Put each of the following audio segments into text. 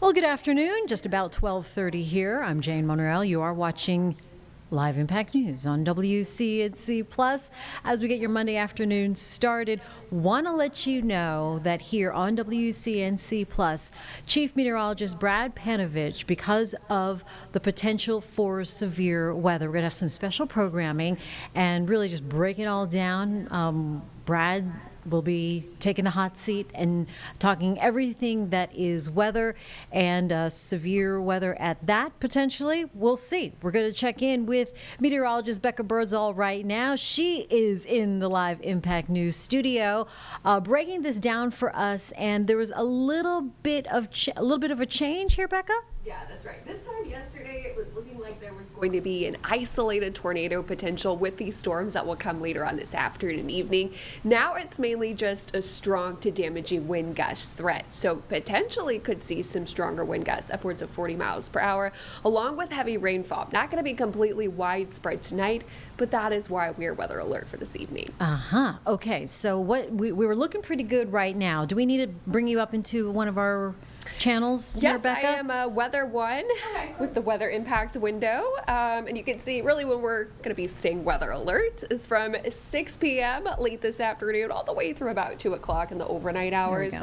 Well, good afternoon. Just about 12:30 here. I'm Jane Monreal. You are watching Live Impact News on WCNC Plus. As we get your Monday afternoon started, want to let you know that here on WCNC Plus, Chief Meteorologist Brad Panovich, because of the potential for severe weather, we're going to have some special programming and really just break it all down. Brad will be taking the hot seat and talking everything that is weather and severe weather at that, potentially. We'll see. We're going to check in with meteorologist Becca Birdsall right now. She is in the Live Impact News studio breaking this down for us, and there was a little bit of a change here, Becca? Yeah, that's right. This time yesterday, it was looking like there was going to be an isolated tornado potential with these storms that will come later on this afternoon and evening. Now it's mainly just a strong to damaging wind gust threat. So potentially could see some stronger wind gusts, upwards of 40 miles per hour, along with heavy rainfall. Not going to be completely widespread tonight, but that is why we are weather alert for this evening. Okay, so what we were looking pretty good right now. Do we need to bring you up into one of our channels here, Yes, Becca? I am Weather 1 with the weather impact window. And you can see really when we're going to be staying weather alert is from 6 p.m. late this afternoon all the way through about 2 o'clock in the overnight hours.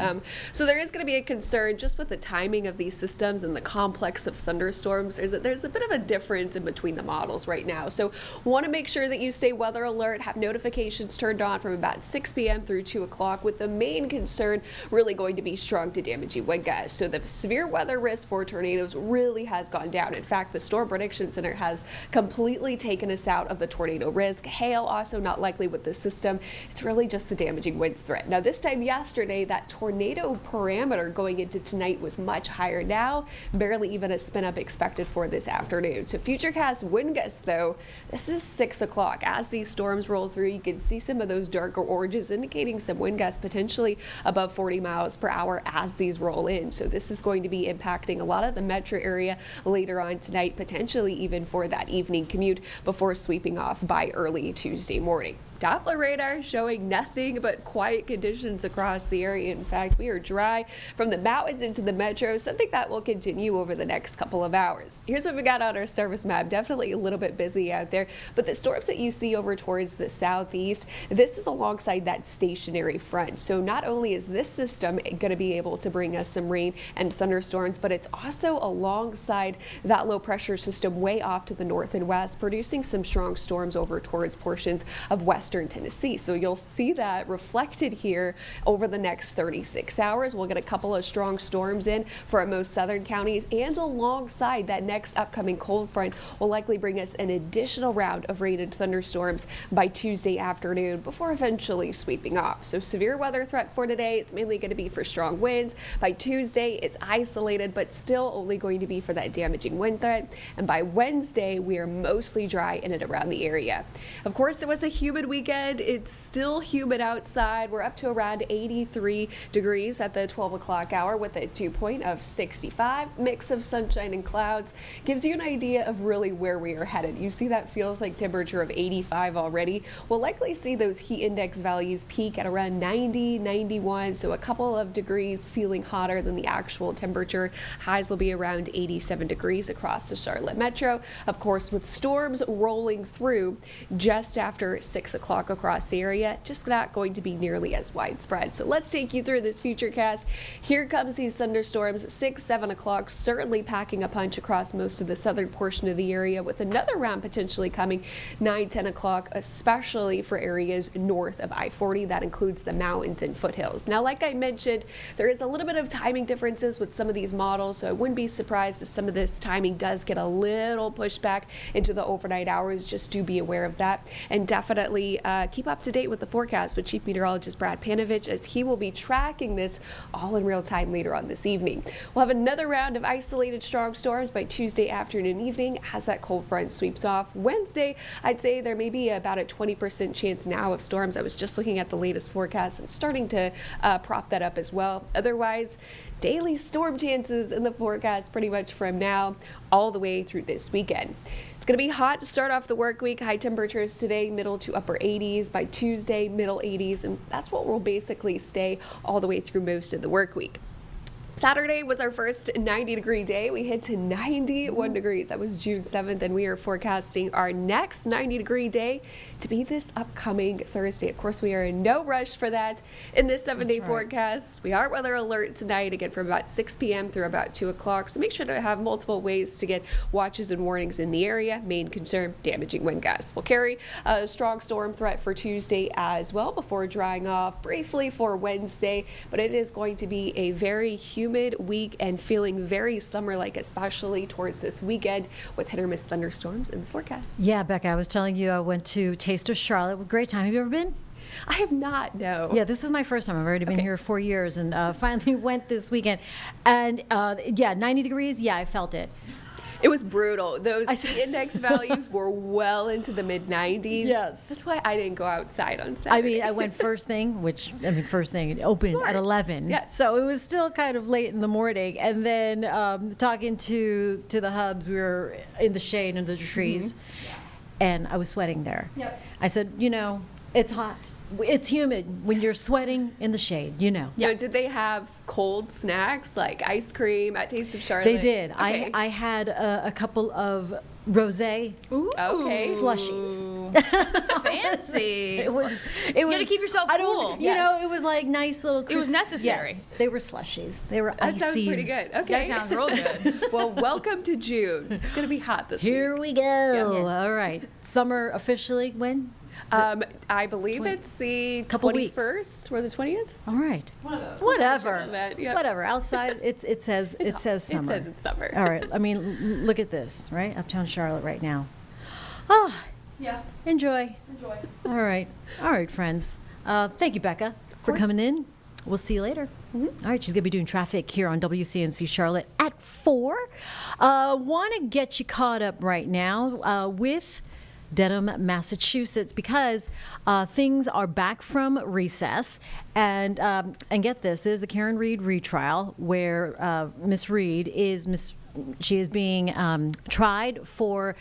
So there is going to be a concern just with the timing of these systems and the complex of thunderstorms. There's a bit of a difference in between the models right now. So want to make sure that you stay weather alert, have notifications turned on from about 6 p.m. through 2 o'clock, with the main concern really going to be strong to damaging wind gusts. So the severe weather risk for tornadoes really has gone down. In fact, the Storm Prediction Center has completely taken us out of the tornado risk. Hail also not likely with this system. It's really just the damaging winds threat. Now, this time yesterday, that tornado parameter going into tonight was much higher. Now, barely even a spin up expected for this afternoon. So futurecast wind gusts, though, this is 6 o'clock. As these storms roll through, you can see some of those darker oranges indicating some wind gusts potentially above 40 miles per hour as these roll in. So this is going to be impacting a lot of the metro area later on tonight, potentially even for that evening commute before sweeping off by early Tuesday morning. Doppler radar showing nothing but quiet conditions across the area. In fact, we are dry from the mountains into the metro, something that will continue over the next couple of hours. Here's what we got on our service map. Definitely a little bit busy out there, but the storms that you see over towards the southeast, this is alongside that stationary front. So not only is this system going to be able to bring us some rain and thunderstorms, but it's also alongside that low pressure system way off to the north and west, producing some strong storms over towards portions of western Tennessee. So you'll see that reflected here over the next 36 hours. We'll get a couple of strong storms in for our most southern counties, and alongside that next upcoming cold front will likely bring us an additional round of rain and thunderstorms by Tuesday afternoon before eventually sweeping off. So severe weather threat for today, it's mainly going to be for strong winds. By Tuesday, it's isolated, but still only going to be for that damaging wind threat. And by Wednesday, we are mostly dry in and around the area. Of course, it was a humid weekend. It's still humid outside. We're up to around 83 degrees at the 12 o'clock hour with a dew point of 65. Mix of sunshine and clouds gives you an idea of really where we are headed. You see that feels like temperature of 85 already. We'll likely see those heat index values peak at around 90, 91, so a couple of degrees feeling hotter than the actual temperature. Highs will be around 87 degrees across the Charlotte metro. Of course, with storms rolling through just after 6 o'clock across the area, just not going to be nearly as widespread. So let's take you through this futurecast. Here comes these thunderstorms, 6, 7 o'clock, certainly packing a punch across most of the southern portion of the area, with another round potentially coming 9, 10 o'clock, especially for areas north of I-40. That includes the mountains and foothills. Now, like I mentioned, there is a little bit of timing differences with some of these models, so I wouldn't be surprised if some of this timing does get a little pushed back into the overnight hours. Just do be aware of that, and definitely keep up to date with the forecast with Chief Meteorologist Brad Panovich, as he will be tracking this all in real time later on this evening. We'll have another round of isolated strong storms by Tuesday afternoon and evening as that cold front sweeps off. Wednesday, I'd say there may be about a 20% chance now of storms. I was just looking at the latest forecast and starting to prop that up as well. Otherwise, daily storm chances in the forecast pretty much from now all the way through this weekend. It's going to be hot to start off the work week. High temperatures today, middle to upper 80s. By Tuesday, middle 80s, and that's what will basically stay all the way through most of the work week. Saturday was our first 90-degree day. We hit to 91 degrees. That was June 7th, and we are forecasting our next 90-degree day to be this upcoming Thursday. Of course, we are in no rush for that in this 7-day forecast. We are weather alert tonight, again, from about 6 p.m. through about 2 o'clock. So make sure to have multiple ways to get watches and warnings in the area. Main concern, damaging wind gusts. We'll carry a strong storm threat for Tuesday as well before drying off briefly for Wednesday. But it is going to be a very humid week and feeling very summer-like, especially towards this weekend with hit or miss thunderstorms in the forecast. Yeah, Becca, I was telling you I went to Taste of Charlotte. Great time. Have you ever been? I have not, no. Yeah, this is my first time. I've already been here 4 years and finally went this weekend. And yeah, 90 degrees. Yeah, I felt it. It was brutal. Those heat index values were well into the mid-90s. Yes. That's why I didn't go outside on Saturday. I mean, I went first thing, it opened Smart. at 11. Yes. So it was still kind of late in the morning. And then talking to the hubs, we were in the shade under the trees, and I was sweating there. Yep. I said, it's hot. It's humid when you're sweating in the shade, Yeah. Did they have cold snacks like ice cream at Taste of Charlotte? They did. Okay. I had a couple of rosé Okay. slushies. Fancy. It was. You gotta keep yourself I don't. cool. It was like nice little. It was necessary. Yes, they were slushies. They were That ices. sounds pretty good. Okay. That sounds real good. Well, welcome to June. It's going to be hot this Here week. we go. All right. Summer officially when? I believe it's the Couple weeks. 21st or the 20th. All right. One of those. Whatever. On that, yep. Whatever. Outside, it says summer. It says it's summer. All right. I mean, look at this, right? Uptown Charlotte right now. Oh, Yeah. enjoy. Enjoy. All right, friends. Thank you, Becca, for course. coming in. We'll see you later. All right, she's going to be doing traffic here on WCNC Charlotte at 4. Want to get you caught up right now with Dedham, Massachusetts, because things are back from recess. And get this, there's the Karen Reed retrial where Miss Reed is she is being tried for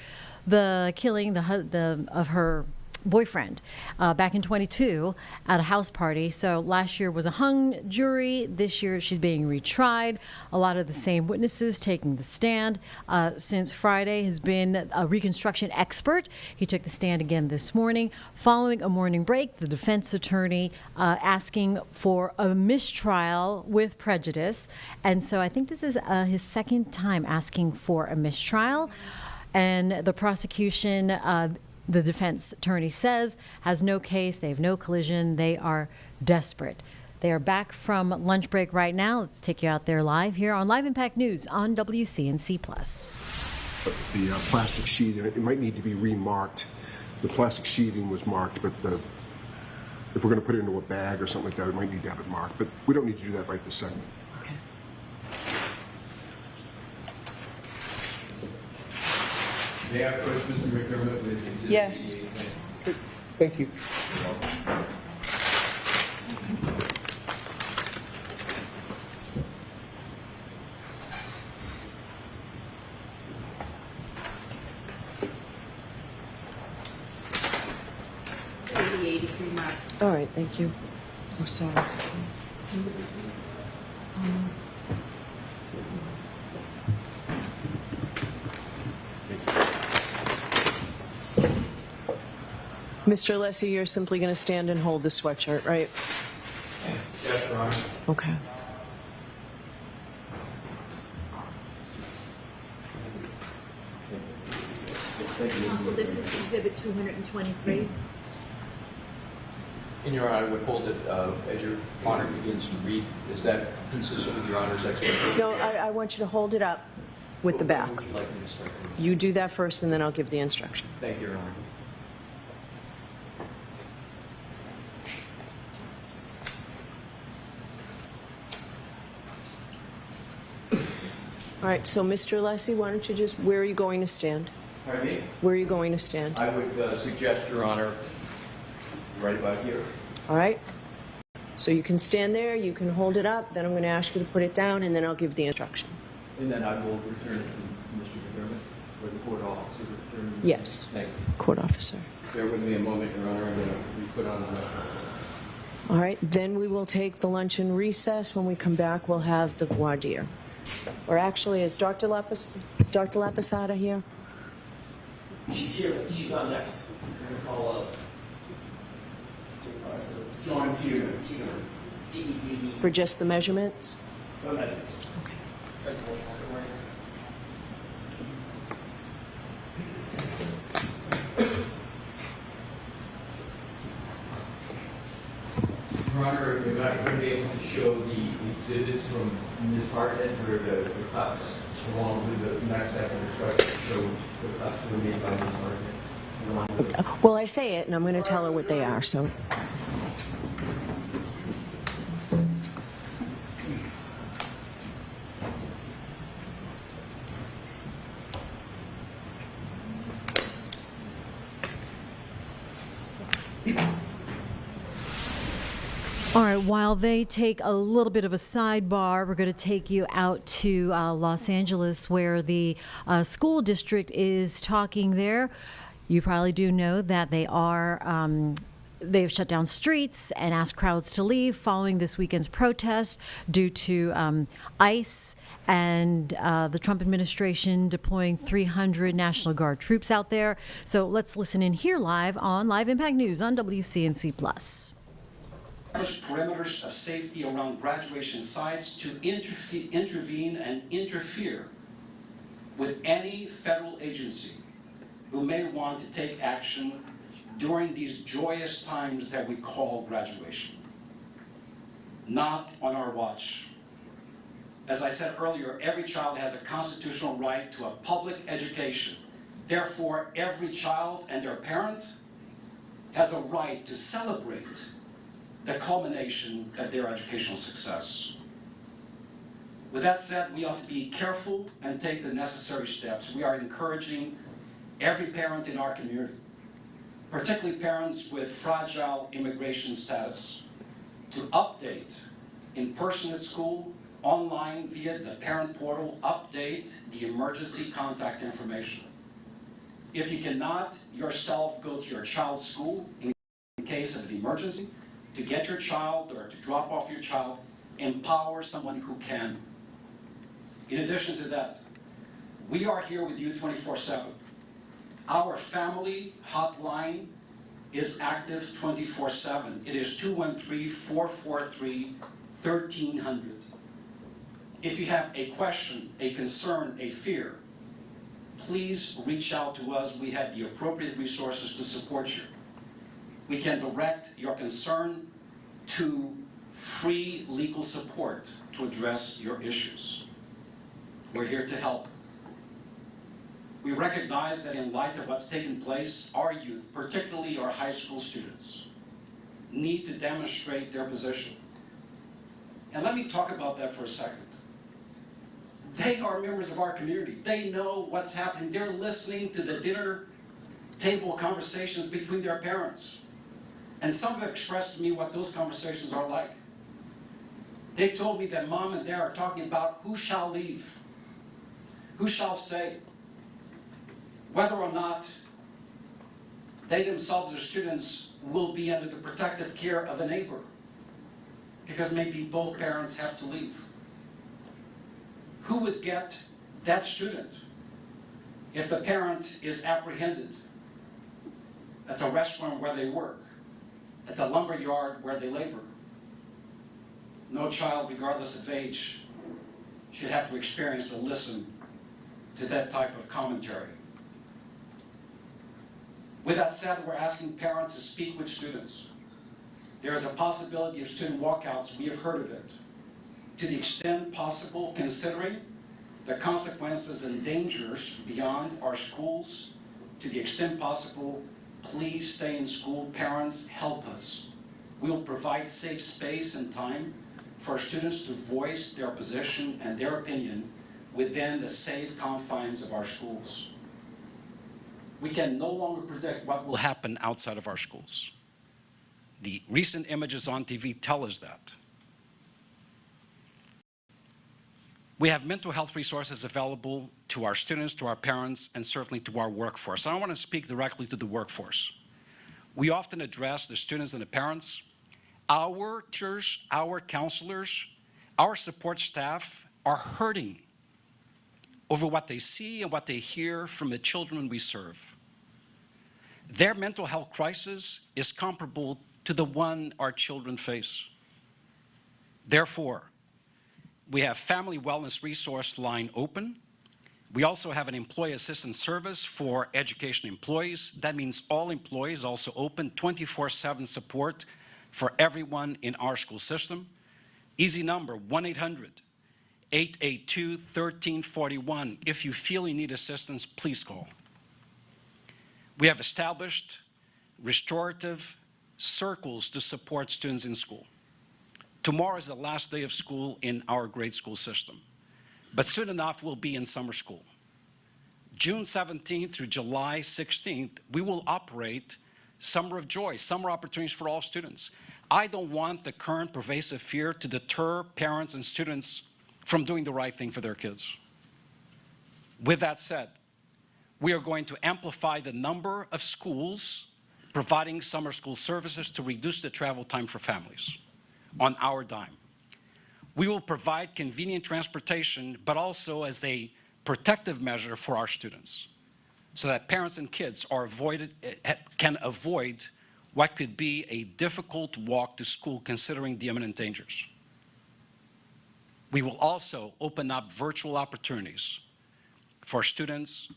the killing of her boyfriend back in 22 at a house party. So last year was a hung jury. This year she's being retried. A lot of the same witnesses taking the stand. Since Friday has been a reconstruction expert. He took the stand again this morning. Following a morning break, the defense attorney asking for a mistrial with prejudice. And so I think this is his second time asking for a mistrial. And the prosecution, the defense attorney says, has no case. They have no collision. They are desperate. They are back from lunch break right now. Let's take you out there live here on Live Impact News on WCNC+. The plastic sheet, it might need to be remarked. The plastic sheeting was marked, but if we're going to put it into a bag or something like that, we might need to have it marked. But we don't need to do that right this second. May I approach Mr. McDermott with exhibit Yes. 88? Thank you. All right, thank you. Oh, sorry. Mr. Alessi, you're simply going to stand and hold the sweatshirt, right? Yes, Your Honor. Okay. Counsel, this is Exhibit 223. And Your Honor, I would hold it as Your Honor begins to read. Is that consistent with Your Honor's expectation? No, I want you to hold it up with the back. Would you like me to start? You do that first, and then I'll give the instruction. Thank you, Your Honor. All right, so Mr. Alessi, why don't you where are you going to stand? Pardon me? Where are you going to stand? I would suggest, Your Honor, right about here. All right? So you can stand there, you can hold it up, then I'm going to ask you to put it down, and then I'll give the instruction. And then I will return it to Mr. McDermott or the court officer. Yes, Thank you. court officer. Bear with me a moment, Your Honor. I'm going to be put on the All right, then we will take the luncheon recess. When we come back, we'll have the voir dire. Or actually, is Dr. Lapisada here? She's here. She's on next. We're gonna call John Tiedemann. TEDV. For just the measurements? No measurements. Your Honor, you're not going to be able to show the exhibits from Ms. Hartnett for the class, along with the next after instruction to show the class to be made by Ms. Hartnett. Well, I say it, and I'm going to tell her what they are, so. All right, while they take a little bit of a sidebar, we're going to take you out to Los Angeles, where the school district is talking there. You probably do know that they are, they've shut down streets and asked crowds to leave following this weekend's protest due to ICE and the Trump administration deploying 300 National Guard troops out there. So let's listen in here live on Live Impact News on WCNC Plus. Perimeters of safety around graduation sites to intervene and interfere with any federal agency who may want to take action during these joyous times that we call graduation. Not on our watch. As I said earlier, every child has a constitutional right to a public education. Therefore, every child and their parent has a right to celebrate the culmination of their educational success. With that said, we ought to be careful and take the necessary steps. We are encouraging every parent in our community, particularly parents with fragile immigration status, to update in person at school, online via the parent portal, update the emergency contact information. If you cannot yourself go to your child's school in case of an emergency, to get your child or to drop off your child, empower someone who can. In addition to that, we are here with you 24/7. Our family hotline is active 24/7. It is 213-443-1300. If you have a question, a concern, a fear, please reach out to us. We have the appropriate resources to support you. We can direct your concern to free legal support to address your issues. We're here to help. We recognize that in light of what's taken place, our youth, particularly our high school students, need to demonstrate their position. And let me talk about that for a second. They are members of our community. They know what's happening. They're listening to the dinner table conversations between their parents. And some have expressed to me what those conversations are like. They've told me that mom and dad are talking about who shall leave, who shall stay, whether or not they themselves as students will be under the protective care of a neighbor, because maybe both parents have to leave. Who would get that student if the parent is apprehended at the restaurant where they work, at the lumber yard where they labor? No child, regardless of age, should have to experience to listen to that type of commentary. With that said, we're asking parents to speak with students. There is a possibility of student walkouts. We have heard of it. To the extent possible, considering the consequences and dangers beyond our schools, to the extent possible, please stay in school. Parents, help us. We will provide safe space and time for our students to voice their position and their opinion within the safe confines of our schools. We can no longer predict what will happen outside of our schools. The recent images on TV tell us that. We have mental health resources available to our students, to our parents, and certainly to our workforce. I want to speak directly to the workforce. We often address the students and the parents Our teachers, our counselors, our support staff are hurting over what they see and what they hear from the children we serve. Their mental health crisis is comparable to the one our children face. Therefore, we have Family Wellness Resource Line open. We also have an employee assistance service for education employees. That means all employees, also open 24/7 support for everyone in our school system. Easy number, 1-800-882-1341. If you feel you need assistance, please call. We have established restorative circles to support students in school. Tomorrow is the last day of school in our grade school system, but soon enough we'll be in summer school. June 17th through July 16th, we will operate Summer of Joy, summer opportunities for all students. I don't want the current pervasive fear to deter parents and students from doing the right thing for their kids. With that said, we are going to amplify the number of schools providing summer school services to reduce the travel time for families on our dime. We will provide convenient transportation, but also as a protective measure for our students, so that parents and kids can avoid what could be a difficult walk to school considering the imminent dangers. We will also open up virtual opportunities for students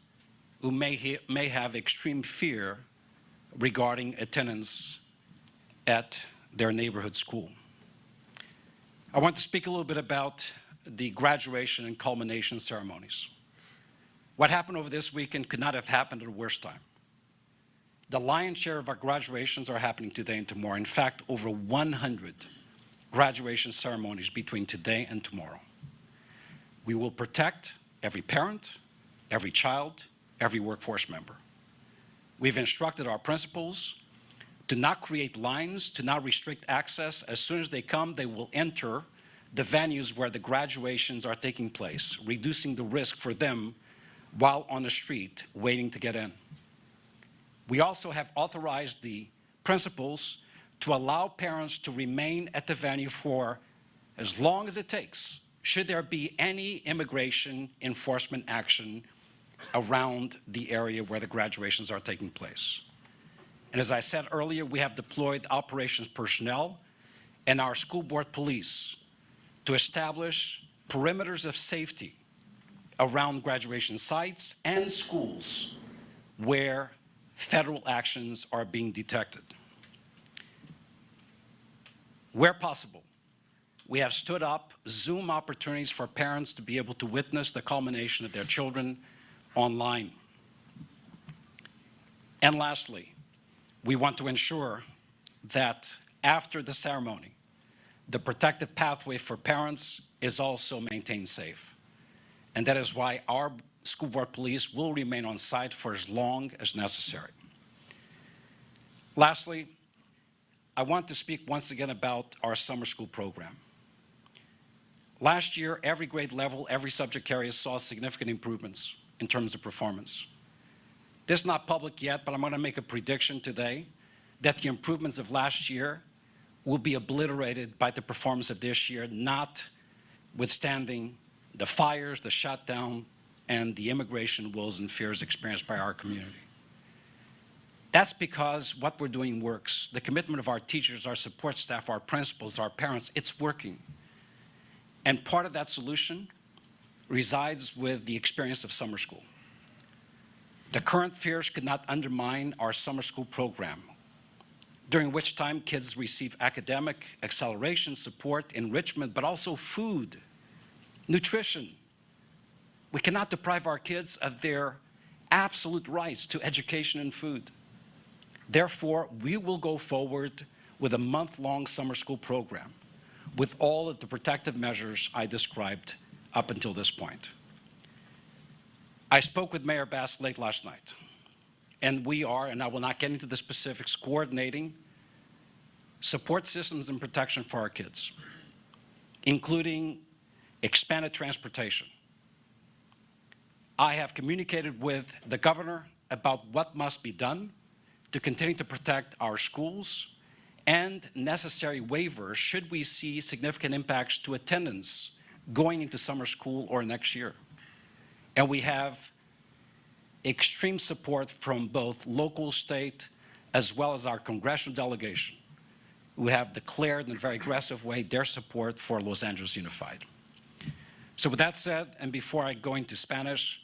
who may have extreme fear regarding attendance at their neighborhood school. I want to speak a little bit about the graduation and culmination ceremonies. What happened over this weekend could not have happened at a worse time. The lion's share of our graduations are happening today and tomorrow. In fact, over 100 graduation ceremonies between today and tomorrow. We will protect every parent, every child, every workforce member. We've instructed our principals to not create lines, to not restrict access. As soon as they come, they will enter the venues where the graduations are taking place, reducing the risk for them while on the street waiting to get in. We also have authorized the principals to allow parents to remain at the venue for as long as it takes, should there be any immigration enforcement action around the area where the graduations are taking place. And as I said earlier, we have deployed operations personnel and our school board police to establish perimeters of safety around graduation sites and schools where federal actions are being detected. Where possible, we have stood up Zoom opportunities for parents to be able to witness the culmination of their children online. And lastly, we want to ensure that after the ceremony, the protective pathway for parents is also maintained safe. And that is why our school board police will remain on site for as long as necessary. Lastly, I want to speak once again about our summer school program. Last year, every grade level, every subject area saw significant improvements in terms of performance. This is not public yet, but I'm going to make a prediction today that the improvements of last year will be obliterated by the performance of this year, notwithstanding the fires, the shutdown, and the immigration woes and fears experienced by our community. That's because what we're doing works. The commitment of our teachers, our support staff, our principals, our parents, it's working. And part of that solution resides with the experience of summer school. The current fears could not undermine our summer school program, during which time kids receive academic acceleration, support, enrichment, but also food, nutrition. We cannot deprive our kids of their absolute rights to education and food. Therefore, we will go forward with a month-long summer school program with all of the protective measures I described up until this point. I spoke with Mayor Bass late last night, and we are, and I will not get into the specifics, coordinating support systems and protection for our kids, including expanded transportation. I have communicated with the governor about what must be done to continue to protect our schools and necessary waivers should we see significant impacts to attendance going into summer school or next year. And we have extreme support from both local, state, as well as our congressional delegation, who have declared in a very aggressive way their support for Los Angeles Unified. So with that said, and before I go into Spanish,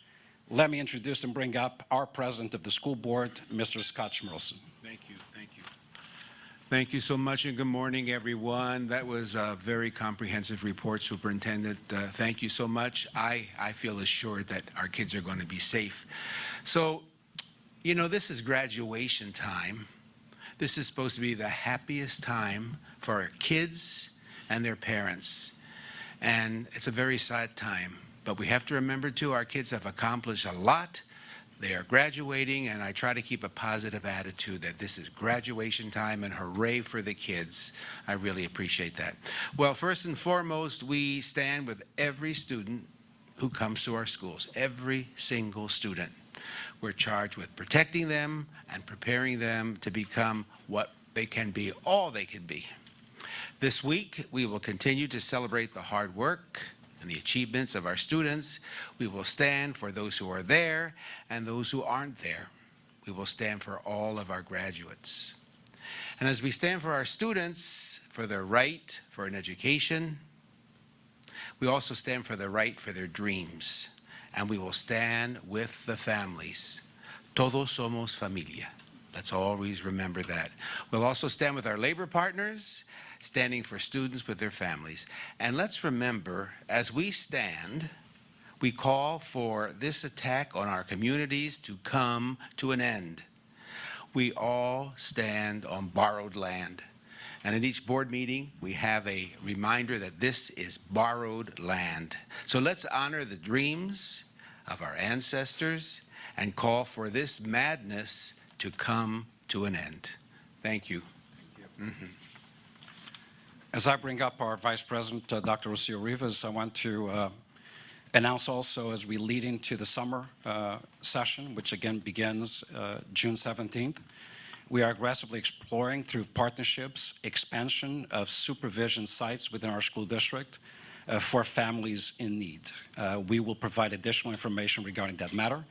let me introduce and bring up our president of the school board, Mr. Scott Schmerelson. Thank you, thank you. Thank you so much, and good morning, everyone. That was a very comprehensive report, Superintendent. Thank you so much. I feel assured that our kids are going to be safe. So, you know, this is graduation time. This is supposed to be the happiest time for our kids and their parents. And it's a very sad time. But we have to remember, too, our kids have accomplished a lot. They are graduating, and I try to keep a positive attitude that this is graduation time, and hooray for the kids. I really appreciate that. Well, first and foremost, we stand with every student who comes to our schools, every single student. We're charged with protecting them and preparing them to become what they can be, all they can be. This week, we will continue to celebrate the hard work and the achievements of our students. We will stand for those who are there and those who aren't there. We will stand for all of our graduates. And as we stand for our students, for their right for an education, we also stand for the right for their dreams. And we will stand with the families. Todos somos familia. Let's always remember that. We'll also stand with our labor partners, standing for students with their families. And let's remember, as we stand, we call for this attack on our communities to come to an end. We all stand on borrowed land. And in each board meeting, we have a reminder that this is borrowed land. So let's honor the dreams of our ancestors and call for this madness to come to an end. Thank you. Mm-hmm. As I bring up our Vice President, Dr. Rocio Rivas, I want to announce also as we lead into the summer session, which again begins June 17th, we are aggressively exploring through partnerships, expansion of supervision sites within our school district for families in need. We will provide additional information regarding that matter.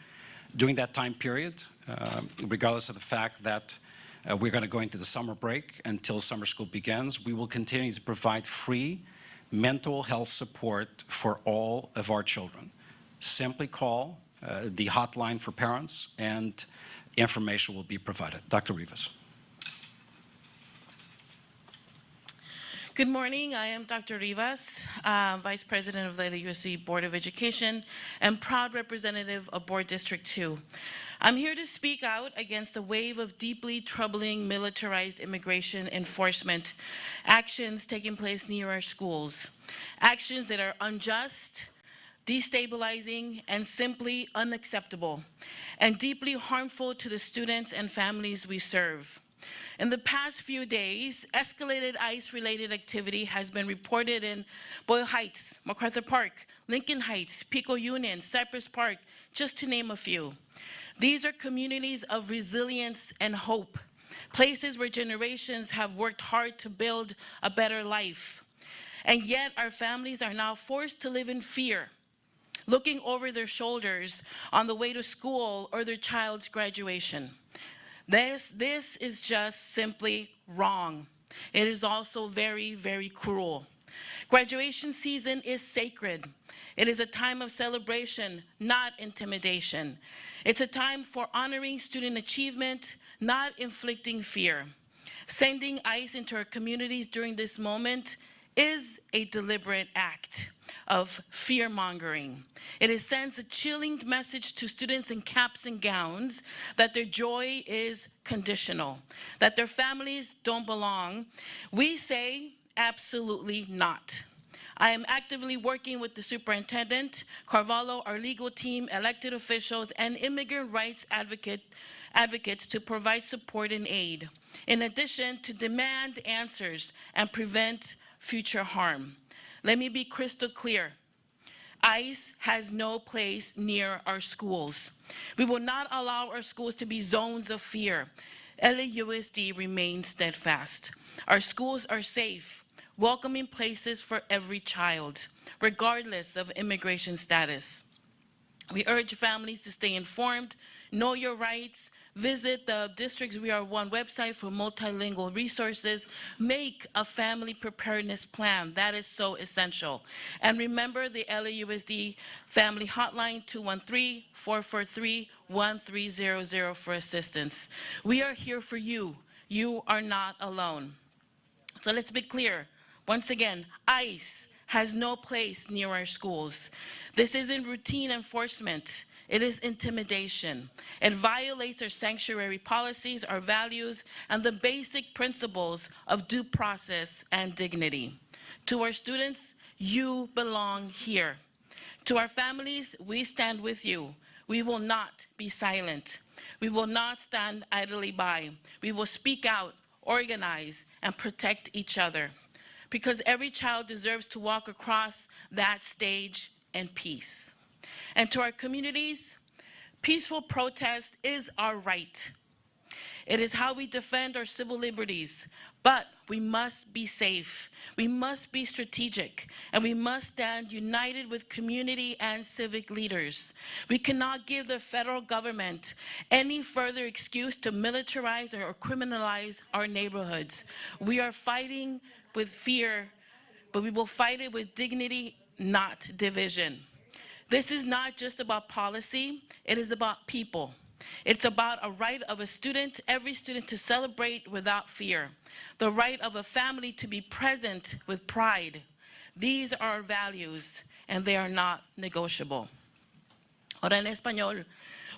During that time period, regardless of the fact that we're going to go into the summer break until summer school begins, we will continue to provide free mental health support for all of our children. Simply call the hotline for parents and information will be provided. Dr. Rivas. Good morning. I am Dr. Rivas, Vice President of the USC Board of Education and proud representative of Board District 2. I'm here to speak out against the wave of deeply troubling militarized immigration enforcement actions taking place near our schools. Actions that are unjust, destabilizing, and simply unacceptable, and deeply harmful to the students and families we serve. In the past few days, escalated ICE-related activity has been reported in Boyle Heights, MacArthur Park, Lincoln Heights, Pico Union, Cypress Park, just to name a few. These are communities of resilience and hope, places where generations have worked hard to build a better life. And yet our families are now forced to live in fear, looking over their shoulders on the way to school or their child's graduation. This is just simply wrong. It is also very, very cruel. Graduation season is sacred. It is a time of celebration, not intimidation. It's a time for honoring student achievement, not inflicting fear. Sending ICE into our communities during this moment is a deliberate act of fear-mongering. It sends a chilling message to students in caps and gowns that their joy is conditional, that their families don't belong. We say absolutely not. I am actively working with the superintendent, Carvalho, our legal team, elected officials, and immigrant rights advocates to provide support and aid, in addition to demand answers and prevent future harm. Let me be crystal clear. ICE has no place near our schools. We will not allow our schools to be zones of fear. LAUSD remains steadfast. Our schools are safe, welcoming places for every child, regardless of immigration status. We urge families to stay informed, know your rights, visit the Districts We Are One website for multilingual resources, make a family preparedness plan. That is so essential. And remember the LAUSD Family Hotline, 213-443-1300 for assistance. We are here for you. You are not alone. So let's be clear. Once again, ICE has no place near our schools. This isn't routine enforcement. It is intimidation. It violates our sanctuary policies, our values, and the basic principles of due process and dignity. To our students, you belong here. To our families, we stand with you. We will not be silent. We will not stand idly by. We will speak out, organize, and protect each other. Because every child deserves to walk across that stage in peace. And to our communities, peaceful protest is our right. It is how we defend our civil liberties, but we must be safe, we must be strategic, and we must stand united with community and civic leaders. We cannot give the federal government any further excuse to militarize or criminalize our neighborhoods. We are fighting with fear, but we will fight it with dignity, not division. This is not just about policy, it is about people. It's about a right of a student, every student, to celebrate without fear. The right of a family to be present with pride. These are our values, and they are not negotiable. Ahora en español.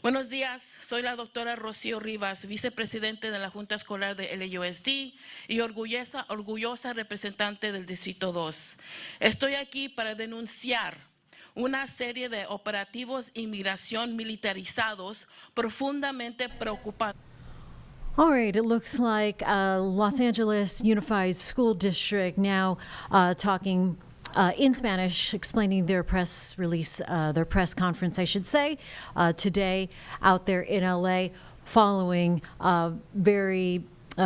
Buenos días, soy la doctora Rocío Rivas, vicepresidente de la Junta Escolar de LAUSD y orgullosa representante del Distrito 2. Estoy aquí para denunciar una serie de operativos inmigración militarizados profundamente preocupantes. All right, it looks like Los Angeles Unified School District now talking in Spanish, explaining their press release, their press conference, I should say, today out there in LA following very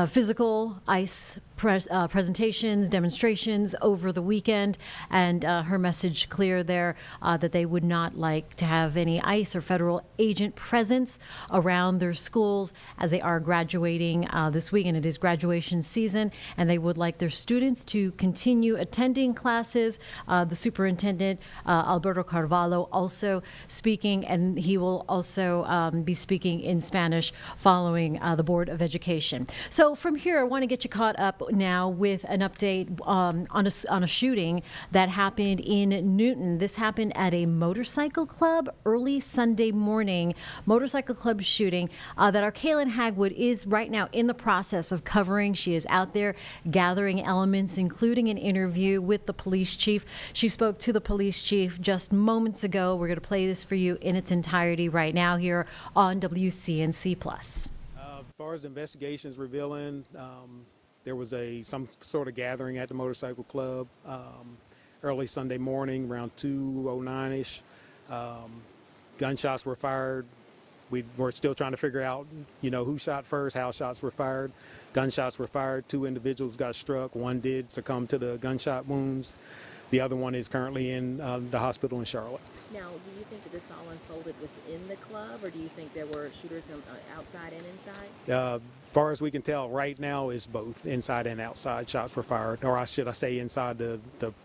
physical ICE presentations, demonstrations over the weekend, and her message clear there that they would not like to have any ICE or federal agent presence around their schools as they are graduating this week, and it is graduation season, and they would like their students to continue attending classes. The superintendent, Alberto Carvalho, also speaking, and he will also be speaking in Spanish following the Board of Education. So from here, I want to get you caught up now with an update on a shooting that happened in Newton. This happened at a motorcycle club early Sunday morning. Motorcycle club shooting that our Kaylin Hagwood is right now in the process of covering. She is out there gathering elements, including an interview with the police chief. She spoke to the police chief just moments ago. We're going to play this for you in its entirety right now here on WCNC Plus. As far as investigations revealing, there was some sort of gathering at the motorcycle club early Sunday morning around 2:09ish. Gunshots were fired. We're still trying to figure out, who shot first, how shots were fired. Gunshots were fired. 2 individuals got struck. One did succumb to the gunshot wounds. The other one is currently in the hospital in Charlotte. Now, do you think that this all unfolded within the club, or do you think there were shooters outside and inside? As far as we can tell, right now is both inside and outside shots were fired, or should I say inside the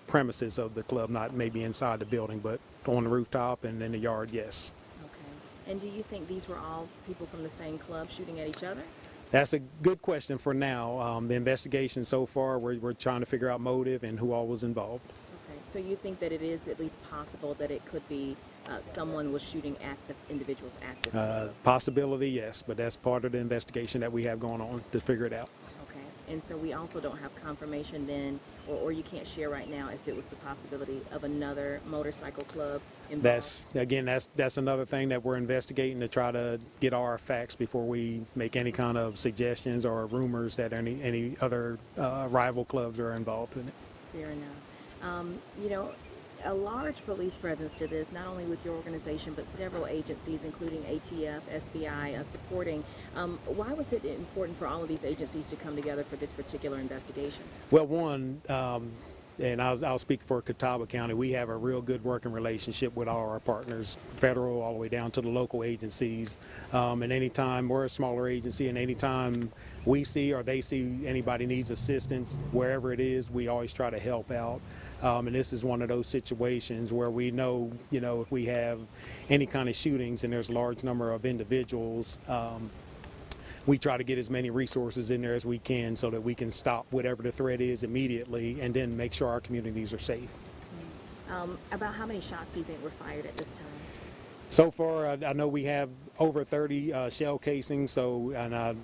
premises of the club, not maybe inside the building, but on the rooftop and in the yard, yes. Okay. And do you think these were all people from the same club shooting at each other? That's a good question for now. The investigation so far, we're trying to figure out motive and who all was involved. Okay. So you think that it is at least possible that it could be someone was shooting at the individuals at this club? Possibility, yes, but that's part of the investigation that we have going on to figure it out. Okay. And so we also don't have confirmation then, or you can't share right now if it was the possibility of another motorcycle club involved? That's another thing that we're investigating to try to get our facts before we make any kind of suggestions or rumors that any other rival clubs are involved in it. Fair enough. a large police presence to this, not only with your organization, but several agencies, including ATF, SBI, supporting. Why was it important for all of these agencies to come together for this particular investigation? Well, one, and I'll speak for Catawba County, we have a real good working relationship with all our partners, federal all the way down to the local agencies. And anytime we're a smaller agency, and anytime we see or they see anybody needs assistance, wherever it is, we always try to help out. And this is one of those situations where we know, if we have any kind of shootings and there's a large number of individuals, we try to get as many resources in there as we can so that we can stop whatever the threat is immediately and then make sure our communities are safe. About how many shots do you think were fired at this time? So far, I know we have over 30 shell casings, and I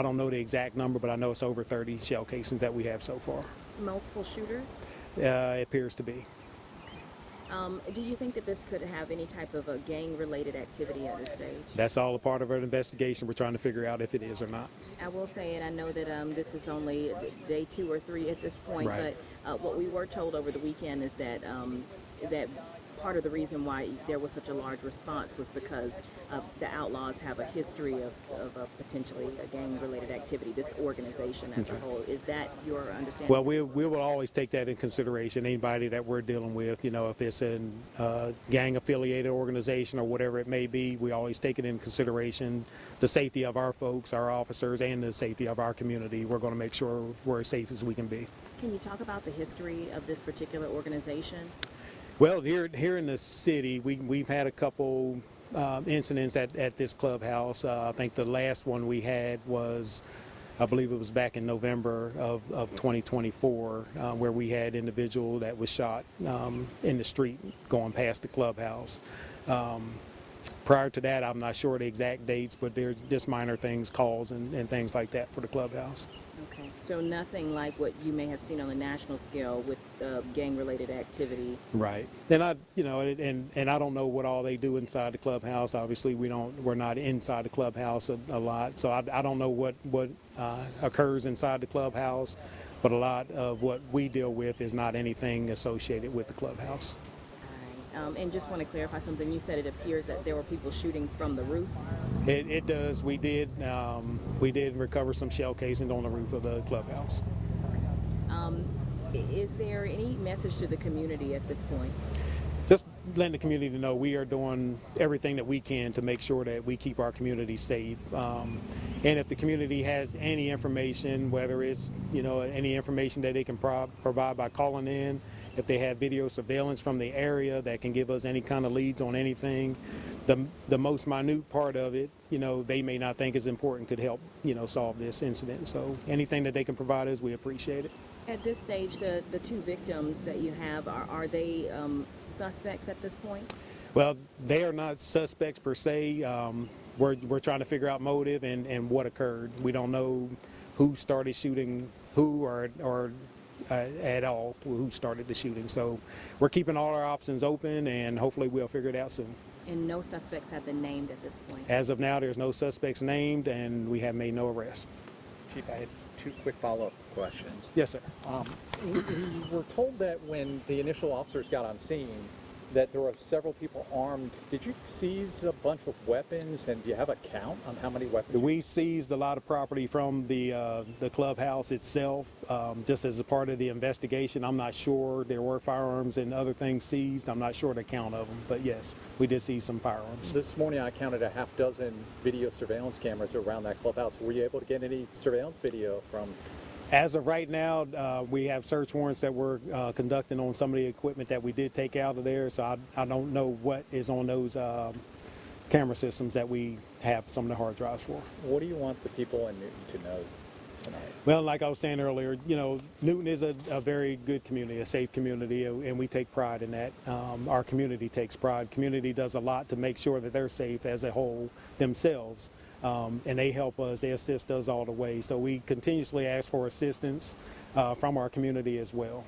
don't know the exact number, but I know it's over 30 shell casings that we have so far. Multiple shooters? It appears to be. Do you think that this could have any type of a gang-related activity at this stage? That's all a part of our investigation. We're trying to figure out if it is or not. I will say, and I know that this is only day 2 or 3 at this point, Right. but what we were told over the weekend is that that part of the reason why there was such a large response was because the Outlaws have a history of potentially a gang-related activity, this organization as a whole. Is that your understanding? Well, we will always take that in consideration. Anybody that we're dealing with, if it's a gang-affiliated organization or whatever it may be, we always take it in consideration. The safety of our folks, our officers, and the safety of our community. We're going to make sure we're as safe as we can be. Can you talk about the history of this particular organization? Well, here in the city, we've had a couple incidents at this clubhouse. I think the last one we had was, I believe it was back in November of 2024, where we had an individual that was shot in the street going past the clubhouse. Prior to that, I'm not sure the exact dates, but there's just minor things, calls and things like that for the clubhouse. Okay, so nothing like what you may have seen on the national scale with gang-related activity. Right, and I don't know what all they do inside the clubhouse. Obviously, we're not inside the clubhouse a lot, so I don't know what occurs inside the clubhouse. But a lot of what we deal with is not anything associated with the clubhouse. All right, and just want to clarify something. You said it appears that there were people shooting from the roof. It does. We did recover some shell casings on the roof of the clubhouse. Is there any message to the community at this point? Just letting the community know we are doing everything that we can to make sure that we keep our community safe. And if the community has any information, whether it's any information that they can provide by calling in, if they have video surveillance from the area that can give us any kind of leads on anything, the most minute part of it, they may not think is important, could help, solve this incident. So anything that they can provide us, we appreciate it. At this stage, the 2 victims that you have, are they suspects at this point? Well, they are not suspects per se. We're trying to figure out motive and what occurred. We don't know who started shooting who or at all who started the shooting. So we're keeping all our options open, and hopefully we'll figure it out soon. And no suspects have been named at this point? As of now, there's no suspects named, and we have made no arrests. Chief, I had 2 quick follow-up questions. Yes, sir. We were told that when the initial officers got on scene, that there were several people armed. Did you seize a bunch of weapons, and do you have a count on how many weapons? We seized a lot of property from the clubhouse itself, just as a part of the investigation. I'm not sure. There were firearms and other things seized. I'm not sure the count of them, but yes, we did seize some firearms. This morning I counted a half dozen video surveillance cameras around that clubhouse. Were you able to get any surveillance video from? As of right now, we have search warrants that we're conducting on some of the equipment that we did take out of there, so I don't know what is on those camera systems that we have some of the hard drives for. What do you want the people in Newton to know tonight? Well, like I was saying earlier, Newton is a very good community, a safe community, and we take pride in that. Our community takes pride. Community does a lot to make sure that they're safe as a whole themselves. And they help us, they assist us all the way. So we continuously ask for assistance from our community as well.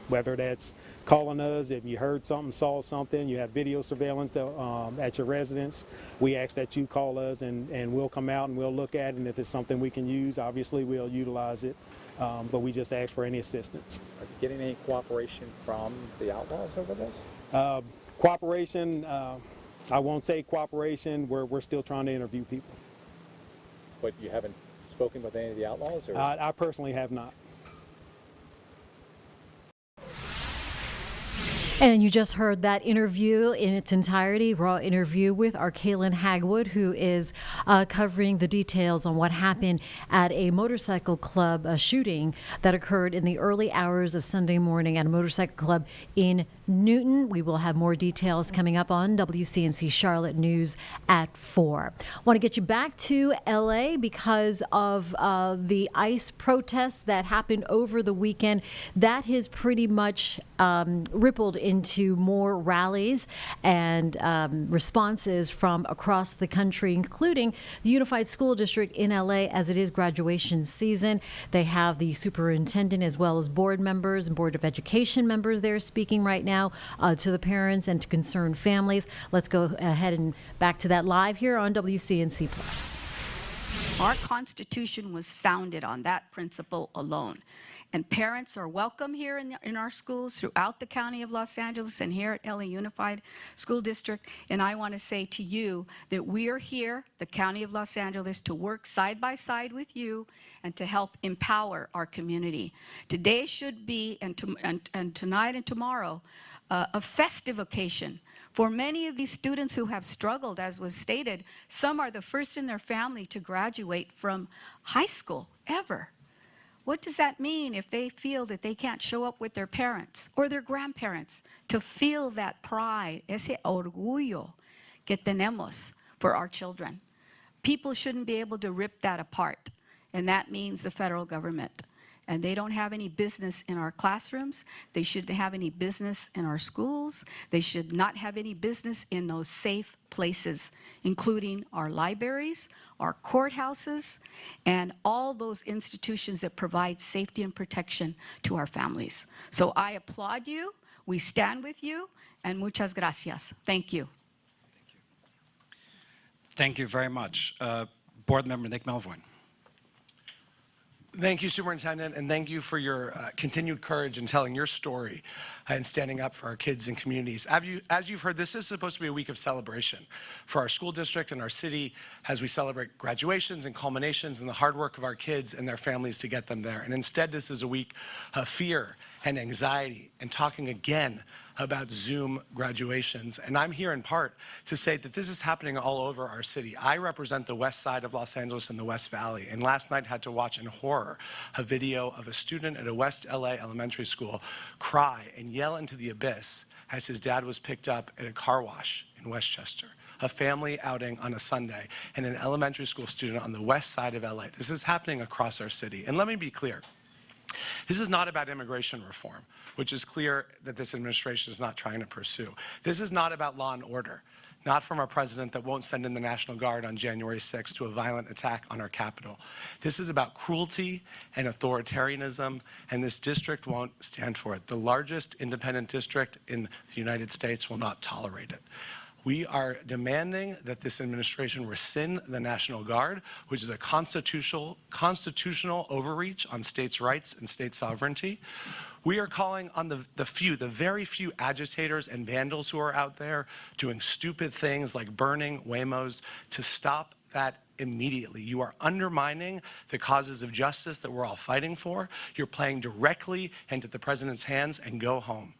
Whether that's calling us, if you heard something, saw something, you have video surveillance at your residence, we ask that you call us and we'll come out and we'll look at it. And if it's something we can use, obviously we'll utilize it. but we just ask for any assistance. Are you getting any cooperation from the outlaws over this? Cooperation, I won't say cooperation. We're still trying to interview people. But you haven't spoken with any of the outlaws? Or? I personally have not. And you just heard that interview in its entirety, raw interview with our Kaylin Hagwood, who is covering the details on what happened at a motorcycle club shooting that occurred in the early hours of Sunday morning at a motorcycle club in Newton. We will have more details coming up on WCNC Charlotte News at 4. Want to get you back to LA because of the ICE protest that happened over the weekend. That has pretty much rippled into more rallies and responses from across the country, including the Unified School District in LA, as it is graduation season. They have the superintendent as well as board members and Board of Education members there speaking right now to the parents and to concerned families. Let's go ahead and back to that live here on WCNC Plus. Our Constitution was founded on that principle alone. And parents are welcome here in our schools throughout the County of Los Angeles and here at LA Unified School District. And I want to say to you that we are here, the County of Los Angeles, to work side by side with you and to help empower our community. Today should be, and tonight and tomorrow, a festive occasion. For many of these students who have struggled, as was stated, some are the first in their family to graduate from high school ever. What does that mean if they feel that they can't show up with their parents or their grandparents to feel that pride, ese orgullo que tenemos for our children? People shouldn't be able to rip that apart, and that means the federal government. And they don't have any business in our classrooms. They shouldn't have any business in our schools. They should not have any business in those safe places, including our libraries, our courthouses, and all those institutions that provide safety and protection to our families. So I applaud you. We stand with you, and muchas gracias. Thank you. Thank you very much. Board Member Nick Melvoin. Thank you, Superintendent, and thank you for your continued courage in telling your story and standing up for our kids and communities. As you've heard, this is supposed to be a week of celebration for our school district and our city as we celebrate graduations and culminations and the hard work of our kids and their families to get them there. And instead, this is a week of fear and anxiety and talking again about Zoom graduations. And I'm here in part to say that this is happening all over our city. I represent the west side of Los Angeles and the West Valley, and last night had to watch in horror a video of a student at a West LA elementary school cry and yell into the abyss as his dad was picked up at a car wash in Westchester. A family outing on a Sunday and an elementary school student on the west side of LA. This is happening across our city. And let me be clear. This is not about immigration reform, which is clear that this administration is not trying to pursue. This is not about law and order, not from our president that won't send in the National Guard on January 6th to a violent attack on our Capitol. This is about cruelty and authoritarianism, and this district won't stand for it. The largest independent district in the United States will not tolerate it. We are demanding that this administration rescind the National Guard, which is a constitutional overreach on states' rights and state sovereignty. We are calling on the very few agitators and vandals who are out there doing stupid things like burning Waymos to stop that immediately. You are undermining the causes of justice that we're all fighting for. You're playing directly into the president's hands, and go home.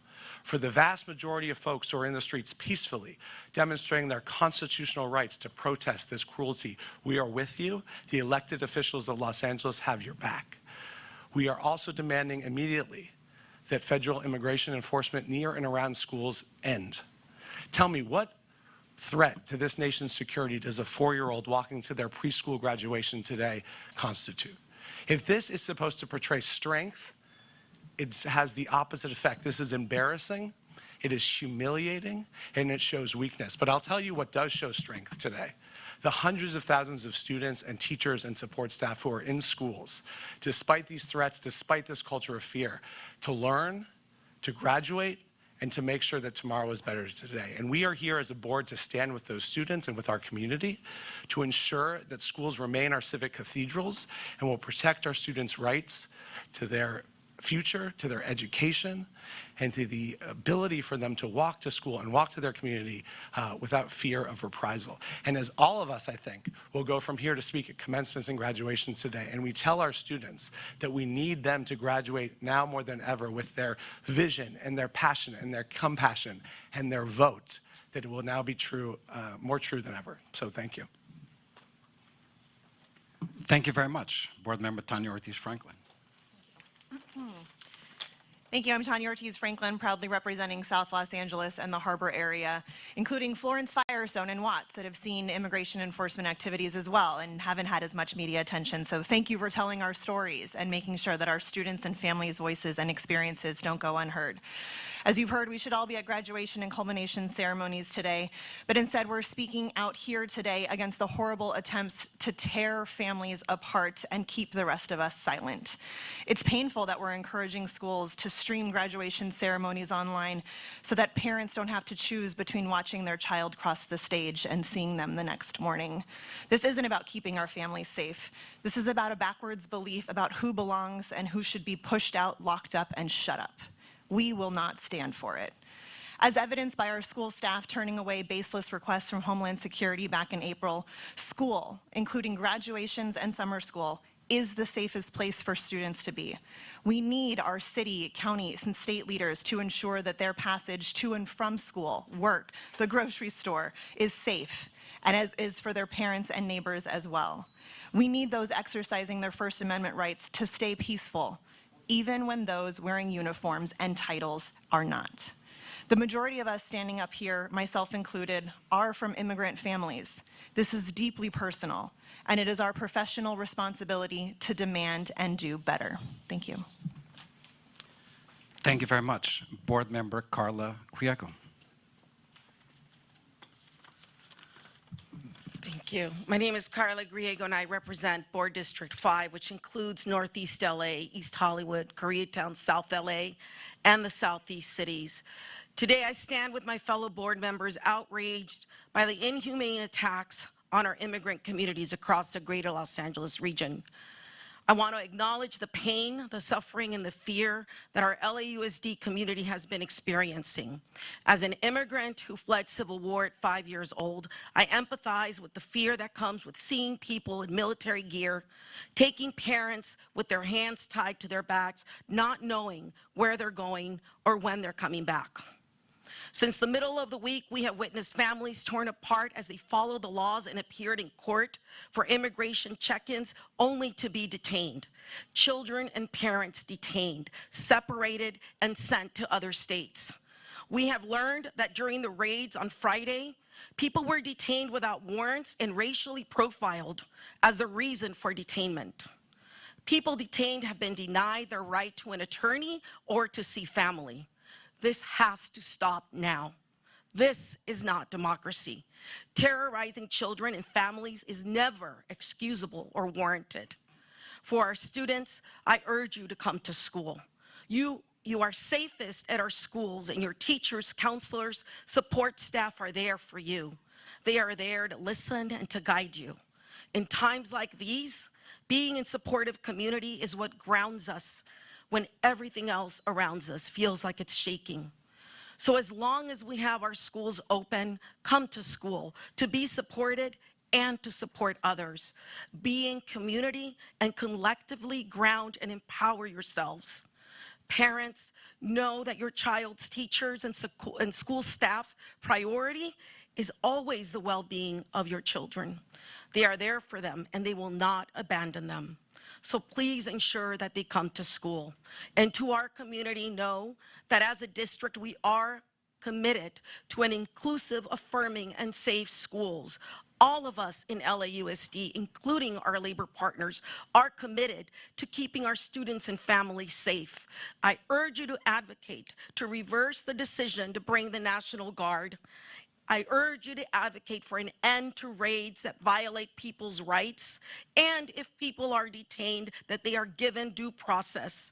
For the vast majority of folks who are in the streets peacefully, demonstrating their constitutional rights to protest this cruelty, we are with you. The elected officials of Los Angeles have your back. We are also demanding immediately that federal immigration enforcement near and around schools end. Tell me, what threat to this nation's security does a 4-year-old walking to their preschool graduation today constitute? If this is supposed to portray strength, it has the opposite effect. This is embarrassing, it is humiliating, and it shows weakness. But I'll tell you what does show strength today. The hundreds of thousands of students and teachers and support staff who are in schools, despite these threats, despite this culture of fear, to learn, to graduate, and to make sure that tomorrow is better today. And we are here as a board to stand with those students and with our community to ensure that schools remain our civic cathedrals and will protect our students' rights to their future, to their education, and to the ability for them to walk to school and walk to their community without fear of reprisal. And as all of us, I think, will go from here to speak at commencements and graduations today, and we tell our students that we need them to graduate now more than ever with their vision and their passion and their compassion and their vote, that it will now be true, more true than ever. So thank you. Thank you very much. Board Member Tanya Ortiz-Franklin. Thank you. I'm Tanya Ortiz-Franklin, proudly representing South Los Angeles and the Harbor area, including Florence, Firestone, and Watts that have seen immigration enforcement activities as well and haven't had as much media attention. So thank you for telling our stories and making sure that our students and families' voices and experiences don't go unheard. As you've heard, we should all be at graduation and culmination ceremonies today, but instead we're speaking out here today against the horrible attempts to tear families apart and keep the rest of us silent. It's painful that we're encouraging schools to stream graduation ceremonies online so that parents don't have to choose between watching their child cross the stage and seeing them the next morning. This isn't about keeping our families safe. This is about a backwards belief about who belongs and who should be pushed out, locked up, and shut up. We will not stand for it. As evidenced by our school staff turning away baseless requests from Homeland Security back in April, school, including graduations and summer school, is the safest place for students to be. We need our city, counties, and state leaders to ensure that their passage to and from school, work, the grocery store is safe, and as is for their parents and neighbors as well. We need those exercising their First Amendment rights to stay peaceful, even when those wearing uniforms and titles are not. The majority of us standing up here, myself included, are from immigrant families. This is deeply personal, and it is our professional responsibility to demand and do better. Thank you. Thank you very much. Board Member Carla Criego. Thank you. My name is Carla Griego, and I represent Board District 5, which includes Northeast LA, East Hollywood, Koreatown, South LA, and the Southeast cities. Today, I stand with my fellow board members outraged by the inhumane attacks on our immigrant communities across the greater Los Angeles region. I want to acknowledge the pain, the suffering, and the fear that our LAUSD community has been experiencing. As an immigrant who fled civil war at 5 years old, I empathize with the fear that comes with seeing people in military gear, taking parents with their hands tied to their backs, not knowing where they're going or when they're coming back. Since the middle of the week, we have witnessed families torn apart as they followed the laws and appeared in court for immigration check-ins only to be detained. Children and parents detained, separated, and sent to other states. We have learned that during the raids on Friday, people were detained without warrants and racially profiled as the reason for detainment. People detained have been denied their right to an attorney or to see family. This has to stop now. This is not democracy. Terrorizing children and families is never excusable or warranted. For our students, I urge you to come to school. You are safest at our schools, and your teachers, counselors, support staff are there for you. They are there to listen and to guide you. In times like these, being in supportive community is what grounds us when everything else around us feels like it's shaking. So as long as we have our schools open, come to school to be supported and to support others. Be in community and collectively ground and empower yourselves. Parents, know that your child's teachers and school staff's priority is always the well-being of your children. They are there for them, and they will not abandon them. So please ensure that they come to school. And to our community, know that as a district, we are committed to an inclusive, affirming, and safe schools. All of us in LAUSD, including our labor partners, are committed to keeping our students and families safe. I urge you to advocate to reverse the decision to bring the National Guard. I urge you to advocate for an end to raids that violate people's rights, and if people are detained, that they are given due process.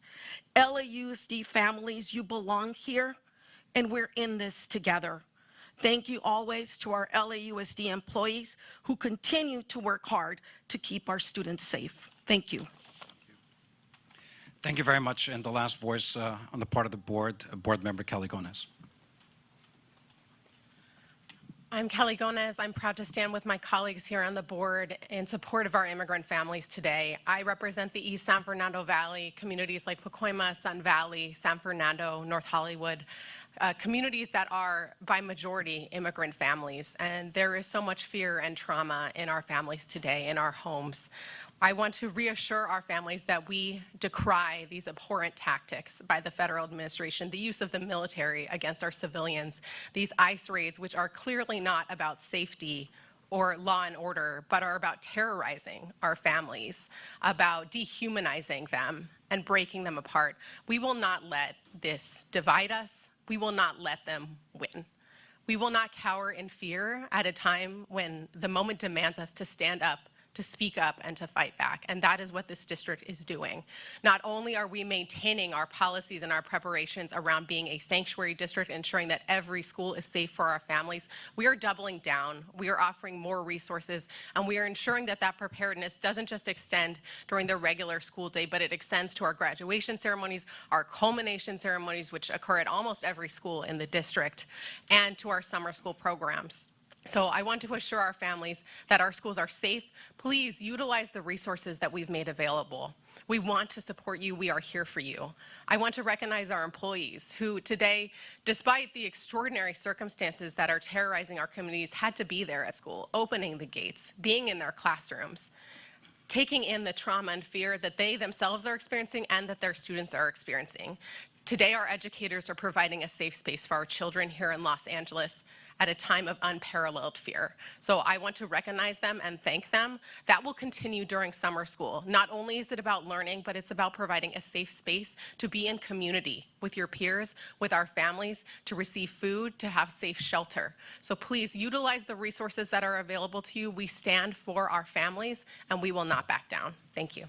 LAUSD families, you belong here, and we're in this together. Thank you always to our LAUSD employees who continue to work hard to keep our students safe. Thank you. Thank you very much. And the last voice on the part of the board, Board Member Kelly Gomez. I'm Kelly Gomez. I'm proud to stand with my colleagues here on the board in support of our immigrant families today. I represent the East San Fernando Valley, communities like Pacoima, Sun Valley, San Fernando, North Hollywood, communities that are by majority immigrant families. And there is so much fear and trauma in our families today, in our homes. I want to reassure our families that we decry these abhorrent tactics by the federal administration, the use of the military against our civilians, these ICE raids, which are clearly not about safety or law and order, but are about terrorizing our families, about dehumanizing them and breaking them apart. We will not let this divide us. We will not let them win. We will not cower in fear at a time when the moment demands us to stand up, to speak up, and to fight back. And that is what this district is doing. Not only are we maintaining our policies and our preparations around being a sanctuary district, ensuring that every school is safe for our families, we are doubling down. We are offering more resources, and we are ensuring that that preparedness doesn't just extend during the regular school day, but it extends to our graduation ceremonies, our culmination ceremonies, which occur at almost every school in the district, and to our summer school programs. So I want to assure our families that our schools are safe. Please utilize the resources that we've made available. We want to support you. We are here for you. I want to recognize our employees who today, despite the extraordinary circumstances that are terrorizing our communities, had to be there at school, opening the gates, being in their classrooms, taking in the trauma and fear that they themselves are experiencing and that their students are experiencing. Today, our educators are providing a safe space for our children here in Los Angeles at a time of unparalleled fear. So I want to recognize them and thank them. That will continue during summer school. Not only is it about learning, but it's about providing a safe space to be in community with your peers, with our families, to receive food, to have safe shelter. So please utilize the resources that are available to you. We stand for our families, and we will not back down. Thank you.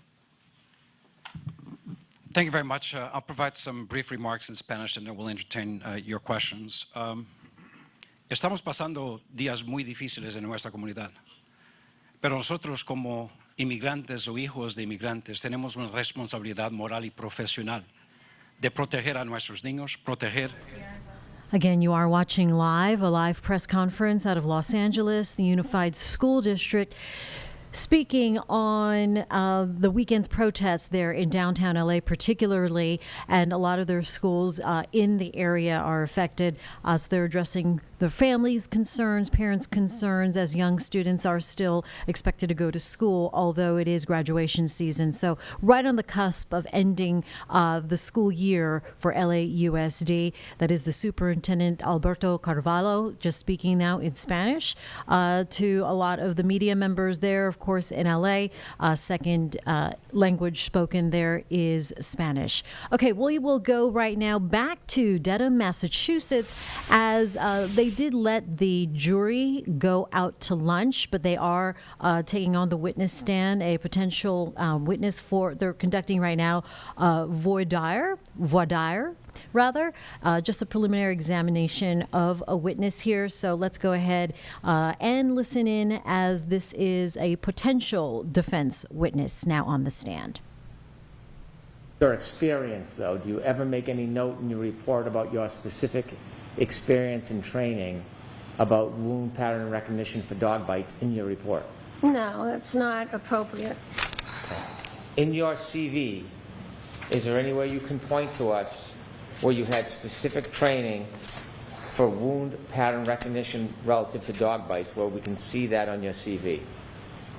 Thank you very much. I'll provide some brief remarks in Spanish, and then we'll entertain your questions. Estamos pasando días muy difíciles en nuestra comunidad, pero nosotros como inmigrantes o hijos de inmigrantes tenemos una responsabilidad moral y profesional de proteger a nuestros niños, proteger. Again, you are watching live, a live press conference out of Los Angeles, the Unified School District, speaking on the weekend's protests there in downtown LA particularly, and a lot of their schools in the area are affected. So they're addressing the families' concerns, parents' concerns, as young students are still expected to go to school, although it is graduation season. So right on the cusp of ending the school year for LAUSD. That is the Superintendent Alberto Carvalho, just speaking now in Spanish to a lot of the media members there, of course, in LA. Second language spoken there is Spanish. Okay, we will go right now back to Dedham, Massachusetts, as they did let the jury go out to lunch, but they are taking on the witness stand, a potential witness for, they're conducting right now, voir dire, just a preliminary examination of a witness here. So let's go ahead and listen in, as this is a potential defense witness now on the stand. Your experience, though, do you ever make any note in your report about your specific experience and training about wound pattern recognition for dog bites in your report? No, that's not appropriate. Okay. In your CV, is there any way you can point to us where you had specific training for wound pattern recognition relative to dog bites, where we can see that on your CV?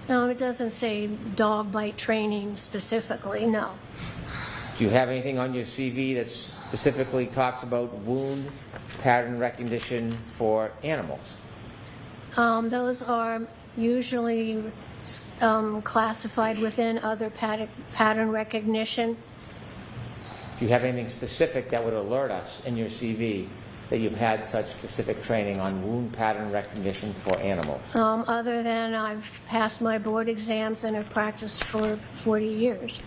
No, it doesn't say dog bite training specifically, no. Do you have anything on your CV that specifically talks about wound pattern recognition for animals? Those are usually classified within other pattern recognition. Do you have anything specific that would alert us in your CV that you've had such specific training on wound pattern recognition for animals? Other than I've passed my board exams and have practiced for 40 years.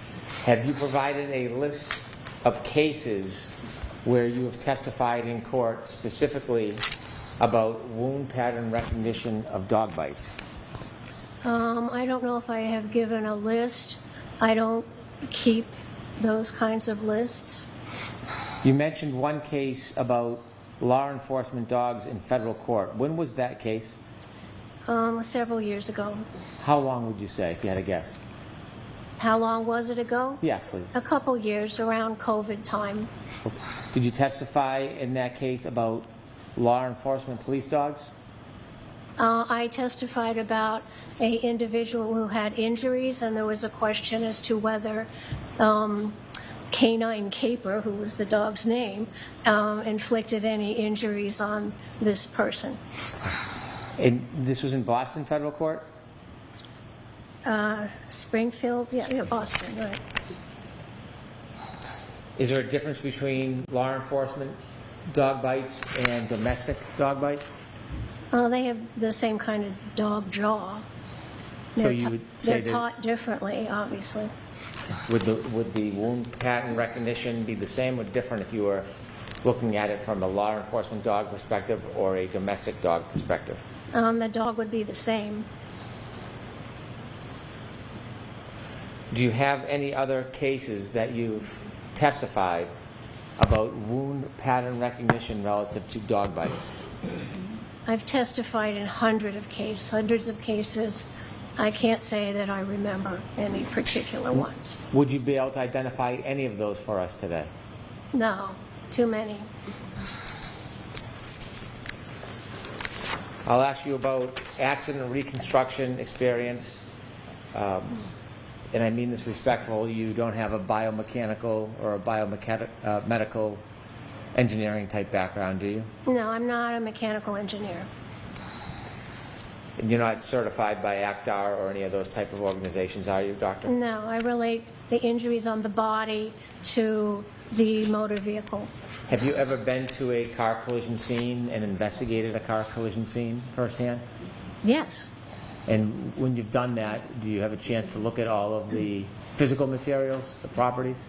Have you provided a list of cases where you have testified in court specifically about wound pattern recognition of dog bites? I don't know if I have given a list. I don't keep those kinds of lists. You mentioned one case about law enforcement dogs in federal court. When was that case? Several years ago. How long would you say, if you had a guess? How long was it ago? Yes, please. A couple years, around COVID time. Did you testify in that case about law enforcement police dogs? I testified about an individual who had injuries, and there was a question as to whether Canine Caper, who was the dog's name, inflicted any injuries on this person. And this was in Boston federal court? Springfield? Yeah, Boston, right. Is there a difference between law enforcement dog bites and domestic dog bites? They have the same kind of dog jaw. So They're you would say they're taught differently, obviously. Would the wound pattern recognition be the same or different if you were looking at it from a law enforcement dog perspective or a domestic dog perspective? The dog would be the same. Do you have any other cases that you've testified about wound pattern recognition relative to dog bites? I've testified in hundreds of cases. I can't say that I remember any particular ones. Would you be able to identify any of those for us today? No, too many. I'll ask you about accident reconstruction experience. And I mean this respectfully. You don't have a biomechanical or a biomedical engineering type background, do you? No, I'm not a mechanical engineer. And you're not certified by ACTAR or any of those type of organizations, are you, doctor? No, I relate the injuries on the body to the motor vehicle. Have you ever been to a car collision scene and investigated a car collision scene firsthand? Yes. And when you've done that, do you have a chance to look at all of the physical materials, the properties?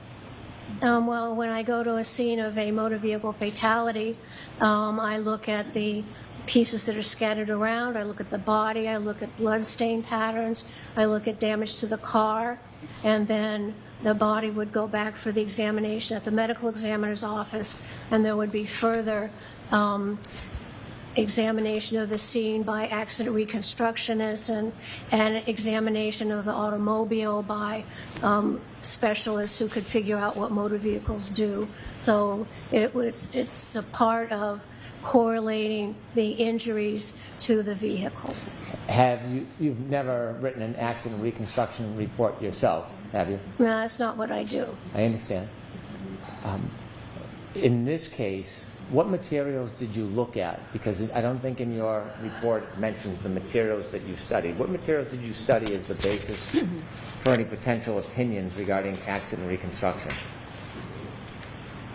Well, when I go to a scene of a motor vehicle fatality, I look at the pieces that are scattered around, I look at the body, I look at blood stain patterns, I look at damage to the car, and then the body would go back for the examination at the medical examiner's office, and there would be further examination of the scene by accident reconstructionists and examination of the automobile by specialists who could figure out what motor vehicles do. So it's a part of correlating the injuries to the vehicle. You've never written an accident reconstruction report yourself, have you? No, that's not what I do. I understand. In this case, what materials did you look at? Because I don't think in your report it mentions the materials that you studied. What materials did you study as the basis for any potential opinions regarding accident reconstruction?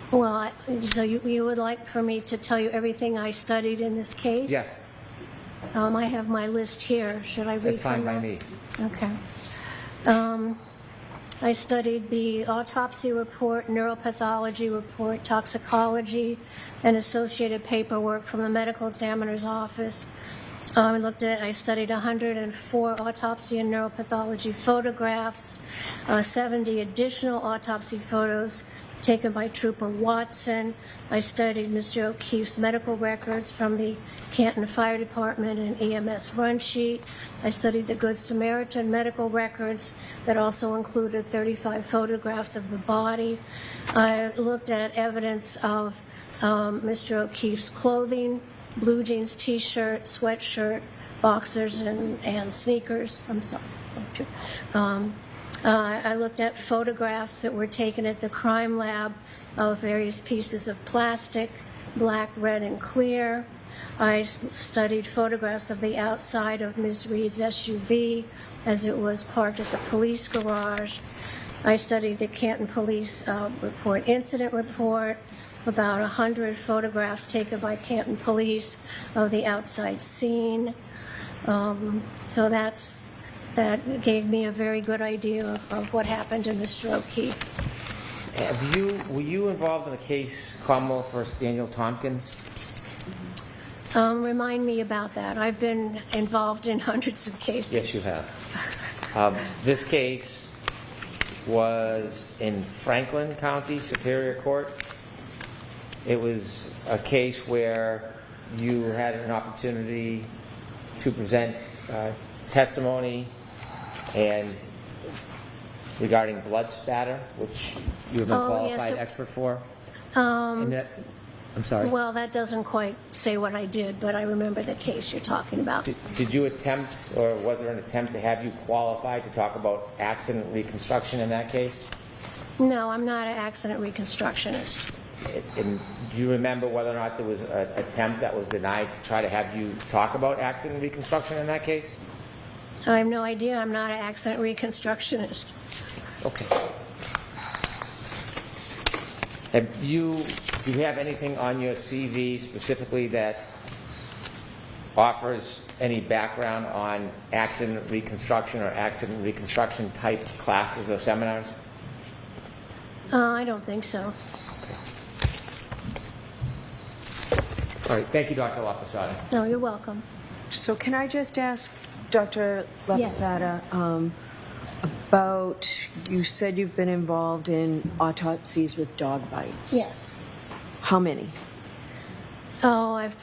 Well, so you would like for me to tell you everything I studied in this case? Yes. I have my list here. Should I read That's fine from by that? me. Okay. I studied the autopsy report, neuropathology report, toxicology, and associated paperwork from the medical examiner's office. I studied 104 autopsy and neuropathology photographs, 70 additional autopsy photos taken by Trooper Watson. I studied Mr. O'Keefe's medical records from the Canton Fire Department and EMS run sheet. I studied the Good Samaritan medical records that also included 35 photographs of the body. I looked at evidence of Mr. O'Keefe's clothing, blue jeans, t-shirt, sweatshirt, boxers, and sneakers. I'm sorry. I looked at photographs that were taken at the crime lab of various pieces of plastic, black, red, and clear. I studied photographs of the outside of Ms. Reed's SUV as it was parked at the police garage. I studied the Canton Police incident report, about 100 photographs taken by Canton Police of the outside scene. So that gave me a very good idea of what happened to Mr. O'Keefe. Were you involved in the case Commonwealth versus Daniel Tompkins? Remind me about that. I've been involved in hundreds of cases. Yes, you have. This case was in Franklin County Superior Court. It was a case where you had an opportunity to present testimony and regarding blood spatter, which you have been qualified expert for. I'm sorry. Well, that doesn't quite say what I did, but I remember the case you're talking about. Did you attempt, or was there an attempt to have you qualified to talk about accident reconstruction in that case? No, I'm not an accident reconstructionist. And do you remember whether or not there was an attempt that was denied to try to have you talk about accident reconstruction in that case? I have no idea. I'm not an accident reconstructionist. Okay. Do you have anything on your CV specifically that offers any background on accident reconstruction or accident reconstruction type classes or seminars? I don't think so. All right. Thank you, Dr. LaPosada. No, you're welcome. So can I just ask Dr. LaPosada about, you said you've been involved in autopsies with dog bites. Yes. How many? I've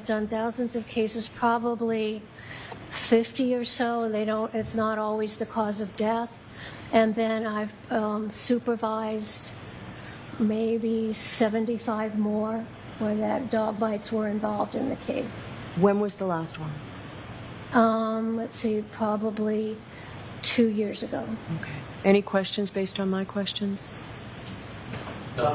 done thousands of cases, probably 50 or so. It's not always the cause of death. And then I've supervised maybe 75 more where that dog bites were involved in the case. When was the last one? Let's see, probably 2 years ago. Okay. Any questions based on my questions? No.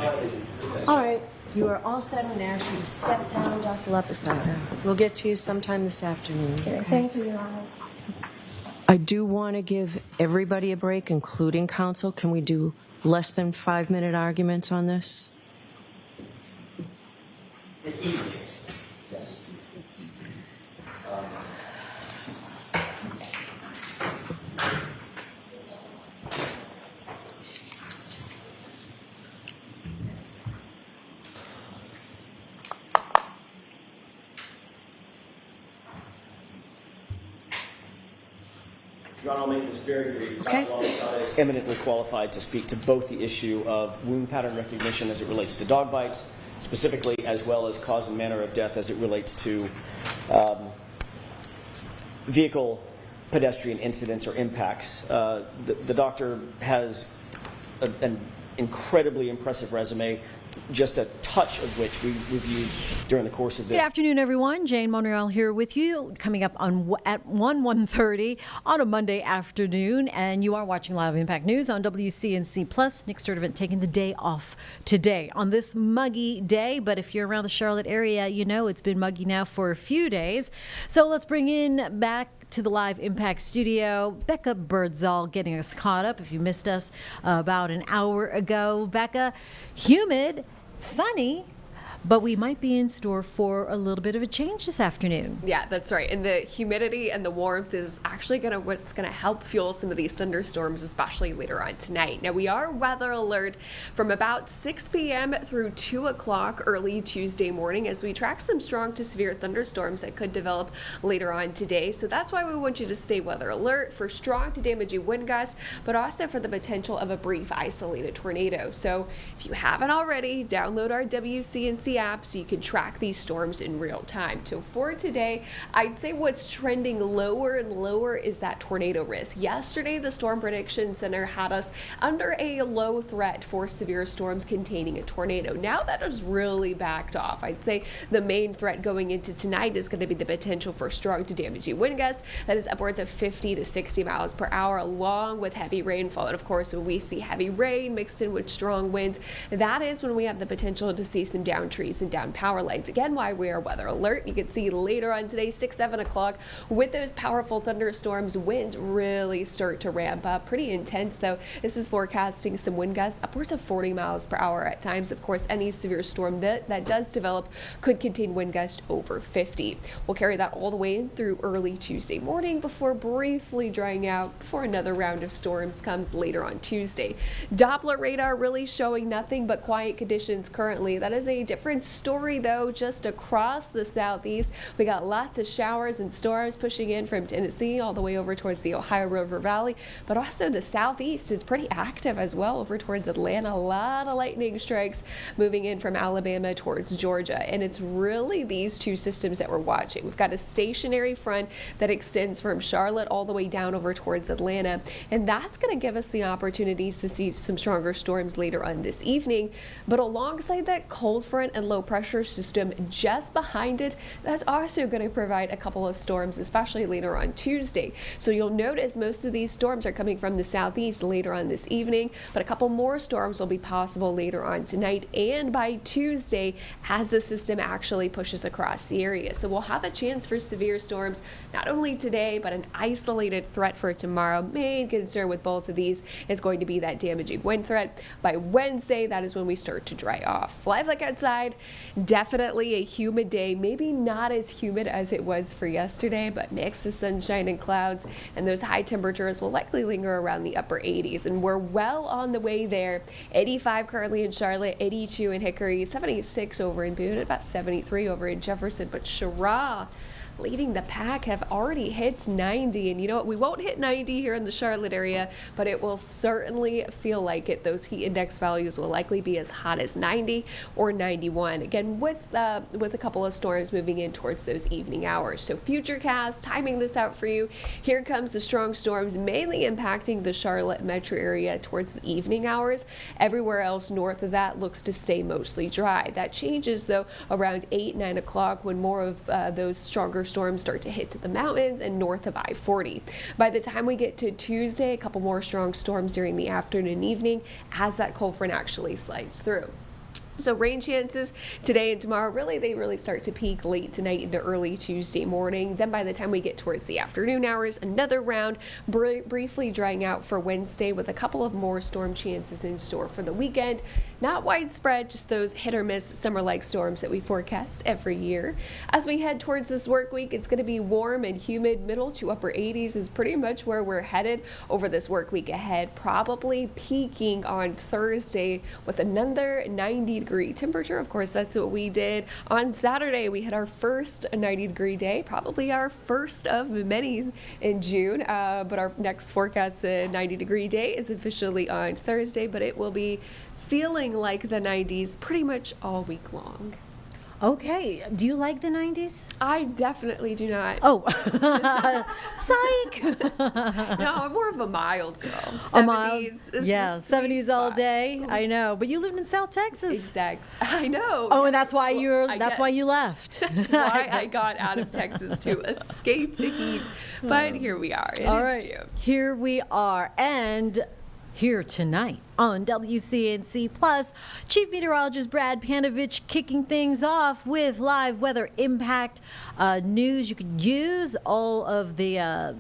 All right. You are all set and asked you to step down, Dr. LaPosada. We'll get to you sometime this afternoon. Okay, thank you, Your Honor. I do want to give everybody a break, including counsel. Can we do less than 5-minute arguments on this? Easily. Yes. Your Honor, I'll make this very brief. Okay. Dr. LaPosada is eminently qualified to speak to both the issue of wound pattern recognition as it relates to dog bites, specifically, as well as cause and manner of death as it relates to vehicle pedestrian incidents or impacts. The doctor has an incredibly impressive resume, just a touch of which we reviewed during the course of this. Good afternoon, everyone. Jane Monreal here with you, coming up at 1:30 on a Monday afternoon, and you are watching Live Impact News on WCNC Plus. Nick Sturdivant taking the day off today on this muggy day, but if you're around the Charlotte area, you know it's been muggy now for a few days. So let's bring in back to the Live Impact studio, Becca Birdsall, getting us caught up. If you missed us about an hour ago, Becca, humid, sunny, but we might be in store for a little bit of a change this afternoon. Yeah, that's right. And the humidity and the warmth is actually what's gonna help fuel some of these thunderstorms, especially later on tonight. Now we are weather alert from about 6 p.m. through 2 o'clock early Tuesday morning as we track some strong to severe thunderstorms that could develop later on today. So that's why we want you to stay weather alert for strong to damaging wind gusts, but also for the potential of a brief isolated tornado. So if you haven't already, download our WCNC app so you can track these storms in real time. So for today, I'd say what's trending lower and lower is that tornado risk. Yesterday, the Storm Prediction Center had us under a low threat for severe storms containing a tornado. Now that has really backed off. I'd say the main threat going into tonight is going to be the potential for strong to damaging wind gusts. That is upwards of 50 to 60 miles per hour, along with heavy rainfall. And of course, when we see heavy rain mixed in with strong winds, that is when we have the potential to see some downed trees and down power lines. Again, why we are weather alert. You can see later on today, 6, 7 o'clock, with those powerful thunderstorms, winds really start to ramp up. Pretty intense, though. This is forecasting some wind gusts upwards of 40 miles per hour at times. Of course, any severe storm that does develop could contain wind gusts over 50. We'll carry that all the way through early Tuesday morning before briefly drying out before another round of storms comes later on Tuesday. Doppler radar really showing nothing but quiet conditions currently. That is a different story, though, just across the southeast. We got lots of showers and storms pushing in from Tennessee all the way over towards the Ohio River Valley, but also the southeast is pretty active as well over towards Atlanta. A lot of lightning strikes moving in from Alabama towards Georgia, and it's really these two systems that we're watching. We've got a stationary front that extends from Charlotte all the way down over towards Atlanta, and that's going to give us the opportunities to see some stronger storms later on this evening. But alongside that cold front and low pressure system just behind it, that's also going to provide a couple of storms, especially later on Tuesday. So you'll notice most of these storms are coming from the southeast later on this evening, but a couple more storms will be possible later on tonight and by Tuesday as the system actually pushes across the area. So we'll have a chance for severe storms not only today, but an isolated threat for tomorrow. Main concern with both of these is going to be that damaging wind threat. By Wednesday, that is when we start to dry off. Live look outside, definitely a humid day. Maybe not as humid as it was for yesterday, but mix of sunshine and clouds, and those high temperatures will likely linger around the upper 80s, and we're well on the way there. 85 currently in Charlotte, 82 in Hickory, 76 over in Boone, about 73 over in Jefferson, but Chirac leading the pack have already hit 90, and you know what, we won't hit 90 here in the Charlotte area, but it will certainly feel like it. Those heat index values will likely be as hot as 90 or 91, again with a couple of storms moving in towards those evening hours. So Futurecast timing this out for you. Here comes the strong storms mainly impacting the Charlotte metro area towards the evening hours. Everywhere else north of that looks to stay mostly dry. That changes though around 8, 9 o'clock when more of those stronger storms start to hit to the mountains and north of I-40. By the time we get to Tuesday, a couple more strong storms during the afternoon and evening as that cold front actually slides through. So rain chances today and tomorrow, they really start to peak late tonight into early Tuesday morning. Then by the time we get towards the afternoon hours, another round briefly drying out for Wednesday with a couple of more storm chances in store for the weekend. Not widespread, just those hit or miss summer-like storms that we forecast every year. As we head towards this work week, it's going to be warm and humid. Middle to upper 80s is pretty much where we're headed over this work week ahead, probably peaking on Thursday with another 90-degree temperature. Of course, that's what we did on Saturday. We had our first 90-degree day, probably our first of many in June, but our next forecast 90-degree day is officially on Thursday, but it will be feeling like the 90s pretty much all week long. Okay. Do you like the 90s? I definitely do not. Oh, psych. No, I'm more of a mild girl. 70s A mild, is yeah, the sweet 70s all spot. day. I know, but you lived in South Texas. Exactly. I know. Oh, and that's why why you guess. left. That's why I got out of Texas to escape the heat. But here we are. It is June. Here we are, and here tonight on WCNC Plus, Chief Meteorologist Brad Panovich kicking things off with live weather impact news. You could use all of the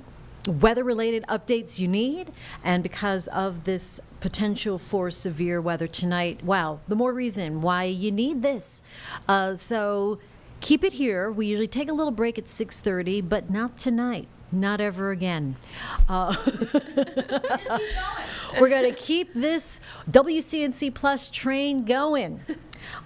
weather-related updates you need, and because of this potential for severe weather tonight, wow, the more reason why you need this. So keep it here. We usually take a little break at 6:30, but not tonight. Not ever again. We're going to keep this WCNC Plus train going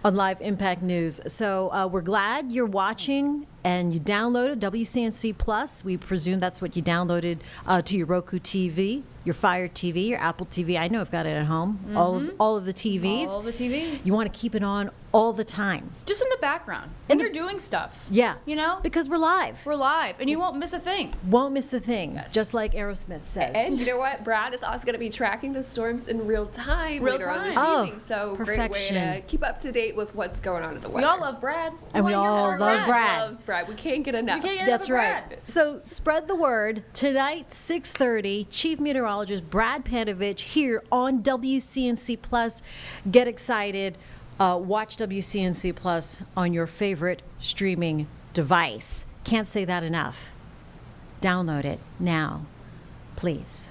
on Live Impact News. So we're glad you're watching and you downloaded WCNC Plus. We presume that's what you downloaded to your Roku TV, your Fire TV, your Apple TV. I know I've got it at home. Mm-hmm. All of the TVs. All the TVs. You want to keep it on all the time. Just in the background. When you're doing stuff. Yeah. You know? Because we're live. We're live, and you won't miss a thing. Won't miss a thing, just like Aerosmith says. And you know what? Brad is also going to be tracking those storms in real time later on this evening. So great way to keep up to date with what's going on in the weather. We all love Brad. And we all love Brad. Loves Brad. We can't get enough. That's right. So spread the word. Tonight, 6:30, Chief Meteorologist Brad Panovich here on WCNC Plus. Get excited watch WCNC Plus on your favorite streaming device. Can't say that enough. Download it now, please.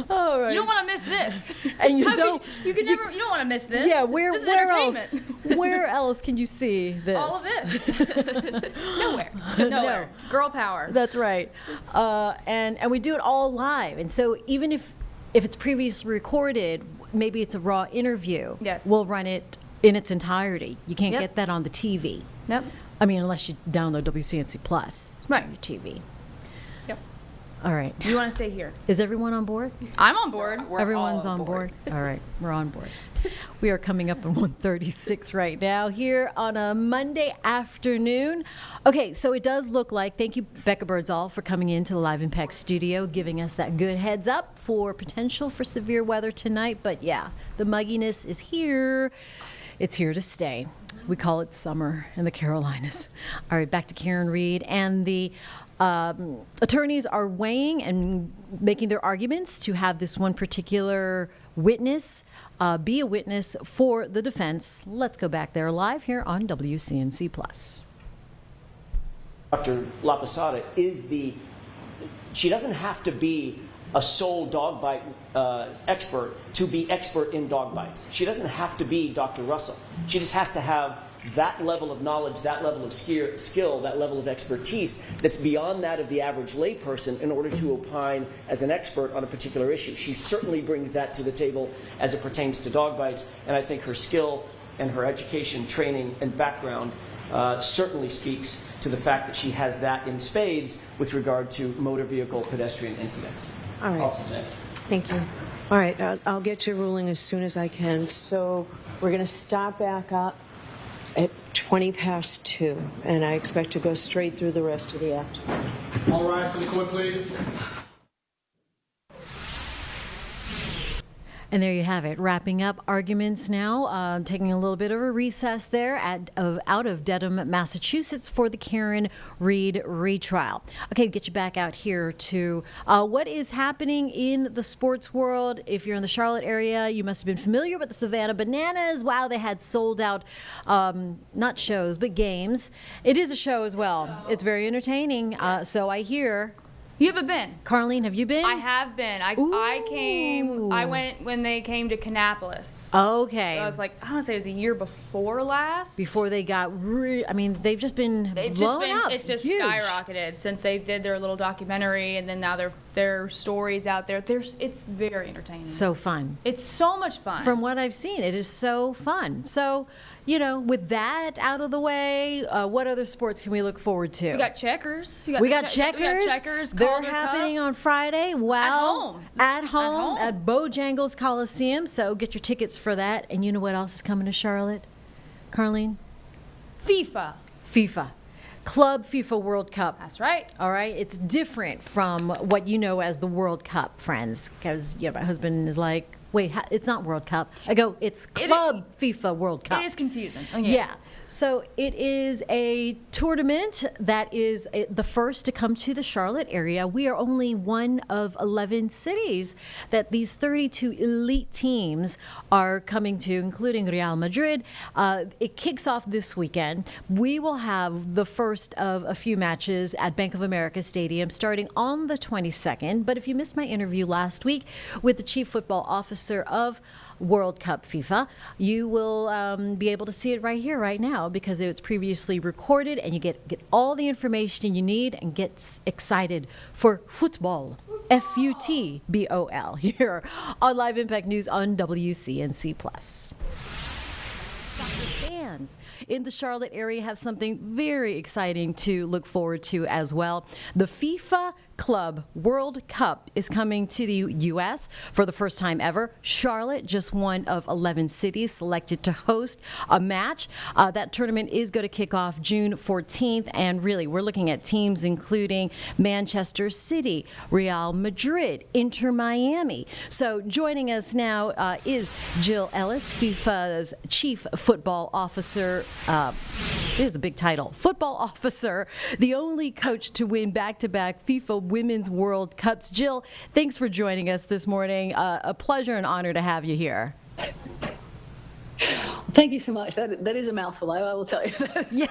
All right. You don't want to miss this. And you How don't. You could never. You don't want to miss this. Yeah, This is where else? entertainment. Where else can you see this? All of this. Nowhere. Nowhere. Girl power. That's right. And we do it all live. And so even if it's previously recorded, maybe it's a raw interview. Yes. We'll run it in its entirety. You can't Yep. get that on the TV. Yep. I mean, unless you download WCNC Plus Right. to your TV. Yep. All right. You want to stay here? Is everyone on board? I'm on board. Everyone's on board. All right, we're on board. We are coming up on 1:36 right now here on a Monday afternoon. Okay, so it does look like, thank you, Becca Birdsall, for coming into the Live Impact studio, giving us that good heads up for potential for severe weather tonight. But yeah, the mugginess is here. It's here to stay. We call it summer in the Carolinas. All right, back to Karen Reed. And the attorneys are weighing and making their arguments to have this one particular witness be a witness for the defense. Let's go back there live here on WCNC Plus. Dr. LaPosada she doesn't have to be a sole dog bite expert to be expert in dog bites. She doesn't have to be Dr. Russell. She just has to have that level of knowledge, that level of skill, that level of expertise that's beyond that of the average layperson in order to opine as an expert on a particular issue. She certainly brings that to the table as it pertains to dog bites, and I think her skill and her education, training, and background certainly speaks to the fact that she has that in spades with regard to motor vehicle pedestrian incidents. All right. I'll submit. Thank you. All right, I'll get your ruling as soon as I can. So we're going to start back up at 2:20, and I expect to go straight through the rest of the afternoon. All right, for the court, please. And there you have it, wrapping up arguments now, taking a little bit of a recess there out of Dedham, Massachusetts for the Karen Reed retrial. Okay, get you back out here to what is happening in the sports world. If you're in the Charlotte area, you must have been familiar with the Savannah Bananas. Wow, they had sold out, not shows, but games. It is a show as well. It's very entertaining, so I hear. You haven't been. Carlene, have you been? I have been. I went when they came to Kannapolis. Okay. So I was like, I want to say it was the year before last. Before they got, they've just been blown up. It's just Huge. skyrocketed since they did their little documentary, and then now their stories out there. It's very entertaining. So fun. It's so much fun. From what I've seen, it is so fun. So, with that out of the way, what other sports can we look forward to? We got checkers. We got checkers. We got checkers. They're Calder happening Cup. on Friday. Wow. At home. At home at Bojangles Coliseum. So get your tickets for that. And you know what else is coming to Charlotte, Carlene? FIFA. Club FIFA World Cup. That's right. All right. It's different from what you know as the World Cup, friends. Because my husband is like, wait, it's not World Cup. I go, it's Club FIFA World Cup. It is confusing. Yeah. So it is a tournament that is the first to come to the Charlotte area. We are only one of 11 cities that these 32 elite teams are coming to, including Real Madrid. It kicks off this weekend. We will have the first of a few matches at Bank of America Stadium starting on the 22nd. But if you missed my interview last week with the chief football officer of World Cup FIFA, you will be able to see it right here, right now, because it's previously recorded, and you get all the information you need and get excited for football. FUTBOL here on Live Impact News on WCNC Plus. Soccer fans in the Charlotte area have something very exciting to look forward to as well. The FIFA Club World Cup is coming to the U.S. for the first time ever. Charlotte, just one of 11 cities selected to host a match. That tournament is going to kick off June 14th, and really, we're looking at teams including Manchester City, Real Madrid, Inter Miami. So joining us now is Jill Ellis, FIFA's chief football officer officer. It is a big title. Football officer, the only coach to win back-to-back FIFA Women's World Cups. Jill, thanks for joining us this morning. A pleasure and honor to have you here. Thank you so much. That is a mouthful, I will tell you. Yeah.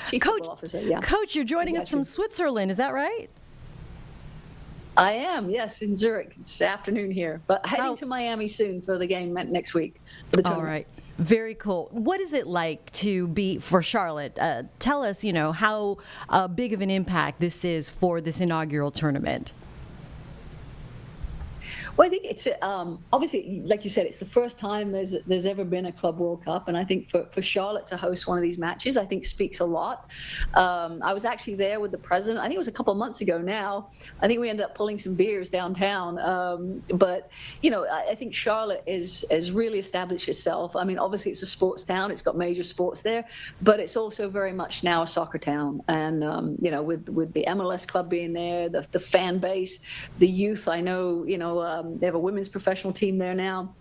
Chief Football Officer, yeah. Coach, you're joining us from Switzerland, is that right? I am, yes, in Zurich. It's afternoon here, but heading to Miami soon for the game next week. For the All right. Very cool. What is it like to be for Charlotte? Tell us, how big of an impact this is for this inaugural tournament. Well, I think it's obviously, like you said, it's the first time there's ever been a Club World Cup, and I think for Charlotte to host one of these matches, I think speaks a lot. I was actually there with the president. I think it was a couple of months ago now. I think we ended up pulling some beers downtown. But I think Charlotte has really established itself. I mean, obviously it's a sports town. It's got major sports there, but it's also very much now a soccer town. And with the MLS club being there, the fan base, the youth. I know they have a women's professional team there now.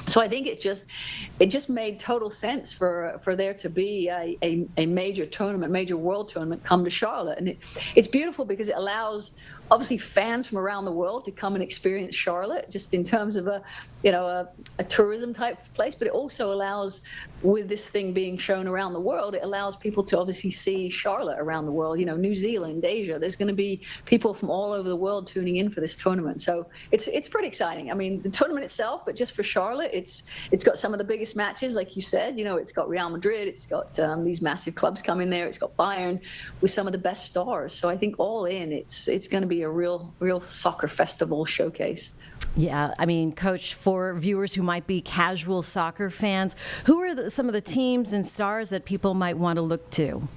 So I think it just made total sense for there to be a major tournament, major world tournament come to Charlotte. And it's beautiful because it allows obviously fans from around the world to come and experience Charlotte just in terms of a tourism type place, but it also allows, with this thing being shown around the world, it allows people to obviously see Charlotte around the world, New Zealand, Asia. There's going to be people from all over the world tuning in for this tournament. So it's pretty exciting. I mean, the tournament itself, but just for Charlotte, it's got some of the biggest matches, like you said. It's got Real Madrid, it's got these massive clubs coming there, it's got Bayern with some of the best stars. So I think all in, it's going to be a real soccer festival showcase. Yeah, I mean, Coach, for viewers who might be casual soccer fans, who are some of the teams and stars that people might want to look to?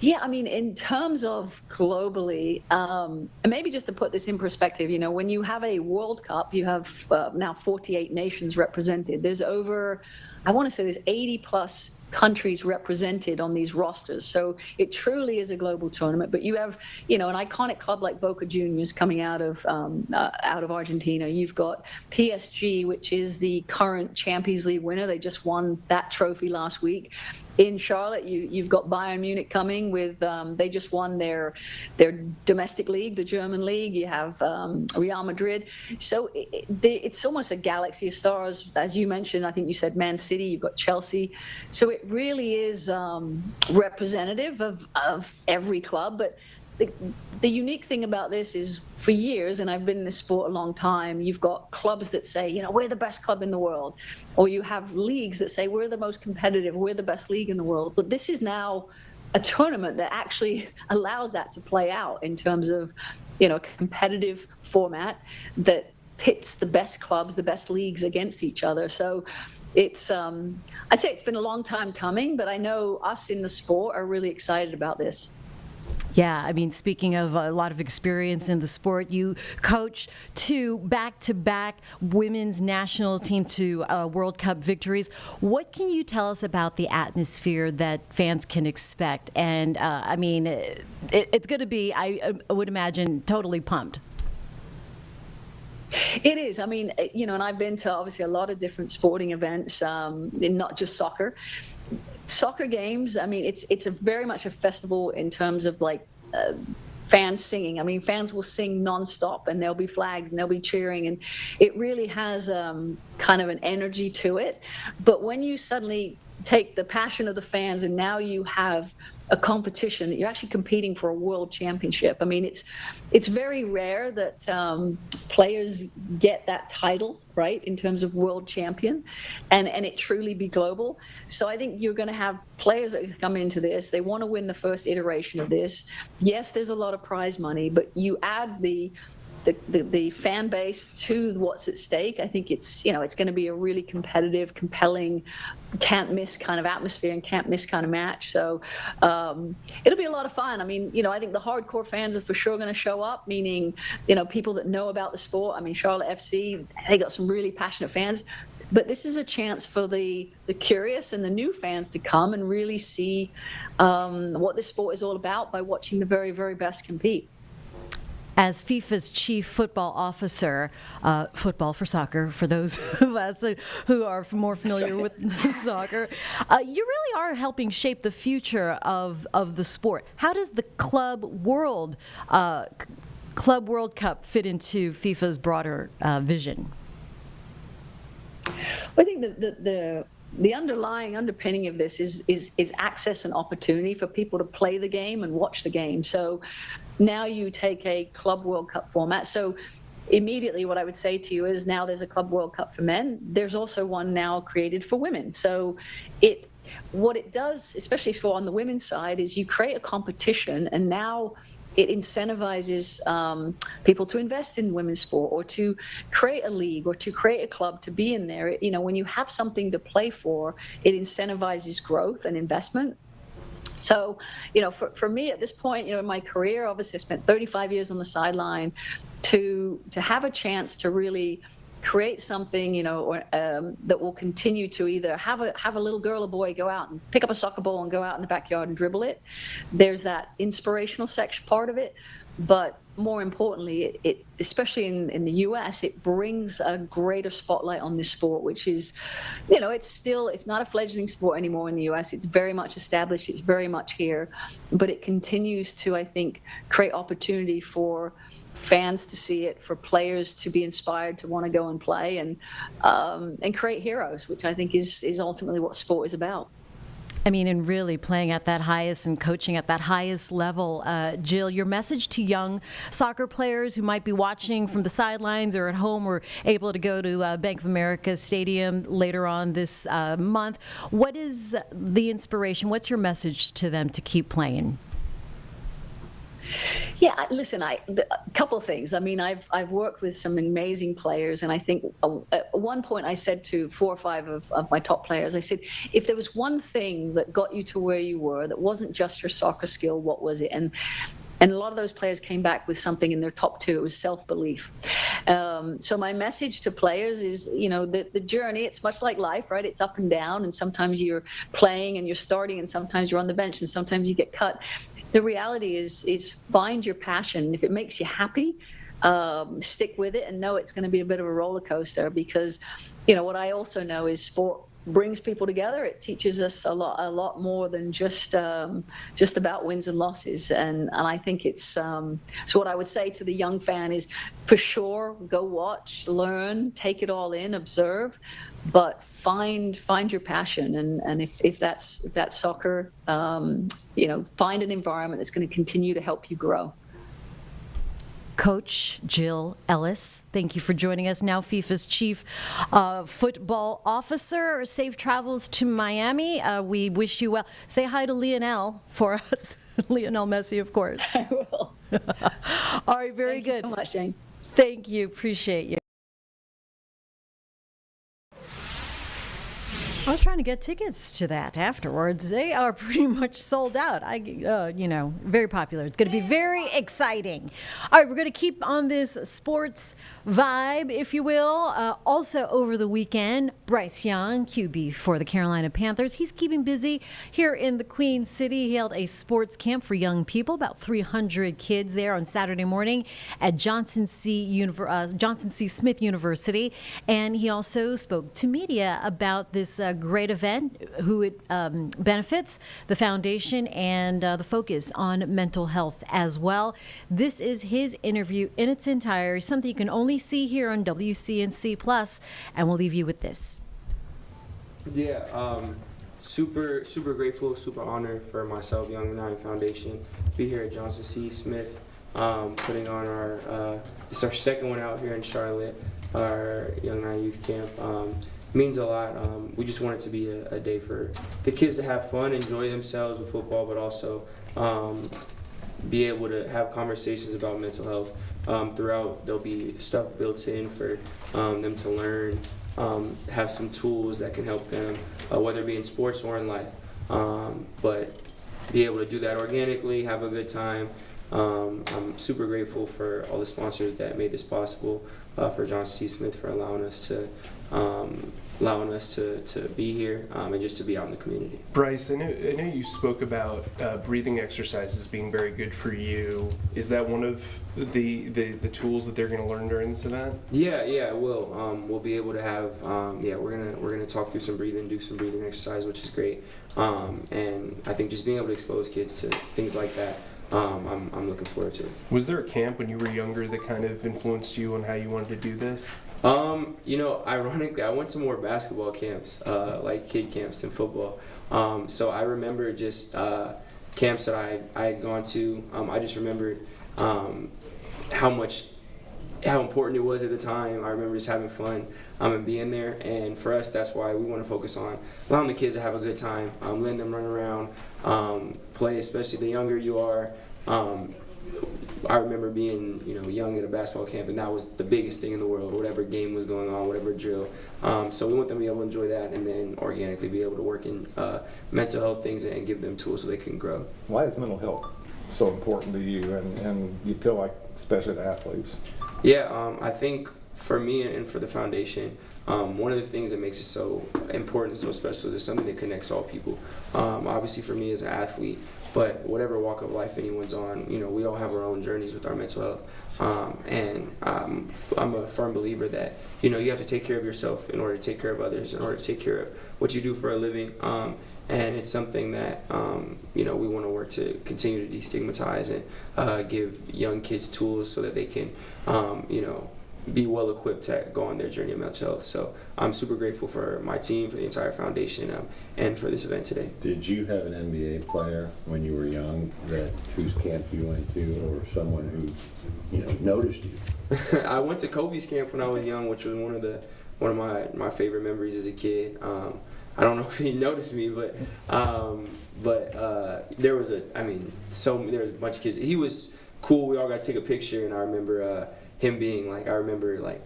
Yeah, I mean, in terms of globally, and maybe just to put this in perspective, when you have a World Cup, you have now 48 nations represented. There's over, I want to say there's 80 plus countries represented on these rosters. So it truly is a global tournament. But you have, an iconic club like Boca Juniors coming out of Argentina. You've got PSG, which is the current Champions League winner. They just won that trophy last week. In Charlotte, you've got Bayern Munich coming with, they just won their domestic league, the German league. You have Real Madrid. So it's almost a galaxy of stars. As you mentioned, I think you said Man City, you've got Chelsea. So it really is representative of every club. But the unique thing about this is, for years, and I've been in this sport a long time, you've got clubs that say, we're the best club in the world. Or you have leagues that say, we're the most competitive, we're the best league in the world. But this is now a tournament that actually allows that to play out in terms of, a competitive format that pits the best clubs, the best leagues against each other. So it's, I'd say it's been a long time coming, but I know us in the sport are really excited about this. Yeah, I mean, speaking of a lot of experience in the sport, you coached two back-to-back women's national team to World Cup victories. What can you tell us about the atmosphere that fans can expect? And, I mean, it's going to be, I would imagine, totally pumped. It is. I mean, and I've been to obviously a lot of different sporting events, not just soccer. Soccer games, I mean, it's a very much a festival in terms of fans singing. I mean, fans will sing nonstop, and there'll be flags and they'll be cheering, and it really has kind of an energy to it. But when you suddenly take the passion of the fans and now you have a competition that you're actually competing for a world championship. I mean, it's very rare that players get that title, right, in terms of world champion, and it truly be global. So I think you're going to have players that come into this. They want to win the first iteration of this. Yes, there's a lot of prize money, but you add the fan base to what's at stake. I think it's going to be a really competitive, compelling, can't miss kind of atmosphere and can't miss kind of match. So it'll be a lot of fun. I mean, I think the hardcore fans are for sure going to show up, meaning, people that know about the sport. I mean, Charlotte FC, they got some really passionate fans. But this is a chance for the curious and the new fans to come and really see what this sport is all about by watching the very, very best compete. As FIFA's chief football officer, football for soccer, for those of us who are more familiar with soccer, you really are helping shape the future of the sport. How does the Club World Cup fit into FIFA's broader vision? I think the underpinning of this is access and opportunity for people to play the game and watch the game. So now you take a Club World Cup format. So immediately what I would say to you is now there's a Club World Cup for men. There's also one now created for women. So what it does, especially on the women's side, is you create a competition, and now it incentivizes people to invest in women's sport, or to create a league, or to create a club to be in there. When you have something to play for, it incentivizes growth and investment. So, for me at this point, in my career, obviously I spent 35 years on the sideline. To have a chance to really create something, that will continue to either have a little girl or boy go out and pick up a soccer ball and go out in the backyard and dribble it. There's that inspirational section part of it, but more importantly, it especially in the U.S., it brings a greater spotlight on this sport, which is, it's not a fledgling sport anymore in the U.S. It's very much established. It's very much here, but it continues to, I think, create opportunity for fans to see it, for players to be inspired to want to go and play, and create heroes, which I think is ultimately what sport is about. I mean, and really playing at that highest and coaching at that highest level. Jill, your message to young soccer players who might be watching from the sidelines or at home, or able to go to Bank of America Stadium later on this month. What is the inspiration? What's your message to them to keep playing? Yeah, listen, a couple of things. I mean, I've worked with some amazing players, and I think at one point I said to 4 or 5 of my top players, I said, if there was one thing that got you to where you were, that wasn't just your soccer skill, what was it? And a lot of those players came back with something in their top 2. It was self-belief. So my message to players is, the journey, it's much like life, right? It's up and down, and sometimes you're playing and you're starting, and sometimes you're on the bench, and sometimes you get cut. The reality is find your passion. If it makes you happy, stick with it, and know it's going to be a bit of a roller coaster, because, what I also know is sport brings people together. It teaches us a lot more than just about wins and losses. And I think it's, so what I would say to the young fan is, for sure, go watch, learn, take it all in, observe, but find your passion. And if that's soccer, find an environment that's going to continue to help you grow. Coach Jill Ellis, thank you for joining us. Now FIFA's chief football officer. Safe travels to Miami. We wish you well. Say hi to Lionel for us. Lionel Messi, of course. I will. All right, very good. Thank you so much, Jane. Thank you. Appreciate you. I was trying to get tickets to that afterwards. They are pretty much sold out. Very popular. It's going to be very exciting. All right, we're going to keep on this sports vibe, if you will. Also over the weekend, Bryce Young, QB for the Carolina Panthers. He's keeping busy here in the Queen City. He held a sports camp for young people, about 300 kids there on Saturday morning at Johnson C. Smith University. And he also spoke to media about this great event, who it benefits, the foundation, and the focus on mental health as well. This is his interview in its entirety, something you can only see here on WCNC Plus, and we'll leave you with this. Yeah, super grateful, super honored for myself, Young Nine Foundation, be here at Johnson C. Smith, putting on it's our second one out here in Charlotte, our Young Nine Youth Camp. Means a lot. We just want it to be a day for the kids to have fun, enjoy themselves with football, but also be able to have conversations about mental health throughout. There'll be stuff built in for them to learn, have some tools that can help them, whether it be in sports or in life. But be able to do that organically, have a good time, I'm super grateful for all the sponsors that made this possible, for Johnson C. Smith for allowing us to be here and just to be out in the community. Bryce, I know you spoke about breathing exercises being very good for you. Is that one of the tools that they're going to learn during this event? Yeah, it will. We'll be able to have we're gonna talk through some breathing, do some breathing exercise, which is great. And I think just being able to expose kids to things like that, I'm looking forward to. Was there a camp when you were younger that kind of influenced you on how you wanted to do this? Ironically, I went to more basketball camps, like kid camps and football. So I remember just camps that I had gone to. I just remembered how important it was at the time. I remember just having fun and being there. And for us, that's why we want to focus on allowing the kids to have a good time, letting them run around, play, especially the younger you are. I remember being, young at a basketball camp, and that was the biggest thing in the world, whatever game was going on, whatever drill. So we want them to be able to enjoy that and then organically be able to work in mental health things and give them tools so they can grow. Why is mental health so important to you and you feel like, especially to athletes? Yeah, I think for me and for the foundation, one of the things that makes it so important and so special is it's something that connects all people. Obviously for me as an athlete, but whatever walk of life anyone's on, we all have our own journeys with our mental health. And I'm a firm believer that, you have to take care of yourself in order to take care of others, in order to take care of what you do for a living. And it's something that, we want to work to continue to destigmatize and give young kids tools so that they can, be well equipped to go on their journey of mental health. So I'm super grateful for my team, for the entire foundation, and for this event today. Did you have an NBA player when you were young whose camp you went to, or someone who noticed you? I went to Kobe's camp when I was young, which was one of my favorite memories as a kid. I don't know if he noticed me, but there was a bunch of kids. He was cool. We all got to take a picture, and I remember him being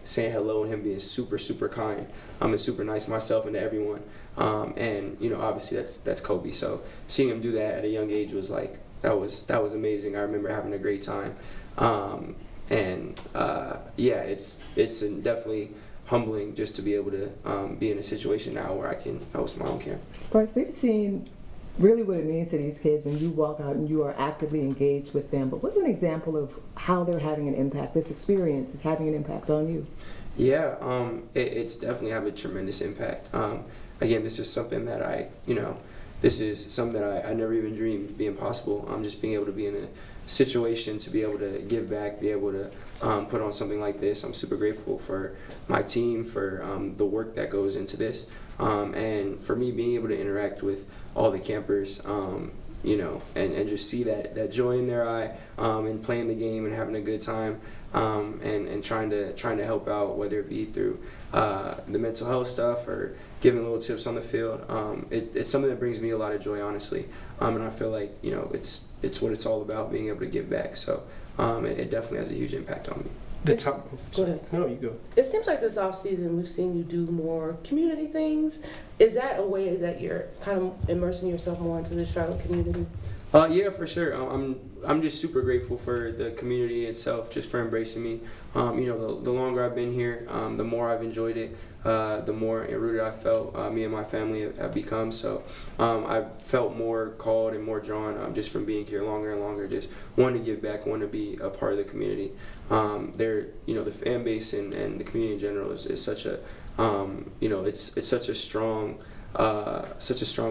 saying hello and him being super, super kind. And super nice myself and to everyone. And obviously that's Kobe. So seeing him do that at a young age was that was amazing. I remember having a great time. It's definitely humbling just to be able to be in a situation now where I can host my own camp. Bryce, we've seen really what it means to these kids when you walk out and you are actively engaged with them. But what's an example of how they're having an impact? This experience is having an impact on you. Yeah, it's definitely have a tremendous impact. Again, this is something that I never even dreamed being possible. Just being able to be in a situation to be able to give back, be able to put on something like this. I'm super grateful for my team, for the work that goes into this, and for me being able to interact with all the campers, and just see that joy in their eye, and playing the game and having a good time, and trying to help out, whether it be through the mental health stuff or giving little tips on the field. It's something that brings me a lot of joy, honestly, and I feel like it's what it's all about, being able to give back. So it definitely has a huge impact on me. Go ahead. No, you go. It seems like this off season we've seen you do more community things. Is that a way that you're kind of immersing yourself more into the Charlotte community? Yeah, for sure. I'm just super grateful for the community itself, just for embracing me. The longer I've been here, the more I've enjoyed it, the more rooted I felt me and my family have become. So I've felt more called and more drawn just from being here longer and longer, just wanting to give back, wanting to be a part of the community. The fan base and the community in general is such a, it's such a strong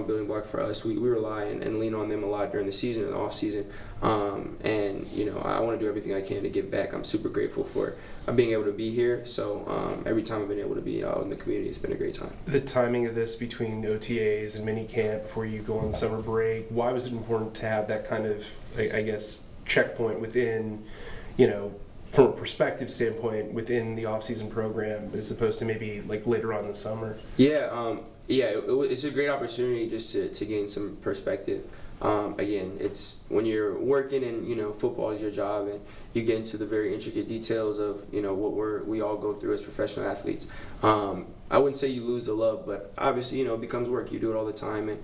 building block for us. We rely and lean on them a lot during the season and the off season. I want to do everything I can to give back. I'm super grateful for being able to be here. So every time I've been able to be out in the community, it's been a great time. The timing of this between OTAs and mini camp before you go on summer break, why was it important to have that kind of, I guess, checkpoint within, from a perspective standpoint within the off-season program as opposed to maybe later on in the summer? It's a great opportunity just to gain some perspective. Again, it's when you're working and football is your job and you get into the very intricate details of what we all go through as professional athletes. I wouldn't say you lose the love, but obviously it becomes work. You do it all the time, and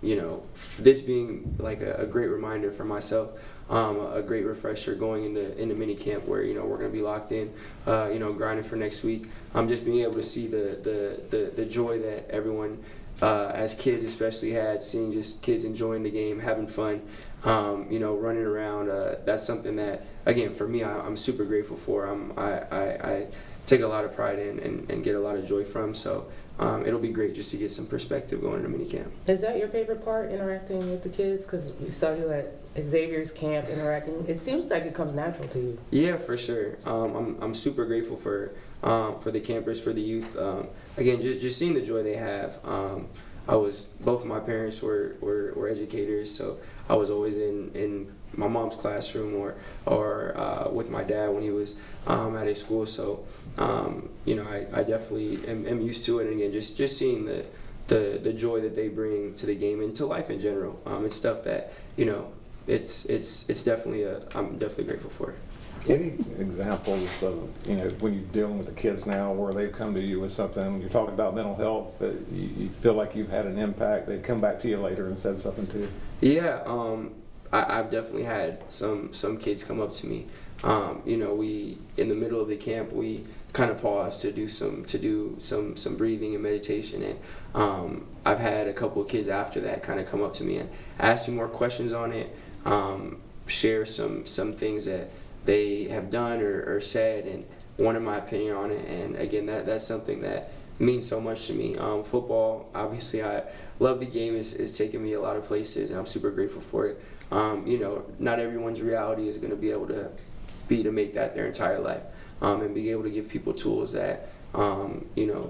this being like a great reminder for myself, a great refresher going into mini camp where we're going to be locked in, grinding for next week. Just being able to see the joy that everyone, as kids especially, had, seeing just kids enjoying the game, having fun, running around. That's something that, again, for me, I'm super grateful for. I take a lot of pride in and get a lot of joy from. So it'll be great just to get some perspective going into minicamp. Is that your favorite part, interacting with the kids? Because we saw you at Xavier's camp interacting. It seems like it comes natural to you. Yeah, for sure. I'm super grateful for the campers, for the youth. Again, just seeing the joy they have. Both of my parents were educators, so I was always in my mom's classroom or with my dad when he was at a school. So I definitely am used to it. And again, just seeing the joy that they bring to the game and to life in general. It's stuff that it's definitely I'm definitely grateful for. Any examples of, when you're dealing with the kids now where they've come to you with something, you're talking about mental health, that you feel like you've had an impact, they come back to you later and said something to you? Yeah, I've definitely had some kids come up to me. We, in the middle of the camp, we kind of paused to do some breathing and meditation, and I've had a couple of kids after that kind of come up to me and ask me more questions on it, share some things that they have done or said, and wanted my opinion on it. And again, that's something that means so much to me. Football, obviously, I love the game. It's taken me a lot of places, and I'm super grateful for it. Not everyone's reality is going to be able to make that their entire life, and be able to give people tools that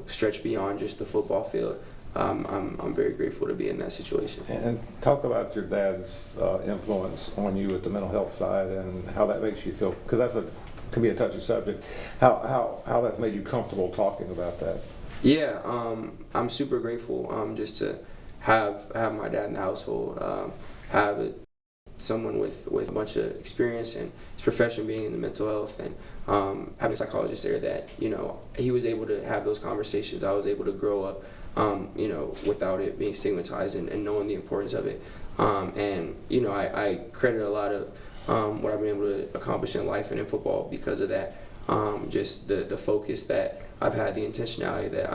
stretch beyond just the football field. I'm very grateful to be in that situation. And talk about your dad's influence on you at the mental health side and how that makes you feel, because can be a touchy subject. How that's made you comfortable talking about that? Yeah, I'm super grateful just to have my dad in the household, have someone with a bunch of experience and his profession being in the mental health, and having a psychologist there that he was able to have those conversations. I was able to grow up without it being stigmatized and knowing the importance of it. I credit a lot of what I've been able to accomplish in life and in football because of that. Just the focus that I've had, the intentionality that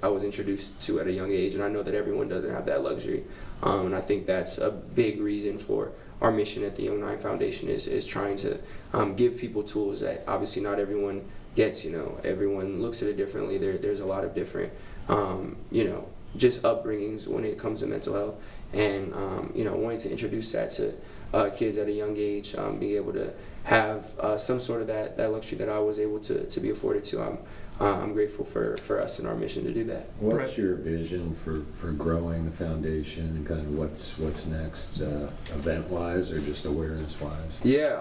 I was introduced to at a young age, and I know that everyone doesn't have that luxury. And I think that's a big reason for our mission at the Young Nine Foundation is trying to give people tools that obviously not everyone gets. Everyone looks at it differently. There's a lot of different just upbringings when it comes to mental health, and wanting to introduce that to kids at a young age, being able to have some sort of that luxury that I was able to be afforded to. I'm grateful for us and our mission to do that. What's your vision for growing the foundation and kind of what's next, event-wise or just awareness-wise? Yeah,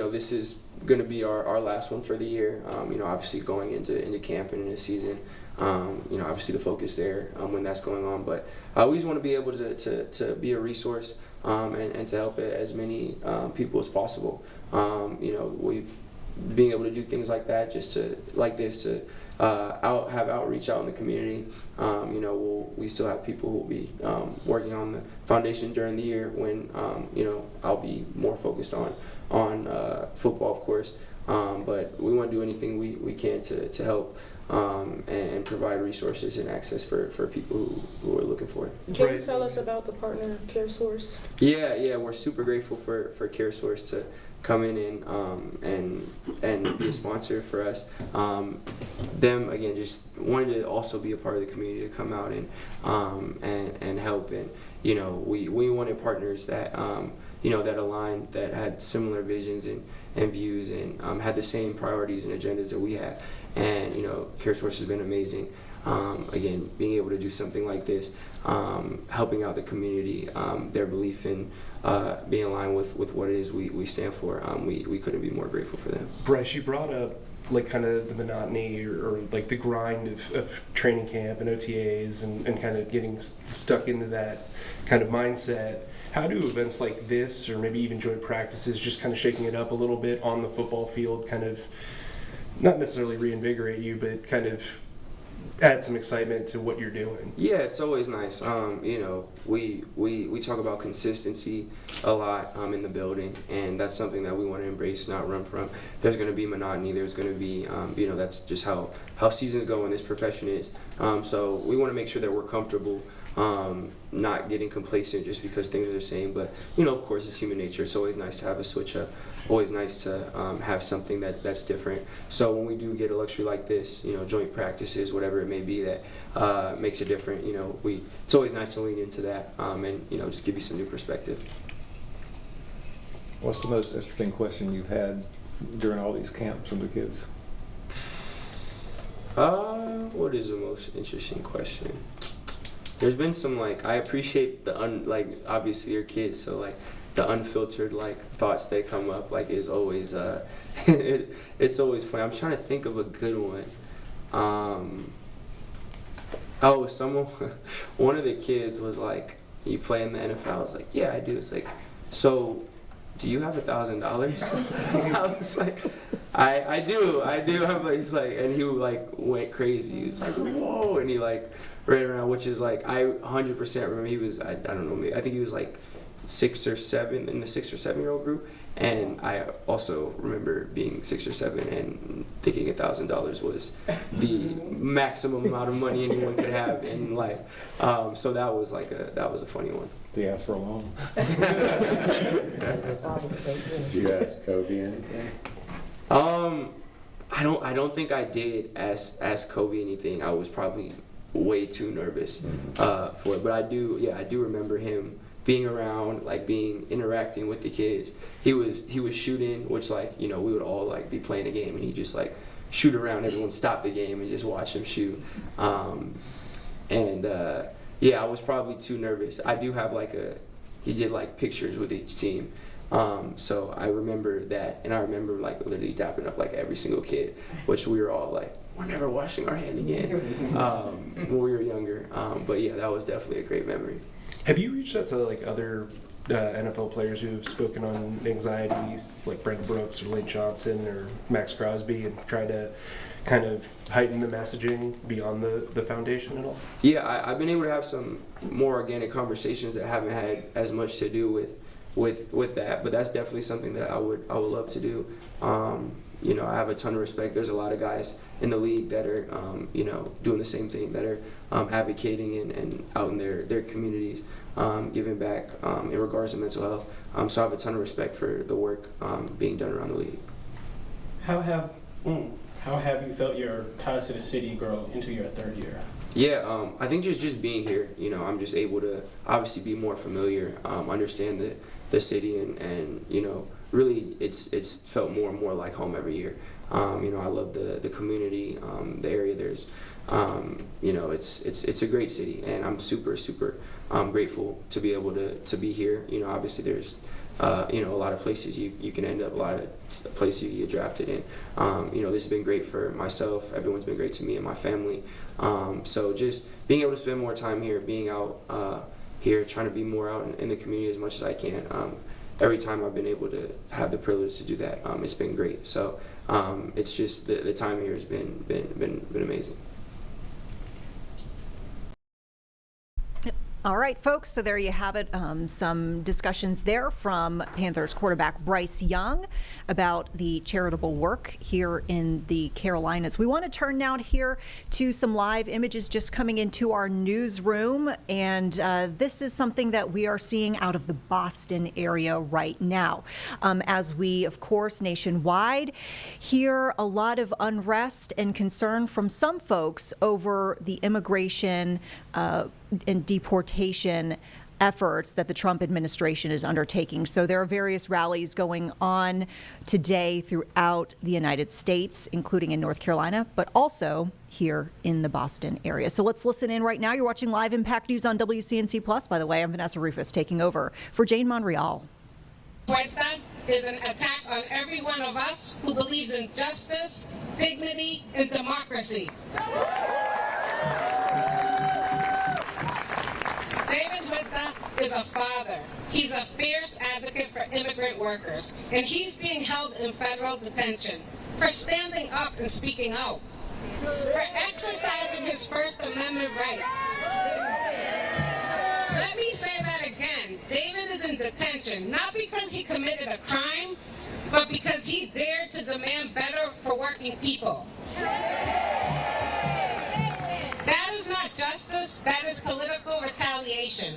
this is going to be our last one for the year. Obviously going into camp and into season. Obviously the focus there when that's going on, but we just want to be able to be a resource and to help as many people as possible. We've being able to do things like that, just to have outreach out in the community. We still have people who will be working on the foundation during the year when I'll be more focused on football, of course. But we want to do anything we can to help and provide resources and access for people who are looking for it. Can you tell us about the partner CareSource? Yeah, we're super grateful for CareSource to come in and be a sponsor for us. Them again just wanted to also be a part of the community, to come out and help, and we wanted partners that that aligned, that had similar visions and views, and had the same priorities and agendas that we had. And CareSource has been amazing. Again, being able to do something like this, helping out the community, their belief in being aligned with what it is we stand for. We couldn't be more grateful for them. Bryce, you brought up kind of the monotony or the grind of training camp and OTAs and kind of getting stuck into that kind of mindset. How do events like this, or maybe even joint practices, just kind of shaking it up a little bit on the football field, kind of not necessarily reinvigorate you, but kind of add some excitement to what you're doing. Yeah, it's always nice. You know, we talk about consistency a lot in the building, and that's something that we want to embrace, not run from. There's going to be monotony. There's going to be, you know, that's just how seasons go in this profession is. So we want to make sure that we're comfortable, not getting complacent just because things are the same. But, you know, of course, it's human nature. It's always nice to have a switch up. Always nice to have something that's different. So when we do get a luxury like this, you know, joint practices, whatever it may be that makes it different, you know, it's always nice to lean into that and, you know, just give you some new perspective. What's the most interesting question you've had during all these camps from the kids? What is the most interesting question? There's been some, like, I appreciate the obviously you're kids, so like the unfiltered thoughts that come up is always it's always funny. I'm trying to think of a good one. One of the kids was like, "You play in the NFL?" I was like, "Yeah, I do." It's like, "So, do you have $1,000?" I was like, I do. He's like, and he went crazy. He was like, "Whoa!" And he ran around, which is I 100% remember he was, I don't know, I think he was 6 or 7 in the 6 or 7-year-old group, and I also remember being 6 or 7 and thinking $1,000 was the maximum amount of money anyone could have in life. So that was a funny one. Did you ask for a loan? Did you ask Kobe anything? I don't think I did ask Kobe anything. I was probably way too nervous for it, but I do remember him being around, interacting with the kids. He was shooting, which we would all be playing a game, and he just shoot around. Everyone stop the game and just watch him shoot. I was probably too nervous. I do have he did pictures with each team. So I remember that, and I remember literally dapping up every single kid, which we were all we're never washing our hand again when we were younger. But yeah, that was definitely a great memory. Have you reached out to other NFL players who have spoken on anxieties, like Brent Brooks or Lane Johnson or Max Crosby, and try to kind of heighten the messaging beyond the foundation at all? Yeah, I've been able to have some more organic conversations that haven't had as much to do with that, but that's definitely something that I would love to do. I have a ton of respect. There's a lot of guys in the league that are doing the same thing, that are advocating and out in their communities, giving back in regards to mental health. So I have a ton of respect for the work being done around the league. How have you felt your ties to the city grow into your third year? Yeah, I think just being here, I'm just able to obviously be more familiar, understand the city, and really it's felt more and more like home every year. I love the community, the area. There's, it's a great city, and I'm super grateful to be able to be here. Obviously there's a lot of places you can end up, a lot of places you get drafted in. This has been great for myself. Everyone's been great to me and my family. So just being able to spend more time here, being out here, trying to be more out in the community as much as I can. Every time I've been able to have the privilege to do that, it's been great. So it's just the time here has been amazing. All right, folks, so there you have it. Some discussions there from Panthers quarterback Bryce Young about the charitable work here in the Carolinas. We want to turn now here to some live images just coming into our newsroom, and this is something that we are seeing out of the Boston area right now. As we, of course, nationwide hear a lot of unrest and concern from some folks over the immigration and deportation efforts that the Trump administration is undertaking. So there are various rallies going on today throughout the United States, including in North Carolina, but also here in the Boston area. So let's listen in right now. You're watching Live Impact News on WCNC Plus. By the way, I'm Vanessa Rufus taking over for Jane Monreal. Puerta is an attack on every one of us who believes in justice, dignity, and democracy. David Huerta is a father. He's a fierce advocate for immigrant workers, and he's being held in federal detention for standing up and speaking out. for exercising his First Amendment rights. Let me say that again. David is in detention, not because he committed a crime, but because he dared to demand better for working people. That is not justice, that is political retaliation.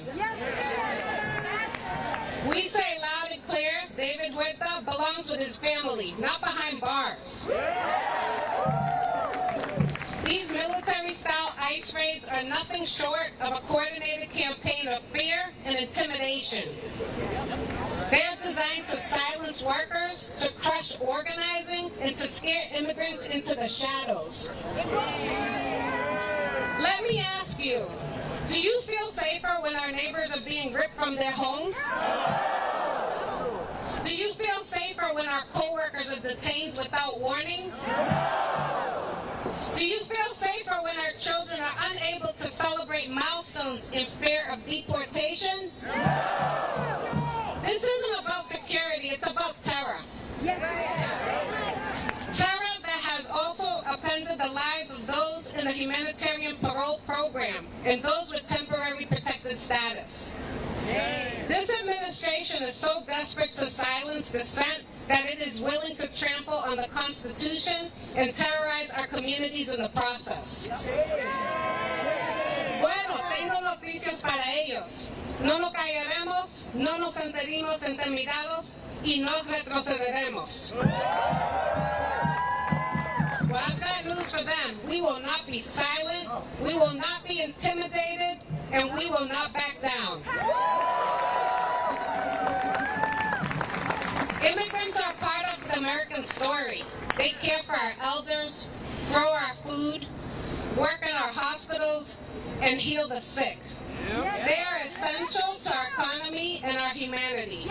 We say loud and clear, David Huerta belongs with his family, not behind bars. These military-style ICE raids are nothing short of a coordinated campaign of fear and intimidation. They are designed to silence workers, to crush organizing, and to scare immigrants into the shadows. Let me ask you, do you feel safer when our neighbors are being ripped from their homes? Do you feel safer when our co-workers are detained without warning? Do you feel safer when our children are unable to celebrate milestones in fear of deportation? This isn't about security, it's about terror. Terror that has also upended the lives of those in the humanitarian parole program and those with temporary protected status. This administration is so desperate to silence dissent that it is willing to trample on the Constitution and terrorize our communities in the process. Bueno, tengo noticias para ellos. No nos callaremos, no nos sentiremos intimidados y no retrocederemos. Well, I've got news for them. We will not be silent, we will not be intimidated, and we will not back down. Immigrants are part of the American story. They care for our elders, grow our food, work in our hospitals, and heal the sick. They are essential to our economy and our humanity.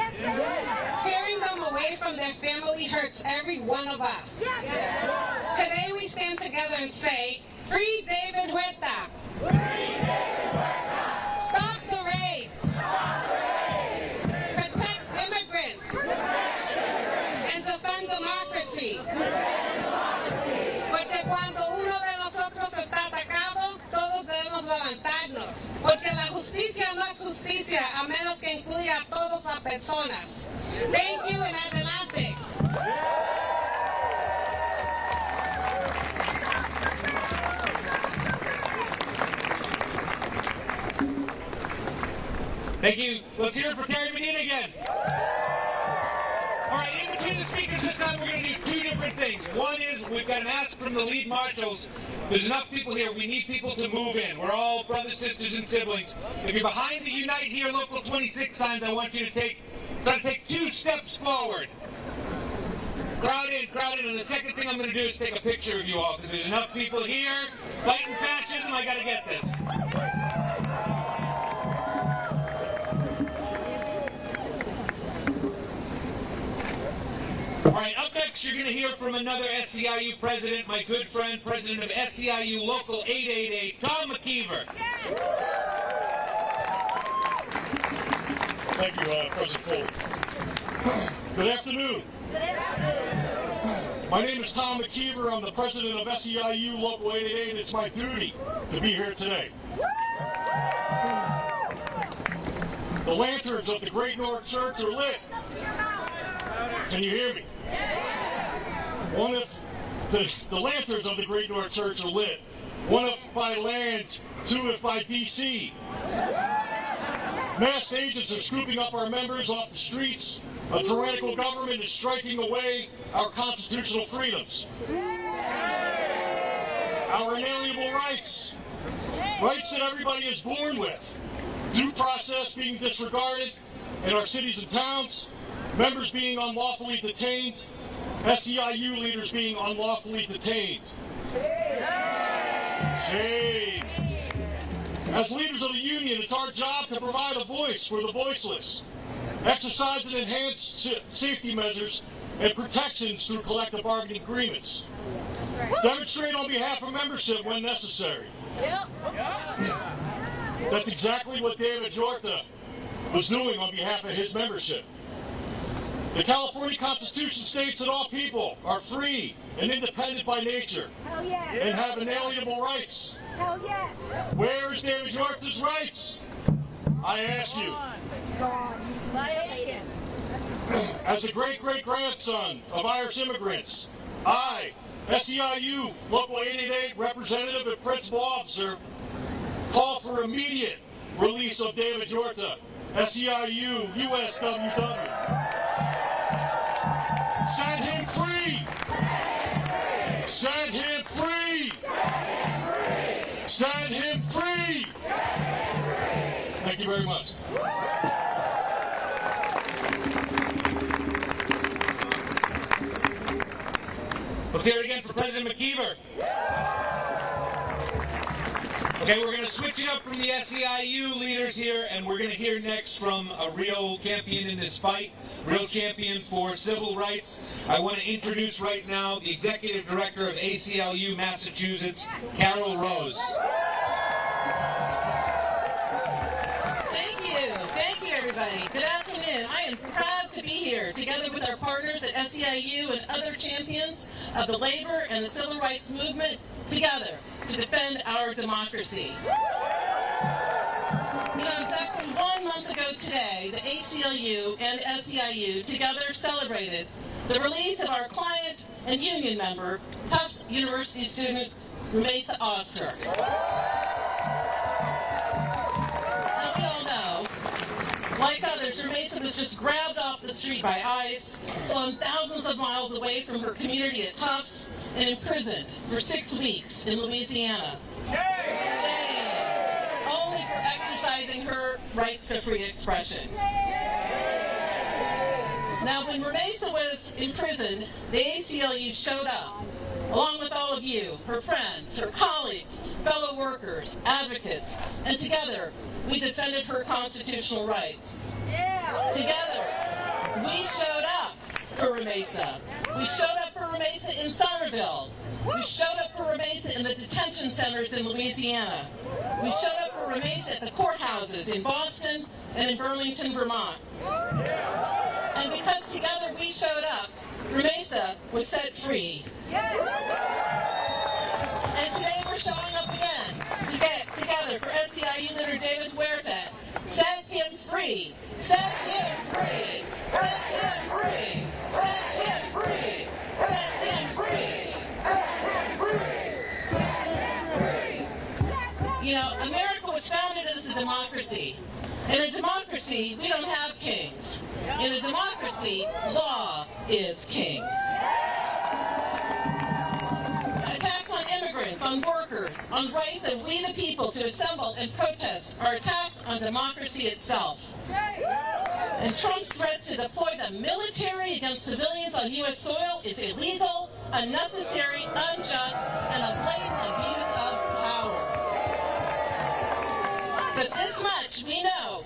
Tearing them away from their family hurts every one of us. Today we stand together and say, Free David Huerta! Free David Huerta! Stop the raids! Stop the raids! Protect immigrants! And defend democracy! Porque cuando uno de nosotros está atacado, todos debemos levantarnos. Porque la justicia no es justicia a menos que incluya a todas las personas. Thank you and adelante. Thank you. Let's hear it for Carrie Medina again. All right, in between the speakers this time, we're going to do two different things. One is we've got an ask from the lead marshals. There's enough people here. We need people to move in. We're all brothers, sisters, and siblings. If you're behind the Unite Here Local 26 signs, I want you to try to take 2 steps forward. Crowd in, and the second thing I'm going to do is take a picture of you all, because there's enough people here fighting fascism. I got to get this. All right, up next, you're going to hear from another SEIU president, my good friend, president of SEIU Local 888, Tom McKeever. Thank you, President Cole. Good afternoon. My name is Tom McKeever. I'm the president of SEIU Local 888. It's my duty to be here today. The lanterns of the Great North Church are lit. Can you hear me? One of the lanterns of the Great North Church are lit. One if by land, two if by DC. Masked agents are scooping up our members off the streets. A tyrannical government is striking away our constitutional freedoms. Our inalienable rights. Rights that everybody is born with. Due process being disregarded in our cities and towns. Members being unlawfully detained, SEIU leaders being unlawfully detained. Shame. As leaders of the union, it's our job to provide a voice for the voiceless, exercise and enhance safety measures and protections through collective bargaining agreements. Demonstrate on behalf of membership when necessary. That's exactly what David Huerta was doing on behalf of his membership. The California Constitution states that all people are free and independent by nature and have inalienable rights. Where is David York's rights? I ask you. As a great-great-grandson of Irish immigrants, I, SEIU Local 888 representative and principal officer, call for immediate release of David Yorta, SEIU USWW. Set him free! Set him free! Set him free! Thank you very much. Let's hear it again for President McKeever. Okay, we're going to switch it up from the SEIU leaders here, and we're going to hear next from a real champion in this fight, real champion for civil rights. I want to introduce right now the Executive Director of ACLU Massachusetts, Carol Rose. Thank you, everybody. Good afternoon. I am proud to be here together with our partners at SEIU and other champions of the labor and the civil rights movement together to defend our democracy. You know, exactly 1 month ago today, the ACLU and SEIU together celebrated the release of our client and union member, Tufts University student, Rumeysa Ozturk. Like others, Rumeysa was just grabbed off the street by ICE, flown thousands of miles away from her community at Tufts, and imprisoned for 6 weeks in Louisiana. Shame! Only for exercising her rights to free expression. Now, when Rumeysa was imprisoned, the ACLU showed up, along with all of you, her friends, her colleagues, fellow workers, advocates, and together, we defended her constitutional rights. Together, we showed up for Rumeysa. We showed up for Rumeysa in Somerville. We showed up for Rumeysa in the detention centers in Louisiana. We showed up for Rumeysa at the courthouses in Boston and in Burlington, Vermont. And because together we showed up, Rumeysa was set free. And today we're showing up again, together for SEIU leader David Huerta. Set him free! Set him free! Set him free! Set him free! Set him free! Set him free! Set him free! You know, America was founded as a democracy. In a democracy, we don't have kings. In a democracy, law is king. Attacks on immigrants, on workers, on rights of we the people to assemble and protest are attacks on democracy itself. And Trump's threats to deploy the military against civilians on U.S. soil is illegal, unnecessary, unjust, and a blatant abuse of power. But this much we know.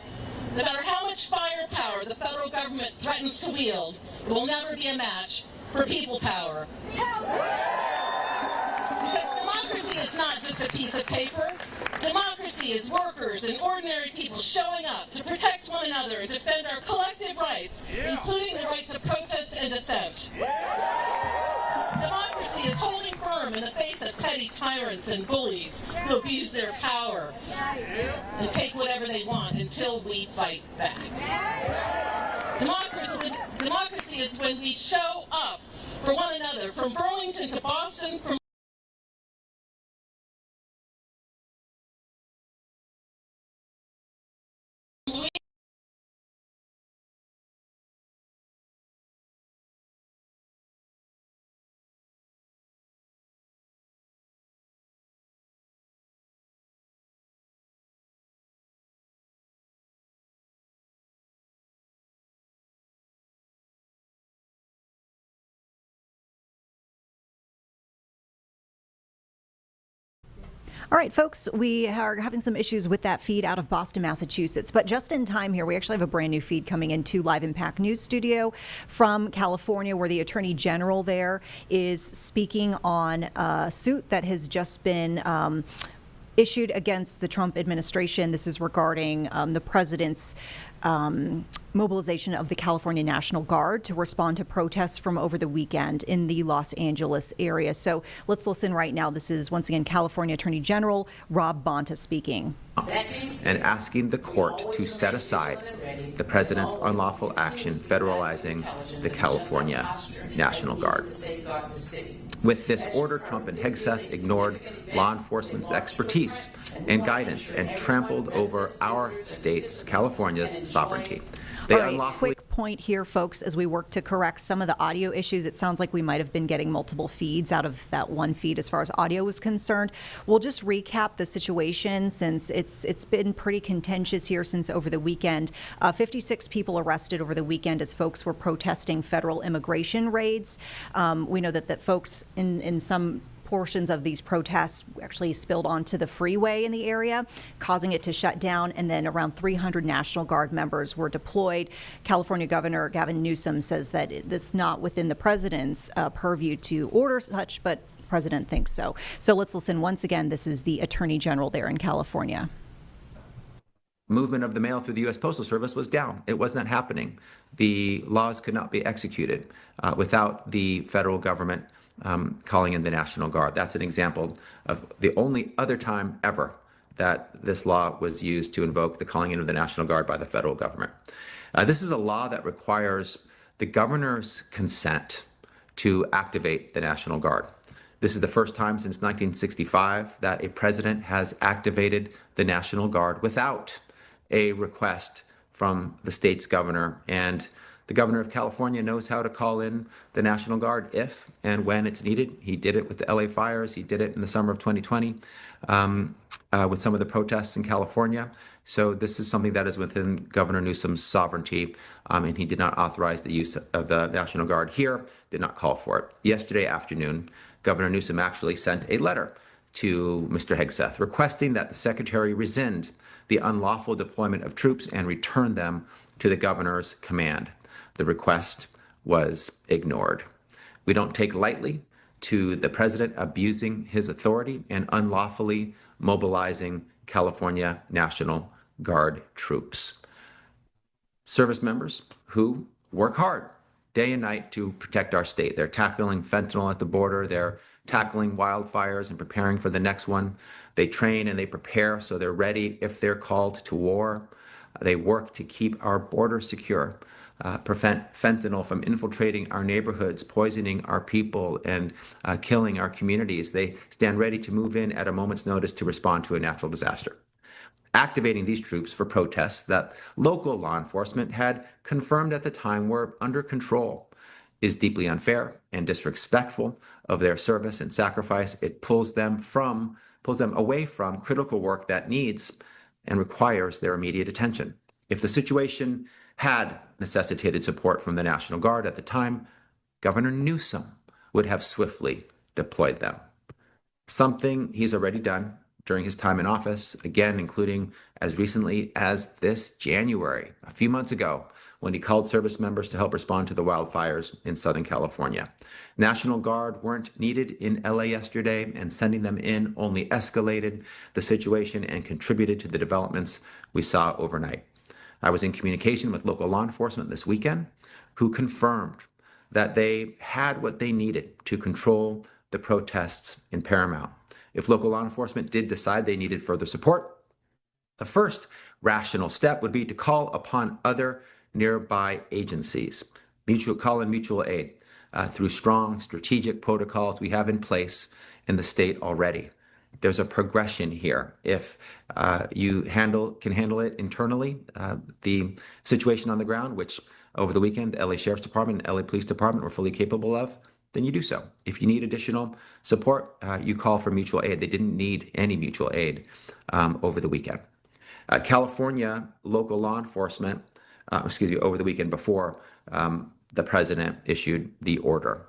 No matter how much firepower the federal government threatens to wield, it will never be a match for people power. Because democracy is not just a piece of paper. Democracy is workers and ordinary people showing up to protect one another and defend our collective rights, including the right to protest and dissent. Democracy is holding firm in the face of petty tyrants and bullies who abuse their power and take whatever they want until we fight back. Democracy is when we show up for one another, from Burlington to Boston, from All right, folks, we are having some issues with that feed out of Boston, Massachusetts, but just in time here, we actually have a brand new feed coming into Live Impact News Studio from California, where the Attorney General there is speaking on a suit that has just been issued against the Trump administration. This is regarding the president's mobilization of the California National Guard to respond to protests from over the weekend in the Los Angeles area. So let's listen right now. This is, once again, California Attorney General Rob Bonta speaking. And asking the court to set aside the president's unlawful action federalizing the California National Guard. With this order, Trump and Hegseth ignored law enforcement's expertise and guidance and trampled over our state's, California's, sovereignty. They All right, quick point here, folks, as we work to correct some of the audio issues. It sounds like we might have been getting multiple feeds out of that one feed as far as audio was concerned. We'll just recap the situation since it's been pretty contentious here since over the weekend. 56 people arrested over the weekend as folks were protesting federal immigration raids. We know that folks in some portions of these protests actually spilled onto the freeway in the area, causing it to shut down, and then around 300 National Guard members were deployed. California Governor Gavin Newsom says that it's not within the president's purview to order such, but the president thinks so. So let's listen once again. This is the Attorney General there in California. Movement of the mail through the U.S. Postal Service was down. It was not happening. The laws could not be executed without the federal government calling in the National Guard. That's an example of the only other time ever that this law was used to invoke the calling in of the National Guard by the federal government. This is a law that requires the governor's consent to activate the National Guard. This is the first time since 1965 that a president has activated the National Guard without a request from the state's governor, and the governor of California knows how to call in the National Guard if and when it's needed. He did it with the LA fires. He did it in the summer of 2020 with some of the protests in California. So this is something that is within Governor Newsom's sovereignty, and he did not authorize the use of the National Guard here, did not call for it. Yesterday afternoon, Governor Newsom actually sent a letter to Mr. Hegseth requesting that the secretary rescind the unlawful deployment of troops and return them to the governor's command. The request was ignored. We don't take lightly to the president abusing his authority and unlawfully mobilizing California National Guard troops. Service members who work hard day and night to protect our state. They're tackling fentanyl at the border. They're tackling wildfires and preparing for the next one. They train and they prepare so they're ready if they're called to war. They work to keep our border secure. Prevent fentanyl from infiltrating our neighborhoods, poisoning our people, and killing our communities. They stand ready to move in at a moment's notice to respond to a natural disaster. Activating these troops for protests that local law enforcement had confirmed at the time were under control is deeply unfair and disrespectful of their service and sacrifice. It pulls them away from critical work that needs and requires their immediate attention. If the situation had necessitated support from the National Guard at the time, Governor Newsom would have swiftly deployed them. Something he's already done during his time in office, again, including as recently as this January, a few months ago, when he called service members to help respond to the wildfires in Southern California. National Guard weren't needed in LA yesterday, and sending them in only escalated the situation and contributed to the developments we saw overnight. I was in communication with local law enforcement this weekend, who confirmed that they had what they needed to control the protests in Paramount. If local law enforcement did decide they needed further support, the first rational step would be to call upon other nearby agencies, call in mutual aid through strong strategic protocols we have in place in the state already. There's a progression here. If you can handle it internally, the situation on the ground, which over the weekend, the LA Sheriff's Department and LA Police Department were fully capable of, then you do so. If you need additional support, you call for mutual aid. They didn't need any mutual aid over the weekend. California local law enforcement, over the weekend before the president issued the order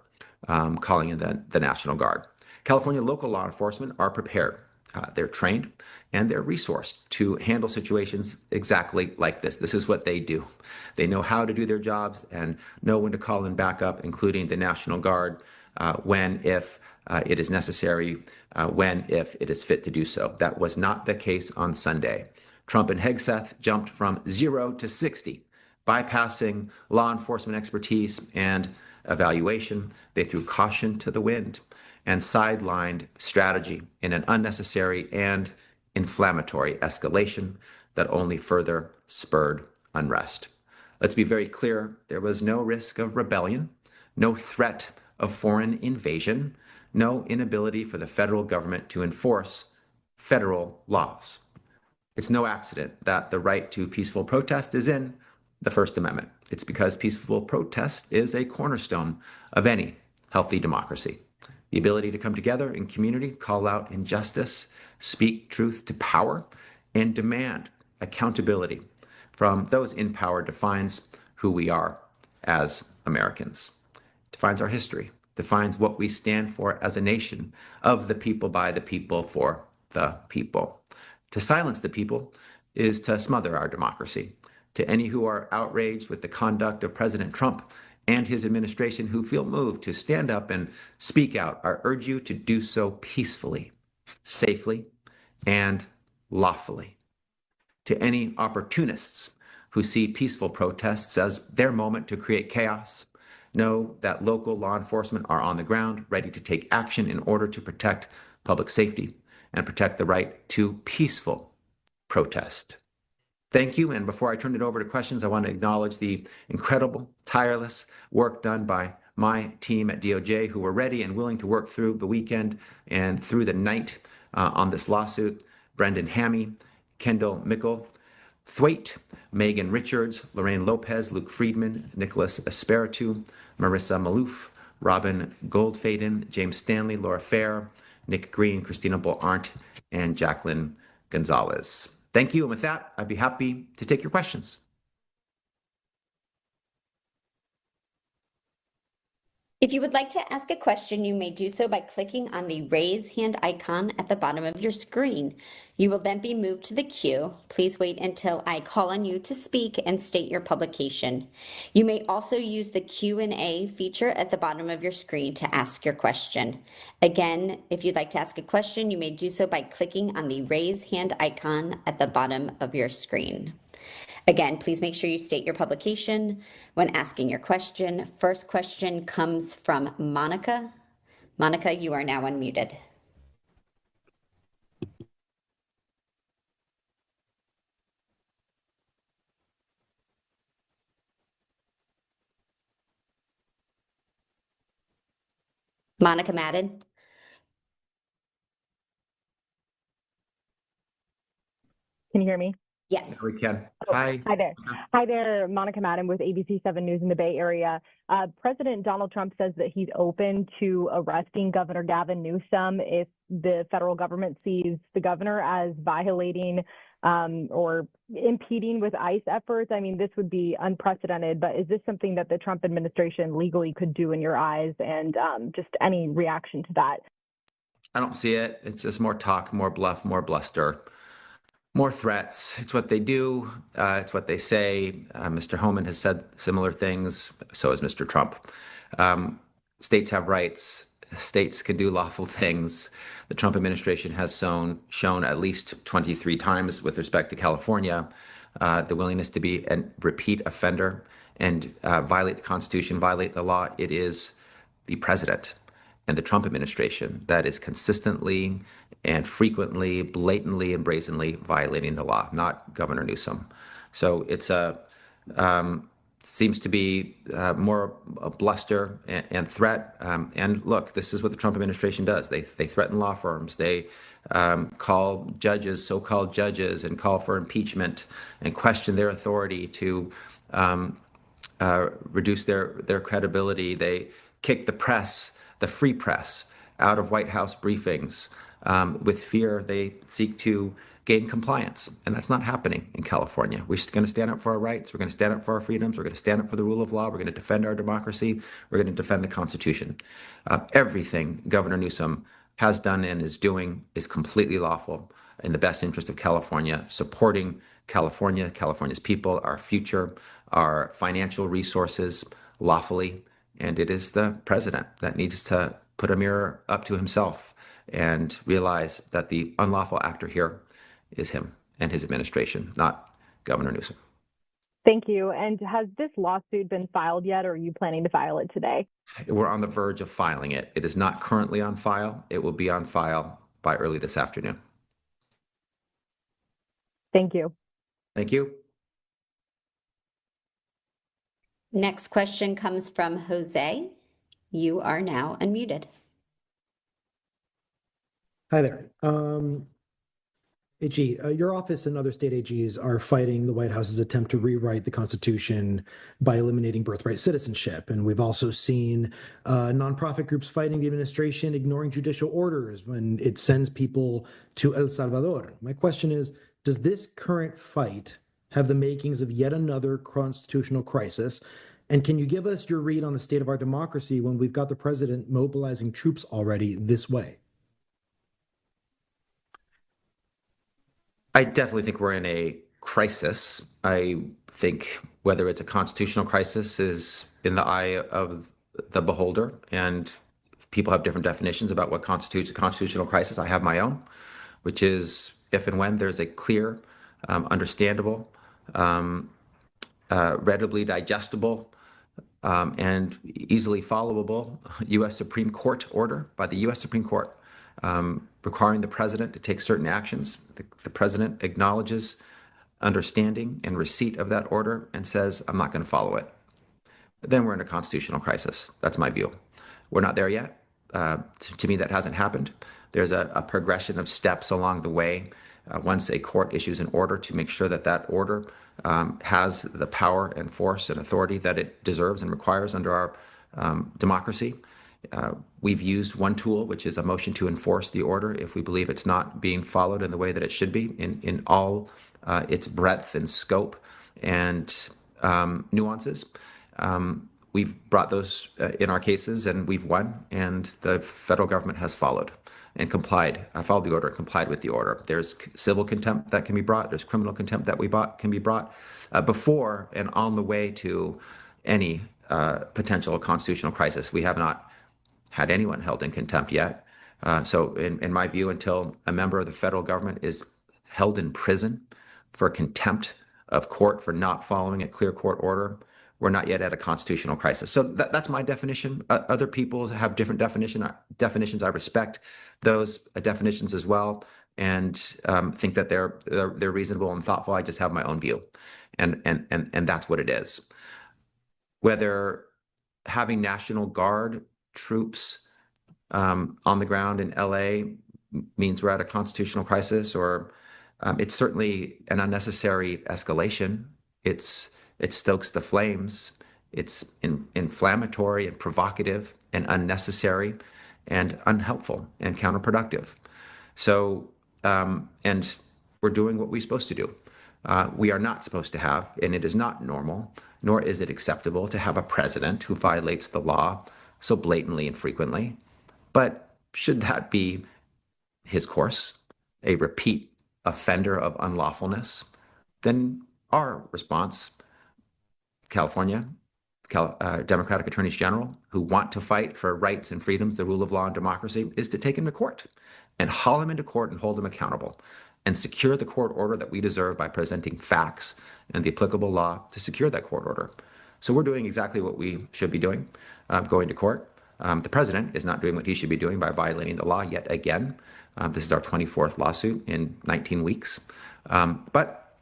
calling in the National Guard. California local law enforcement are prepared. They're trained and they're resourced to handle situations exactly like this. This is what they do. They know how to do their jobs and know when to call in backup, including the National Guard, if it is necessary, if it is fit to do so. That was not the case on Sunday. Trump and Hegseth jumped from 0 to 60, bypassing law enforcement expertise and evaluation. They threw caution to the wind and sidelined strategy in an unnecessary and inflammatory escalation that only further spurred unrest. Let's be very clear, there was no risk of rebellion, no threat of foreign invasion, no inability for the federal government to enforce federal laws. It's no accident that the right to peaceful protest is in the First Amendment. It's because peaceful protest is a cornerstone of any healthy democracy. The ability to come together in community, call out injustice, speak truth to power, and demand accountability from those in power defines who we are as Americans, defines our history, defines what we stand for as a nation of the people, by the people, for the people. To silence the people is to smother our democracy. To any who are outraged with the conduct of President Trump and his administration, who feel moved to stand up and speak out, I urge you to do so peacefully, safely, and lawfully. To any opportunists who see peaceful protests as their moment to create chaos, know that local law enforcement are on the ground, ready to take action in order to protect public safety and protect the right to peaceful protest. Thank you. And before I turn it over to questions, I want to acknowledge the incredible, tireless work done by my team at DOJ, who were ready and willing to work through the weekend and through the night on this lawsuit. Brendan Hammy, Kendall Mickle, Thwaite, Megan Richards, Lorraine Lopez, Luke Friedman, Nicholas Espiritu, Marissa Malouf, Robin Goldfaden, James Stanley, Laura Fair, Nick Green, Christina Bull-Arndt, and Jacqueline Gonzalez. Thank you. And with that, I'd be happy to take your questions. If you would like to ask a question, you may do so by clicking on the raise hand icon at the bottom of your screen. You will then be moved to the queue. Please wait until I call on you to speak and state your publication. You may also use the Q&A feature at the bottom of your screen to ask your question. Again, if you'd like to ask a question, you may do so by clicking on the raise hand icon at the bottom of your screen. Again, please make sure you state your publication when asking your question. First question comes from Monica. Monica, you are now unmuted. Monica Madden. Can you hear me? Yes. We can. Oh, Hi. Hi there. Hi there, Monica Madden with ABC 7 News in the Bay Area. President Donald Trump says that he's open to arresting Governor Gavin Newsom if the federal government sees the governor as violating or impeding with ICE efforts. I mean, this would be unprecedented, but is this something that the Trump administration legally could do in your eyes? And just any reaction to that? I don't see it. It's just more talk, more bluff, more bluster. More threats. It's what they do. It's what they say. Mr. Homan has said similar things. So has Mr. Trump. States have rights. States can do lawful things. The Trump administration has shown at least 23 times with respect to California the willingness to be a repeat offender and violate the Constitution, violate the law. It is the president and the Trump administration that is consistently and frequently, blatantly and brazenly violating the law, not Governor Newsom. So it's seems to be more a bluster and threat. And look, this is what the Trump administration does. They threaten law firms. They call judges, so-called judges, and call for impeachment and question their authority to reduce their credibility. They kick the press, the free press, out of White House briefings. With fear, they seek to gain compliance, and that's not happening in California. We're just going to stand up for our rights. We're going to stand up for our freedoms. We're going to stand up for the rule of law. We're going to defend our democracy. We're going to defend the Constitution. Everything Governor Newsom has done and is doing is completely lawful in the best interest of California, supporting California, California's people, our future, our financial resources lawfully. And it is the president that needs to put a mirror up to himself and realize that the unlawful actor here is him. and his administration, not Governor Newsom. Thank you. And has this lawsuit been filed yet, or are you planning to file it today? We're on the verge of filing it. It is not currently on file. It will be on file by early this afternoon. Thank you. Thank you. Next question comes from Jose. You are now unmuted. Hi there. AG, your office and other state AGs are fighting the White House's attempt to rewrite the Constitution by eliminating birthright citizenship. And we've also seen nonprofit groups fighting the administration, ignoring judicial orders when it sends people to El Salvador. My question is, does this current fight have the makings of yet another constitutional crisis? And can you give us your read on the state of our democracy when we've got the president mobilizing troops already this way? I definitely think we're in a crisis. I think whether it's a constitutional crisis is in the eye of the beholder, and people have different definitions about what constitutes a constitutional crisis. I have my own, which is if and when there's a clear, understandable, readily digestible, and easily followable U.S. Supreme Court order by the U.S. Supreme Court requiring the president to take certain actions. The president acknowledges understanding and receipt of that order and says, I'm not going to follow it. But then we're in a constitutional crisis. That's my view. We're not there yet. To me, that hasn't happened. There's a progression of steps along the way once a court issues an order to make sure that that order has the power and force and authority that it deserves and requires under our democracy. We've used one tool, which is a motion to enforce the order if we believe it's not being followed in the way that it should be in all its breadth and scope and nuances. We've brought those in our cases and we've won, and the federal government has followed and complied, followed the order and complied with the order. There's civil contempt that can be brought. There's criminal contempt that can be brought before and on the way to any potential constitutional crisis. We have not had anyone held in contempt yet. So in my view, until a member of the federal government is held in prison for contempt of court for not following a clear court order, we're not yet at a constitutional crisis. So that's my definition. Other people have different definitions. I respect those definitions as well, and think that they're reasonable and thoughtful. I just have my own view, and that's what it is. Whether having National Guard troops on the ground in LA means we're at a constitutional crisis, or it's certainly an unnecessary escalation. It stokes the flames. It's inflammatory and provocative and unnecessary and unhelpful and counterproductive. So, and we're doing what we're supposed to do. We are not supposed to have, and it is not normal, nor is it acceptable to have a president who violates the law so blatantly and frequently. But should that be his course, a repeat offender of unlawfulness, then our response, California, Democratic attorneys general who want to fight for rights and freedoms, the rule of law and democracy, is to take him to court and haul him into court and hold him accountable and secure the court order that we deserve by presenting facts and the applicable law to secure that court order. So we're doing exactly what we should be doing, going to court. The president is not doing what he should be doing by violating the law yet again. This is our 24th lawsuit in 19 weeks. But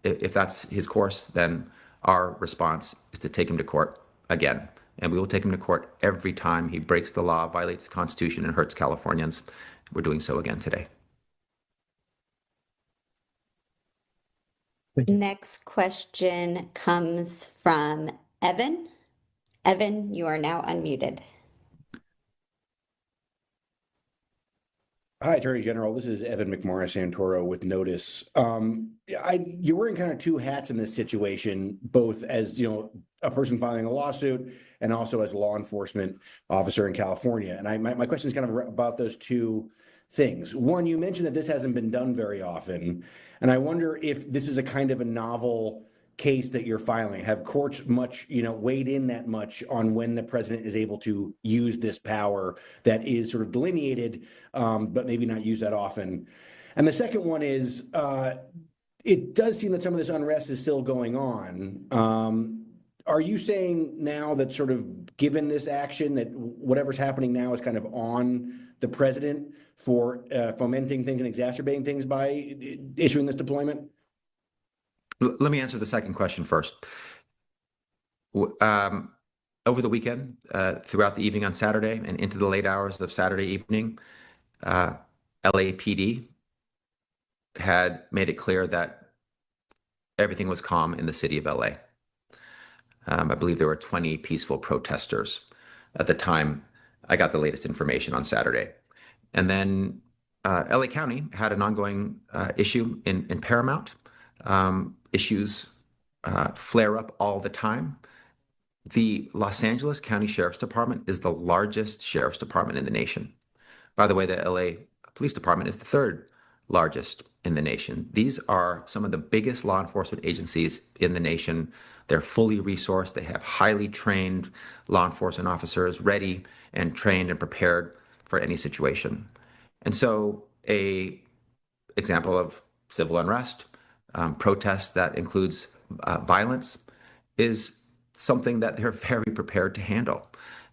if that's his course, then our response is to take him to court again. And we will take him to court every time he breaks the law, violates the Constitution, and hurts Californians. We're doing so again today. Next question comes from Evan. Evan, you are now unmuted. Hi, Attorney General. This is Evan McMorris Santoro with Notice. You're wearing kind of two hats in this situation, both as a person filing a lawsuit and also as a law enforcement officer in California. And my question is kind of about those two things. One, you mentioned that this hasn't been done very often, and I wonder if this is a kind of a novel case that you're filing. Have courts much, weighed in that much on when the president is able to use this power that is sort of delineated, but maybe not used that often? And the second one is, it does seem that some of this unrest is still going on. Are you saying now that sort of given this action that whatever's happening now is kind of on the president for fomenting things and exacerbating things by issuing this deployment? Let me answer the second question first. Over the weekend, throughout the evening on Saturday and into the late hours of Saturday evening, LAPD had made it clear that everything was calm in the city of LA. I believe there were 20 peaceful protesters at the time I got the latest information on Saturday. And then LA County had an ongoing issue in Paramount. Issues flare up all the time. The Los Angeles County Sheriff's Department is the largest sheriff's department in the nation. By the way, the LA Police Department is the third largest in the nation. These are some of the biggest law enforcement agencies in the nation. They're fully resourced. They have highly trained law enforcement officers ready and trained and prepared for any situation. And so a example of civil unrest, protest that includes violence, is something that they're very prepared to handle.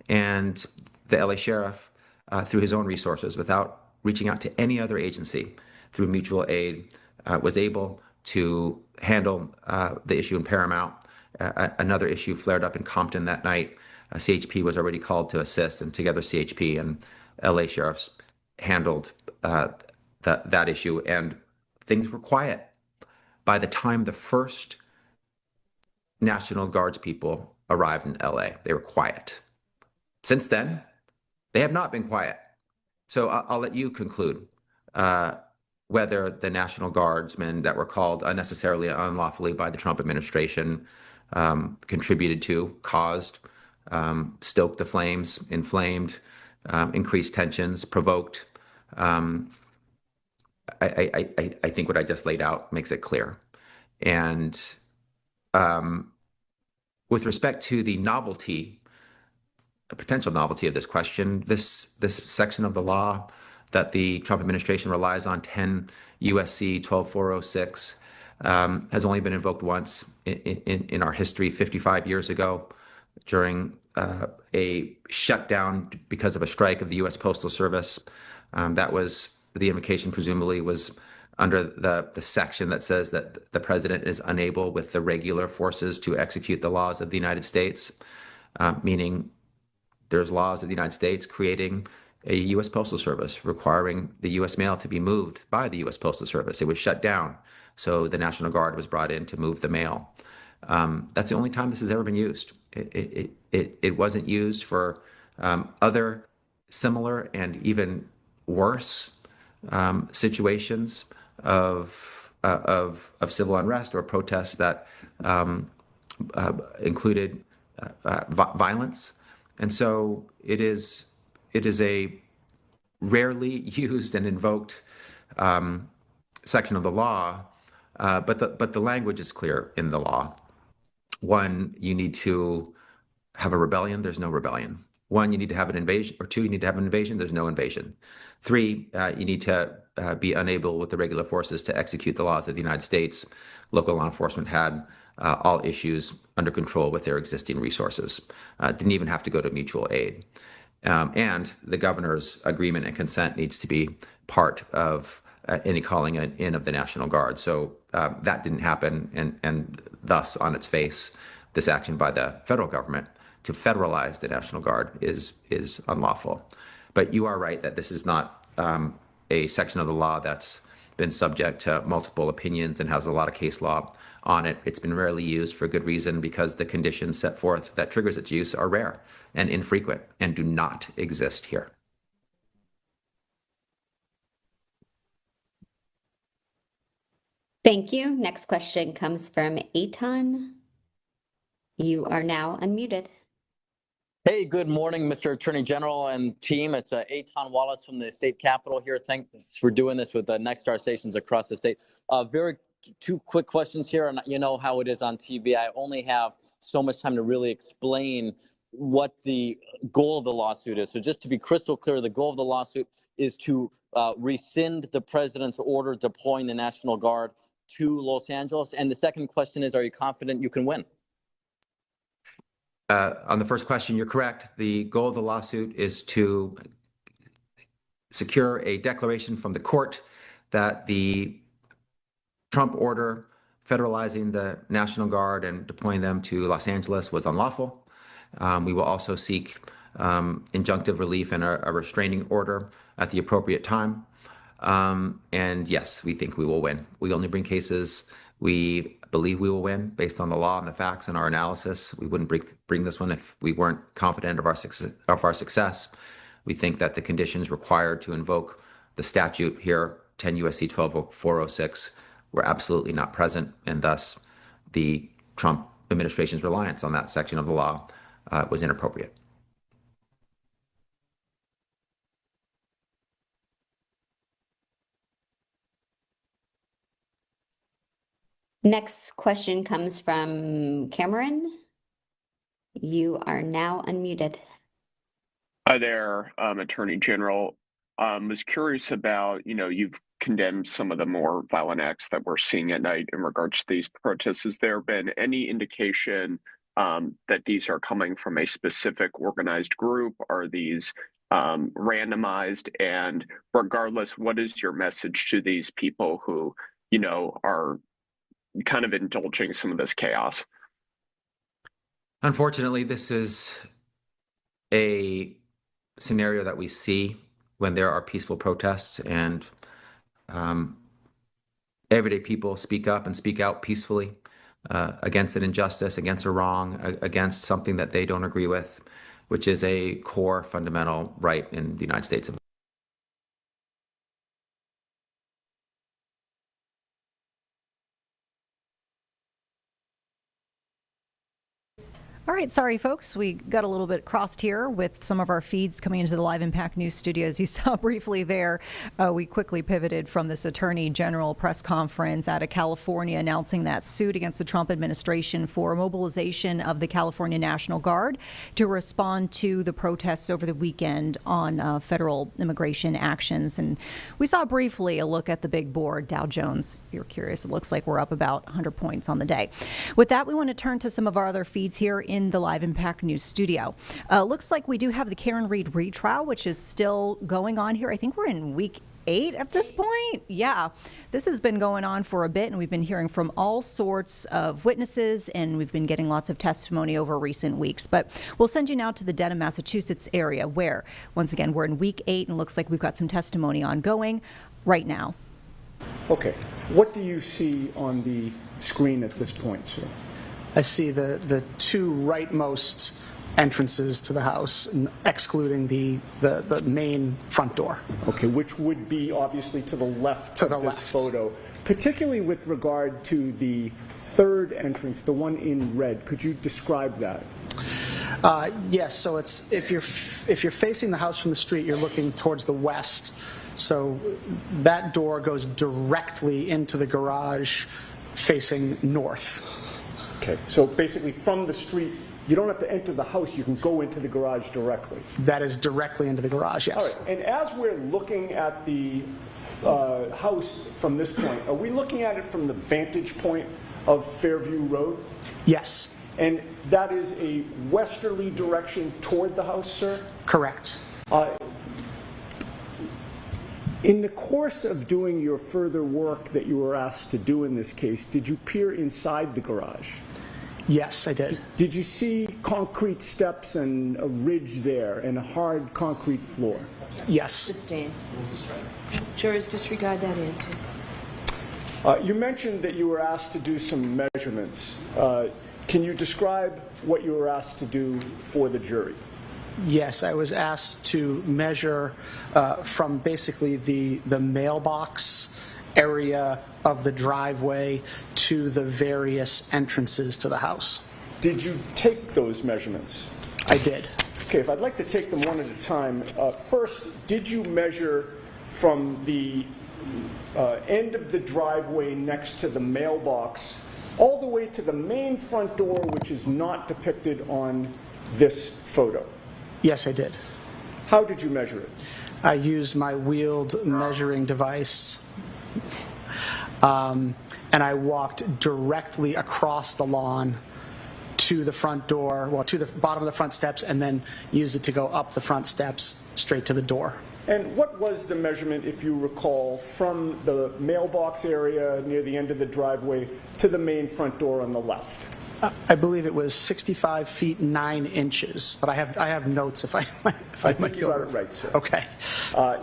And the LA sheriff, through his own resources, without reaching out to any other agency, through mutual aid, was able to handle the issue in Paramount. Another issue flared up in Compton that night. CHP was already called to assist, and together CHP and LA sheriffs handled that issue, and things were quiet by the time the first National Guards people arrived in LA. They were quiet. Since then, they have not been quiet. So I'll let you conclude whether the National Guardsmen that were called unnecessarily and unlawfully by the Trump administration contributed to, caused, stoked the flames, inflamed, increased tensions, provoked. I think what I just laid out makes it clear. And with respect to the novelty, a potential novelty of this question, this section of the law that the Trump administration relies on, 10 USC 12406, has only been invoked once in our history, 55 years ago, during a shutdown because of a strike of the U.S. Postal Service. That was, the invocation presumably was under the section that says that the president is unable with the regular forces to execute the laws of the United States, meaning there's laws of the United States creating a U.S. Postal Service, requiring the U.S. mail to be moved by the U.S. Postal Service. It was shut down, so the National Guard was brought in to move the mail. That's the only time this has ever been used. It wasn't used for other similar and even worse situations of civil unrest or protests that included violence. And so it is a rarely used and invoked section of the law, but the language is clear in the law. One, you need to have a rebellion. There's no rebellion. One, you need to have an invasion, or two, you need to have an invasion. There's no invasion. Three, you need to be unable with the regular forces to execute the laws of the United States. Local law enforcement had all issues under control with their existing resources. Didn't even have to go to mutual aid. And the governor's agreement and consent needs to be part of any calling in of the National Guard. So that didn't happen, and thus, on its face, this action by the federal government to federalize the National Guard is unlawful. But you are right that this is not a section of the law that's been subject to multiple opinions and has a lot of case law on it. It's been rarely used for good reason, because the conditions set forth that triggers its use are rare and infrequent and do not exist here. Thank you. Next question comes from Eitan. You are now unmuted. Hey, good morning, Mr. Attorney General and team. It's Eitan Wallace from the state capitol here. Thanks for doing this with the Nexstar stations across the state. Two quick questions here, and you know how it is on TV. I only have so much time to really explain what the goal of the lawsuit is. So just to be crystal clear, the goal of the lawsuit is to rescind the president's order deploying the National Guard to Los Angeles. And the second question is, are you confident you can win? On the first question, you're correct. The goal of the lawsuit is to secure a declaration from the court that the Trump order federalizing the National Guard and deploying them to Los Angeles was unlawful. We will also seek injunctive relief and a restraining order at the appropriate time. And yes, we think we will win. We only bring cases we believe we will win based on the law and the facts and our analysis. We wouldn't bring this one if we weren't confident of our success. We think that the conditions required to invoke the statute here, 10 U.S.C. 12406, were absolutely not present, and thus the Trump administration's reliance on that section of the law was inappropriate. Next question comes from Cameron. You are now unmuted. Hi there, Attorney General. Was curious about, you've condemned some of the more violent acts that we're seeing at night in regards to these protests. Has there been any indication that these are coming from a specific organized group? Are these randomized? And regardless, what is your message to these people who, are kind of indulging some of this chaos? Unfortunately, this is a scenario that we see when there are peaceful protests, and everyday people speak up and speak out peacefully against an injustice, against a wrong, against something that they don't agree with, which is a core fundamental right in the United States of America. All right, sorry, folks. We got a little bit crossed here with some of our feeds coming into the Live Impact News studios. You saw briefly there, we quickly pivoted from this Attorney General press conference out of California announcing that suit against the Trump administration for mobilization of the California National Guard to respond to the protests over the weekend on federal immigration actions. And we saw briefly a look at the big board, Dow Jones. If you're curious, it looks like we're up about 100 points on the day. With that, we want to turn to some of our other feeds here in the Live Impact News studio. Looks like we do have the Karen Read retrial, which is still going on here. I think we're in week 8 at this point. Yeah, this has been going on for a bit, and we've been hearing from all sorts of witnesses, and we've been getting lots of testimony over recent weeks. But we'll send you now to the Dedham, Massachusetts area, where, once again, we're in week 8, and looks like we've got some testimony ongoing right now. Okay. What do you see on the screen at this point, sir? I see the two rightmost entrances to the house, excluding the main front door. Okay, which would be obviously to the left of this photo. Particularly with regard to the third entrance, the one in red. Could you describe that? Yes. So it's if you're facing the house from the street, you're looking towards the west. So that door goes directly into the garage, facing north. Okay, so basically from the street, you don't have to enter the house, you can go into the garage directly. That is directly into the garage, yes. All right, and as we're looking at the house from this point, are we looking at it from the vantage point of Fairview Road? Yes. And that is a westerly direction toward the house, sir? Correct. In the course of doing your further work that you were asked to do in this case, did you peer inside the garage? Yes, I did. Did you see concrete steps and a ridge there and a hard concrete floor? Yes. Sustain. Jurors disregard that answer. You mentioned that you were asked to do some measurements. Can you describe what you were asked to do for the jury? Yes, I was asked to measure from basically the mailbox area of the driveway to the various entrances to the house. Did you take those measurements? I did. Okay, if I'd like to take them one at a time. First, did you measure from the end of the driveway next to the mailbox all the way to the main front door, which is not depicted on this photo? Yes, I did. How did you measure it? I used my wheeled measuring device, and I walked directly across the lawn to the front door, well, to the bottom of the front steps, and then used it to go up the front steps straight to the door. And what was the measurement, if you recall, from the mailbox area near the end of the driveway to the main front door on the left? I believe it was 65 feet 9 inches, but I have notes if I think you got it right, sir. Okay.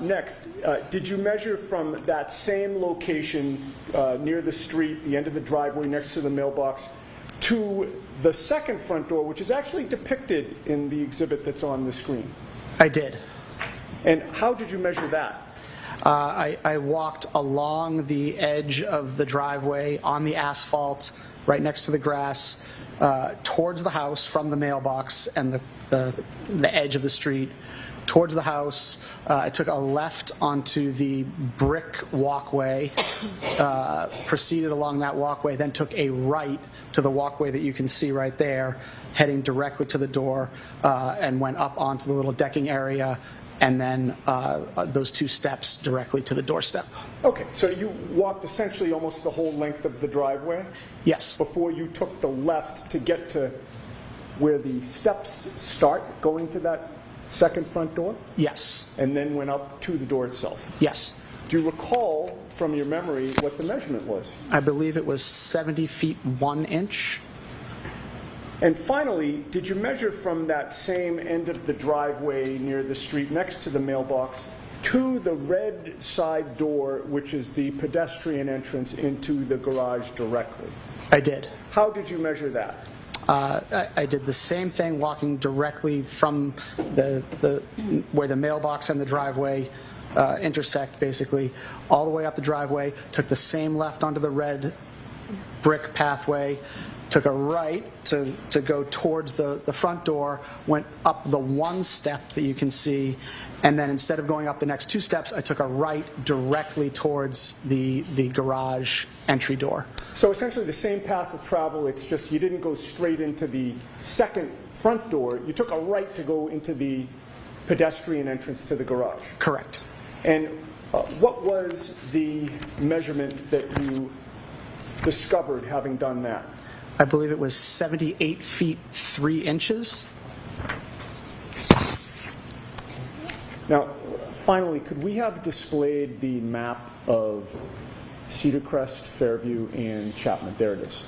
Next, did you measure from that same location near the street, the end of the driveway next to the mailbox, to the second front door, which is actually depicted in the exhibit that's on the screen? I did. And how did you measure that? I walked along the edge of the driveway on the asphalt, right next to the grass, towards the house from the mailbox and the edge of the street, towards the house. I took a left onto the brick walkway, proceeded along that walkway, then took a right to the walkway that you can see right there, heading directly to the door, and went up onto the little decking area, and then those 2 steps directly to the doorstep. Okay, so you walked essentially almost the whole length of the driveway? Yes. Before you took the left to get to where the steps start going to that second front door? Yes. And then went up to the door itself? Yes. Do you recall from your memory what the measurement was? I believe it was 70 feet 1 inch. And finally, did you measure from that same end of the driveway near the street next to the mailbox to the red side door, which is the pedestrian entrance into the garage directly? I did. How did you measure that? I did the same thing, walking directly from where the mailbox and the driveway intersect, basically, all the way up the driveway, took the same left onto the red brick pathway, took a right to go towards the front door, went up the 1 step that you can see, and then instead of going up the next 2 steps, I took a right directly towards the garage entry door. So essentially the same path of travel, it's just you didn't go straight into the second front door, you took a right to go into the pedestrian entrance to the garage. Correct. And what was the measurement that you discovered having done that? I believe it was 78 feet 3 inches. Now, finally, could we have displayed the map of Cedar Crest, Fairview, and Chapman? There it is.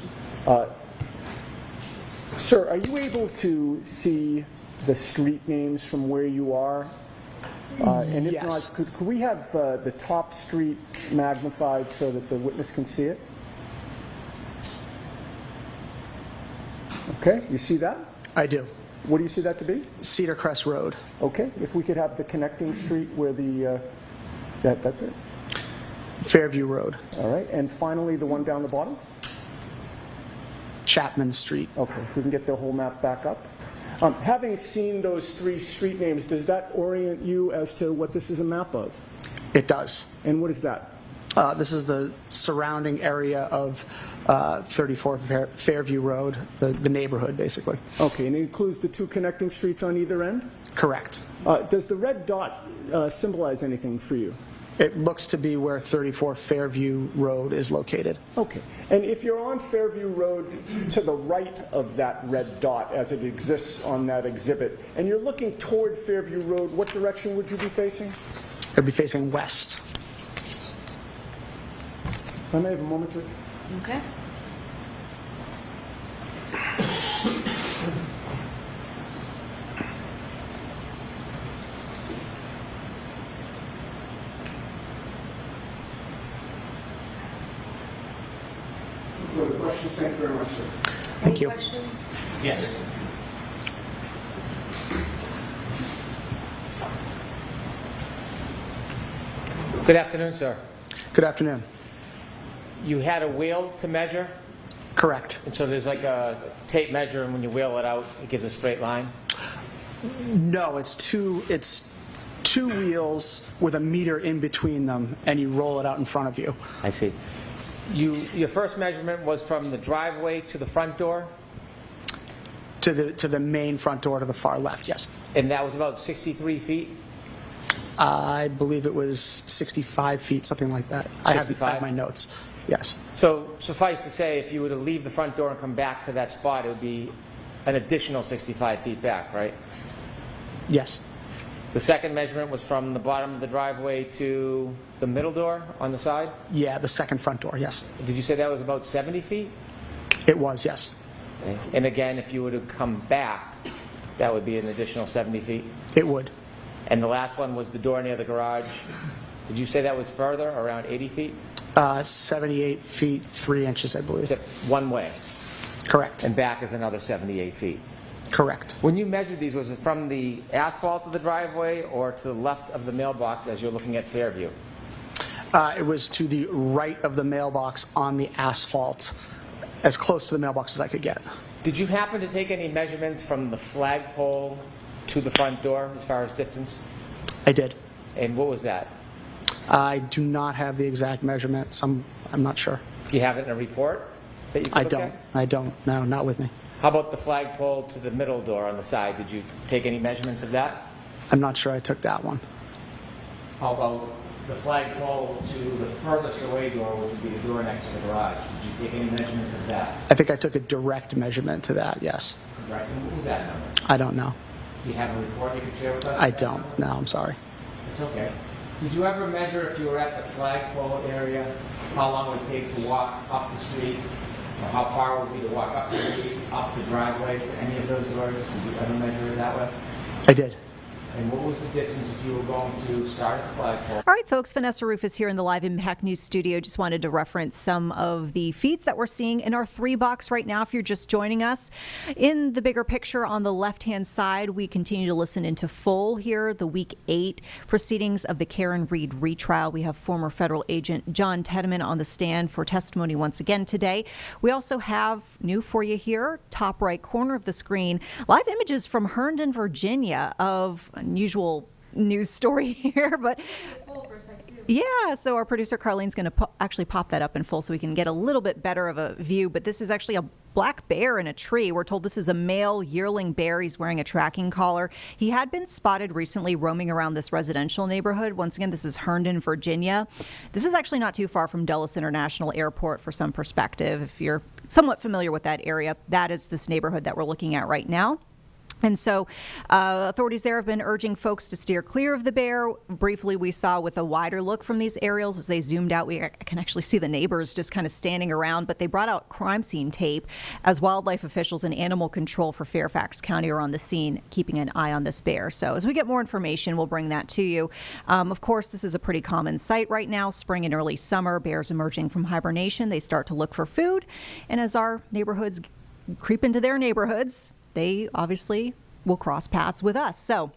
Sir, are you able to see the street names from where you are? And if not, could we have the top street magnified so that the witness can see it? Okay, you see that? I do. What do you see that to be? Cedar Crest Road. Okay, if we could have the connecting street where the, that's it. Fairview Road. All right, and finally the one down the bottom? Chapman Street. Okay, if we can get the whole map back up. Having seen those 3 street names, does that orient you as to what this is a map of? It does. And what is that? This is the surrounding area of 34 Fairview Road, the neighborhood, basically. Okay, and it includes the 2 connecting streets on either end? Correct. Does the red dot symbolize anything for you? It looks to be where 34 Fairview Road is located. Okay, and if you're on Fairview Road to the right of that red dot as it exists on that exhibit, and you're looking toward Fairview Road, what direction would you be facing? I'd be facing west. If I may have a moment, please. Okay. Further questions? Thank you very much, sir. Thank you. Questions? Yes. Good afternoon, sir. Good afternoon. You had a wheel to measure? Correct. And so there's like a tape measure, and when you wheel it out, it gives a straight line? No, it's two wheels with a meter in between them, and you roll it out in front of you. I see. Your first measurement was from the driveway to the front door? To the main front door to the far left, yes. And that was about 63 feet? I believe it was 65 feet, something like that. I have my notes. Yes. So suffice to say, if you were to leave the front door and come back to that spot, it would be an additional 65 feet back, right? Yes. The second measurement was from the bottom of the driveway to the middle door on the side? Yeah, the second front door, yes. Did you say that was about 70 feet? It was, yes. Okay. And again, if you were to come back, that would be an additional 70 feet? It would. And the last one was the door near the garage. Did you say that was further, around 80 feet? 78 feet, 3 inches, I believe. One way? Correct. And back is another 78 feet? Correct. When you measured these, was it from the asphalt of the driveway or to the left of the mailbox as you're looking at Fairview? It was to the right of the mailbox on the asphalt, as close to the mailbox as I could get. Did you happen to take any measurements from the flagpole to the front door as far as distance? I did. And what was that? I do not have the exact measurements. I'm not sure. Do you have it in a report that you could I look don't. at? I don't. No, not with me. How about the flagpole to the middle door on the side? Did you take any measurements of that? I'm not sure I took that one. How about the flagpole to the furthest away door, which would be the door next to the garage? Did you take any measurements of that? I think I took a direct measurement to that, yes. Right. And what was that number? I don't know. Do you have a report you can share with us? I don't. No, I'm sorry. It's okay. Did you ever measure, if you were at the flagpole area, how long it would take to walk up the street? Or how far it would be to walk up the street, up the driveway to any of those doors? Did you ever measure it that way? I did. And what was the distance if you were going to start at the flagpole? All right, folks, Vanessa Rufus here in the Live Impact News studio. Just wanted to reference some of the feeds that we're seeing in our 3-box right now if you're just joining us. In the bigger picture on the left-hand side, we continue to listen into full here, the Week 8 proceedings of the Karen Reed retrial. We have former federal agent John Teddeman on the stand for testimony once again today. We also have new for you here, top right corner of the screen, live images from Herndon, Virginia of unusual news story here, but yeah, so our producer Carlene's going to actually pop that up in full so we can get a little bit better of a view. But this is actually a black bear in a tree. We're told this is a male yearling bear. He's wearing a tracking collar. He had been spotted recently roaming around this residential neighborhood. Once again, this is Herndon, Virginia. This is actually not too far from Dulles International Airport for some perspective. If you're somewhat familiar with that area, that is this neighborhood that we're looking at right now. And so authorities there have been urging folks to steer clear of the bear. Briefly, we saw with a wider look from these aerials as they zoomed out, I can actually see the neighbors just kind of standing around, but they brought out crime scene tape as wildlife officials and animal control for Fairfax County are on the scene, keeping an eye on this bear. So as we get more information, we'll bring that to you. Of course, this is a pretty common sight right now, spring and early summer, bears emerging from hibernation. They start to look for food. And as our neighborhoods creep into their neighborhoods, they obviously will cross paths with us. So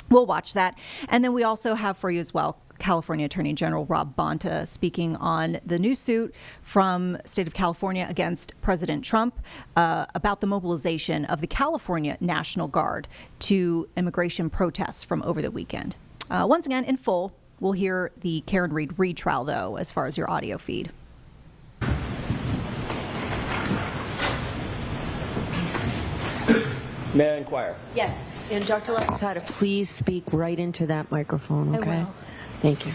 we'll watch that. And then we also have for you as well California Attorney General Rob Bonta speaking on the new suit from state of California against President Trump about the mobilization of the California National Guard to immigration protests from over the weekend. Once again, in full, we'll hear the Karen Reed retrial, though, as far as your audio feed. May I inquire? Yes, and Dr. Laxada, please speak right into that microphone, okay? I will. Thank you.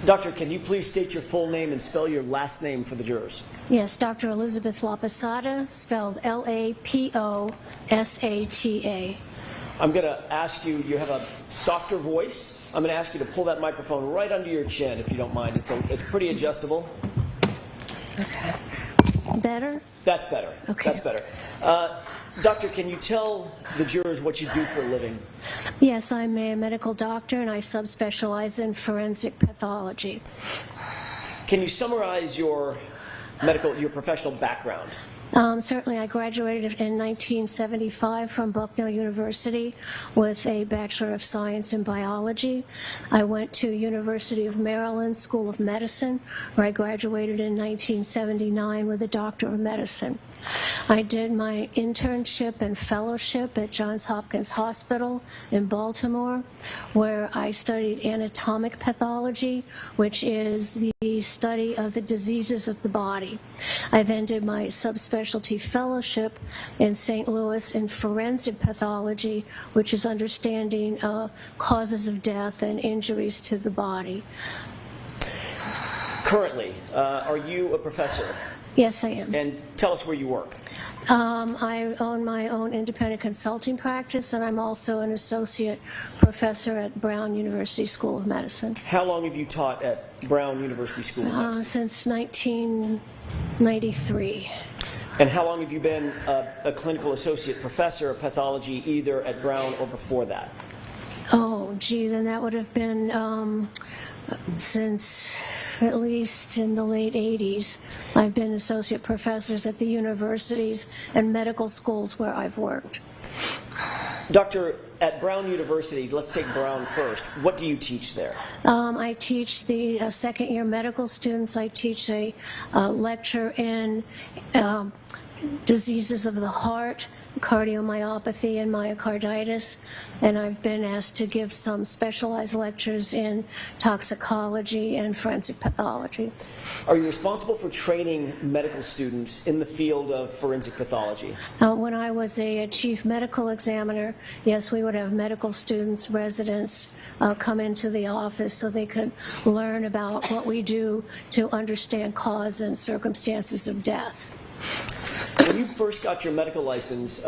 Doctor, can you please state your full name and spell your last name for the jurors? Yes, Dr. Elizabeth Laposata, spelled L-A-P-O-S-A-T-A. I'm going to ask you, you have a softer voice. I'm going to ask you to pull that microphone right under your chin, if you don't mind. It's pretty adjustable. Okay. Better? That's better. Okay. That's better. Doctor, can you tell the jurors what you do for a living? Yes, I'm a medical doctor and I subspecialize in forensic pathology. Can you summarize your professional background? Certainly, I graduated in 1975 from Bucknell University with a Bachelor of Science in Biology. I went to University of Maryland School of Medicine, where I graduated in 1979 with a Doctor of Medicine. I did my internship and fellowship at Johns Hopkins Hospital in Baltimore, where I studied anatomic pathology, which is the study of the diseases of the body. I then did my subspecialty fellowship in St. Louis in forensic pathology, which is understanding causes of death and injuries to the body. Currently, are you a professor? Yes, I am. And tell us where you work. I own my own independent consulting practice, and I'm also an associate professor at Brown University School of Medicine. How long have you taught at Brown University School of Medicine? Since 1993. And how long have you been a clinical associate professor of pathology either at Brown or before that? Oh, gee, then that would have been since at least in the late 80s. I've been associate professors at the universities and medical schools where I've worked. Doctor, at Brown University, let's take Brown first. What do you teach there? I teach the second-year medical students. I teach a lecture in diseases of the heart, cardiomyopathy and myocarditis, and I've been asked to give some specialized lectures in toxicology and forensic pathology. Are you responsible for training medical students in the field of forensic pathology? When I was a chief medical examiner, yes, we would have medical students, residents, come into the office so they could learn about what we do to understand cause and circumstances of death. When you first got your medical license,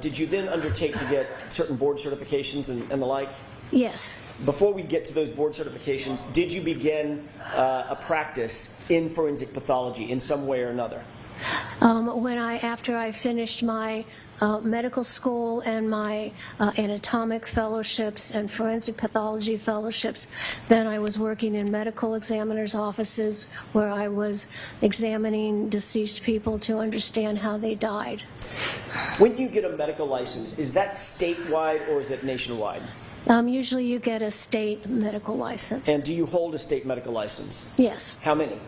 did you then undertake to get certain board certifications and the like? Yes. Before we get to those board certifications, did you begin a practice in forensic pathology in some way or another? After I finished my medical school and my anatomic fellowships and forensic pathology fellowships, then I was working in medical examiners' offices where I was examining deceased people to understand how they died. When you get a medical license, is that statewide or is it nationwide? Usually you get a state medical license. And do you hold a state medical license? Yes. How many?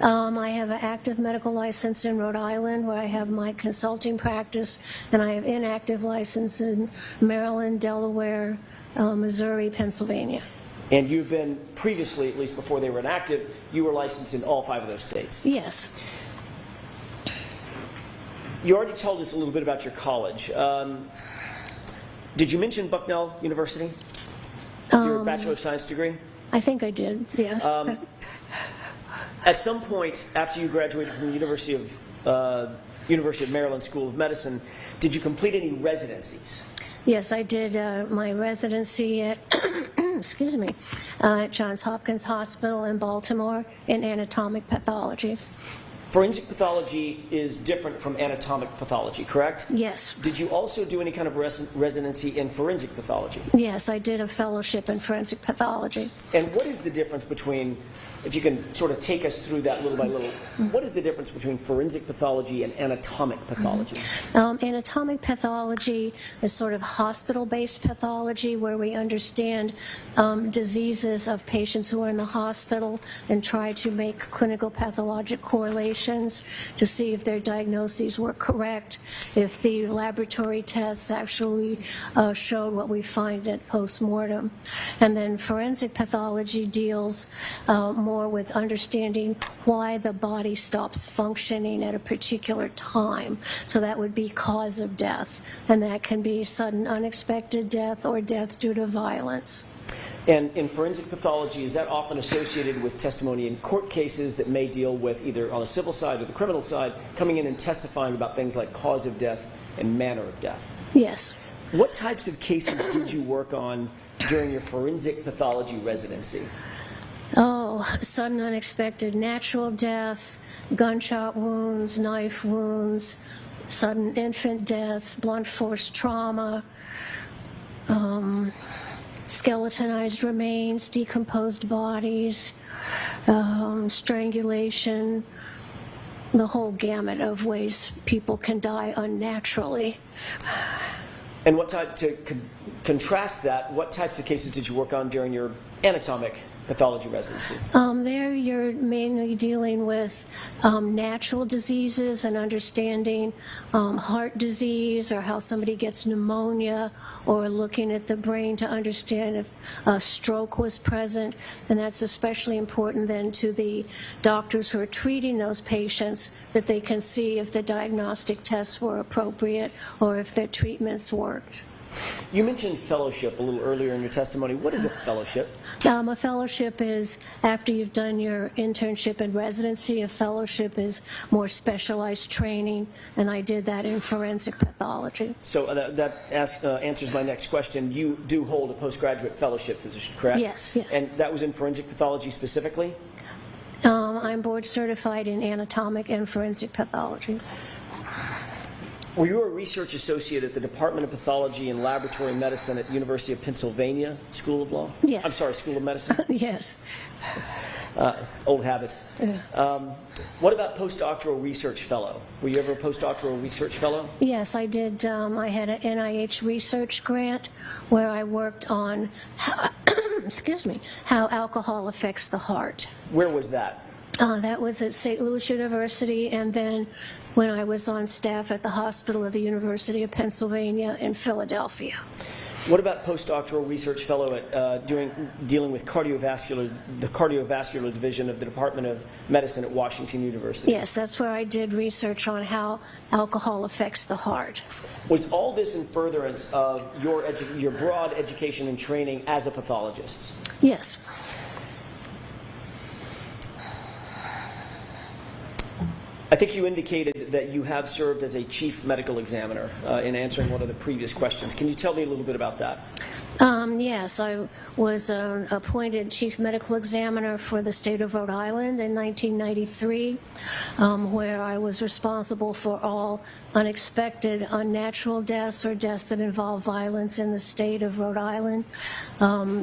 I have an active medical license in Rhode Island where I have my consulting practice, and I have inactive license in Maryland, Delaware, Missouri, Pennsylvania. And you've been previously, at least before they were inactive, you were licensed in all 5 of those states? Yes. You already told us a little bit about your college. Did you mention Bucknell University? Your Bachelor of Science degree? I think I did, yes. At some point after you graduated from the University of Maryland School of Medicine, did you complete any residencies? Yes, I did my residency at, excuse me, at Johns Hopkins Hospital in Baltimore in anatomic pathology. Forensic pathology is different from anatomic pathology, correct? Yes. Did you also do any kind of residency in forensic pathology? Yes, I did a fellowship in forensic pathology. And what is the difference between, if you can sort of take us through that little by little, what is the difference between forensic pathology and anatomic pathology? Anatomic pathology is sort of hospital-based pathology where we understand diseases of patients who are in the hospital and try to make clinical pathologic correlations to see if their diagnoses were correct, if the laboratory tests actually showed what we find at post-mortem. And then forensic pathology deals more with understanding why the body stops functioning at a particular time. So that would be cause of death, and that can be sudden unexpected death or death due to violence. And in forensic pathology, is that often associated with testimony in court cases that may deal with either on the civil side or the criminal side, coming in and testifying about things like cause of death and manner of death? Yes. What types of cases did you work on during your forensic pathology residency? Oh, sudden unexpected natural death, gunshot wounds, knife wounds, sudden infant deaths, blunt force trauma, skeletonized remains, decomposed bodies, strangulation, the whole gamut of ways people can die unnaturally. And what type, to contrast that, what types of cases did you work on during your anatomic pathology residency? There you're mainly dealing with natural diseases and understanding heart disease or how somebody gets pneumonia, or looking at the brain to understand if a stroke was present. And that's especially important then to the doctors who are treating those patients, that they can see if the diagnostic tests were appropriate or if their treatments worked. You mentioned fellowship a little earlier in your testimony. What is a fellowship? A fellowship is after you've done your internship and residency. A fellowship is more specialized training, and I did that in forensic pathology. So that answers my next question. You do hold a postgraduate fellowship position, correct? Yes, yes. And that was in forensic pathology specifically? I'm board certified in anatomic and forensic pathology. Were you a research associate at the Department of Pathology and Laboratory Medicine at University of Pennsylvania School of Law? Yes. I'm sorry, School of Medicine? Yes. Old habits. Yeah. What about postdoctoral research fellow? Were you ever a postdoctoral research fellow? Yes, I did. I had an NIH research grant where I worked on, excuse me, how alcohol affects the heart. Where was that? That was at St. Louis University, and then when I was on staff at the hospital of the University of Pennsylvania in Philadelphia. What about postdoctoral research fellow at dealing with the cardiovascular division of the Department of Medicine at Washington University? Yes, that's where I did research on how alcohol affects the heart. Was all this in furtherance of your broad education and training as a pathologist? Yes. I think you indicated that you have served as a chief medical examiner in answering one of the previous questions. Can you tell me a little bit about that? Yes, I was appointed chief medical examiner for the state of Rhode Island in 1993, where I was responsible for all unexpected unnatural deaths or deaths that involve violence in the state of Rhode Island.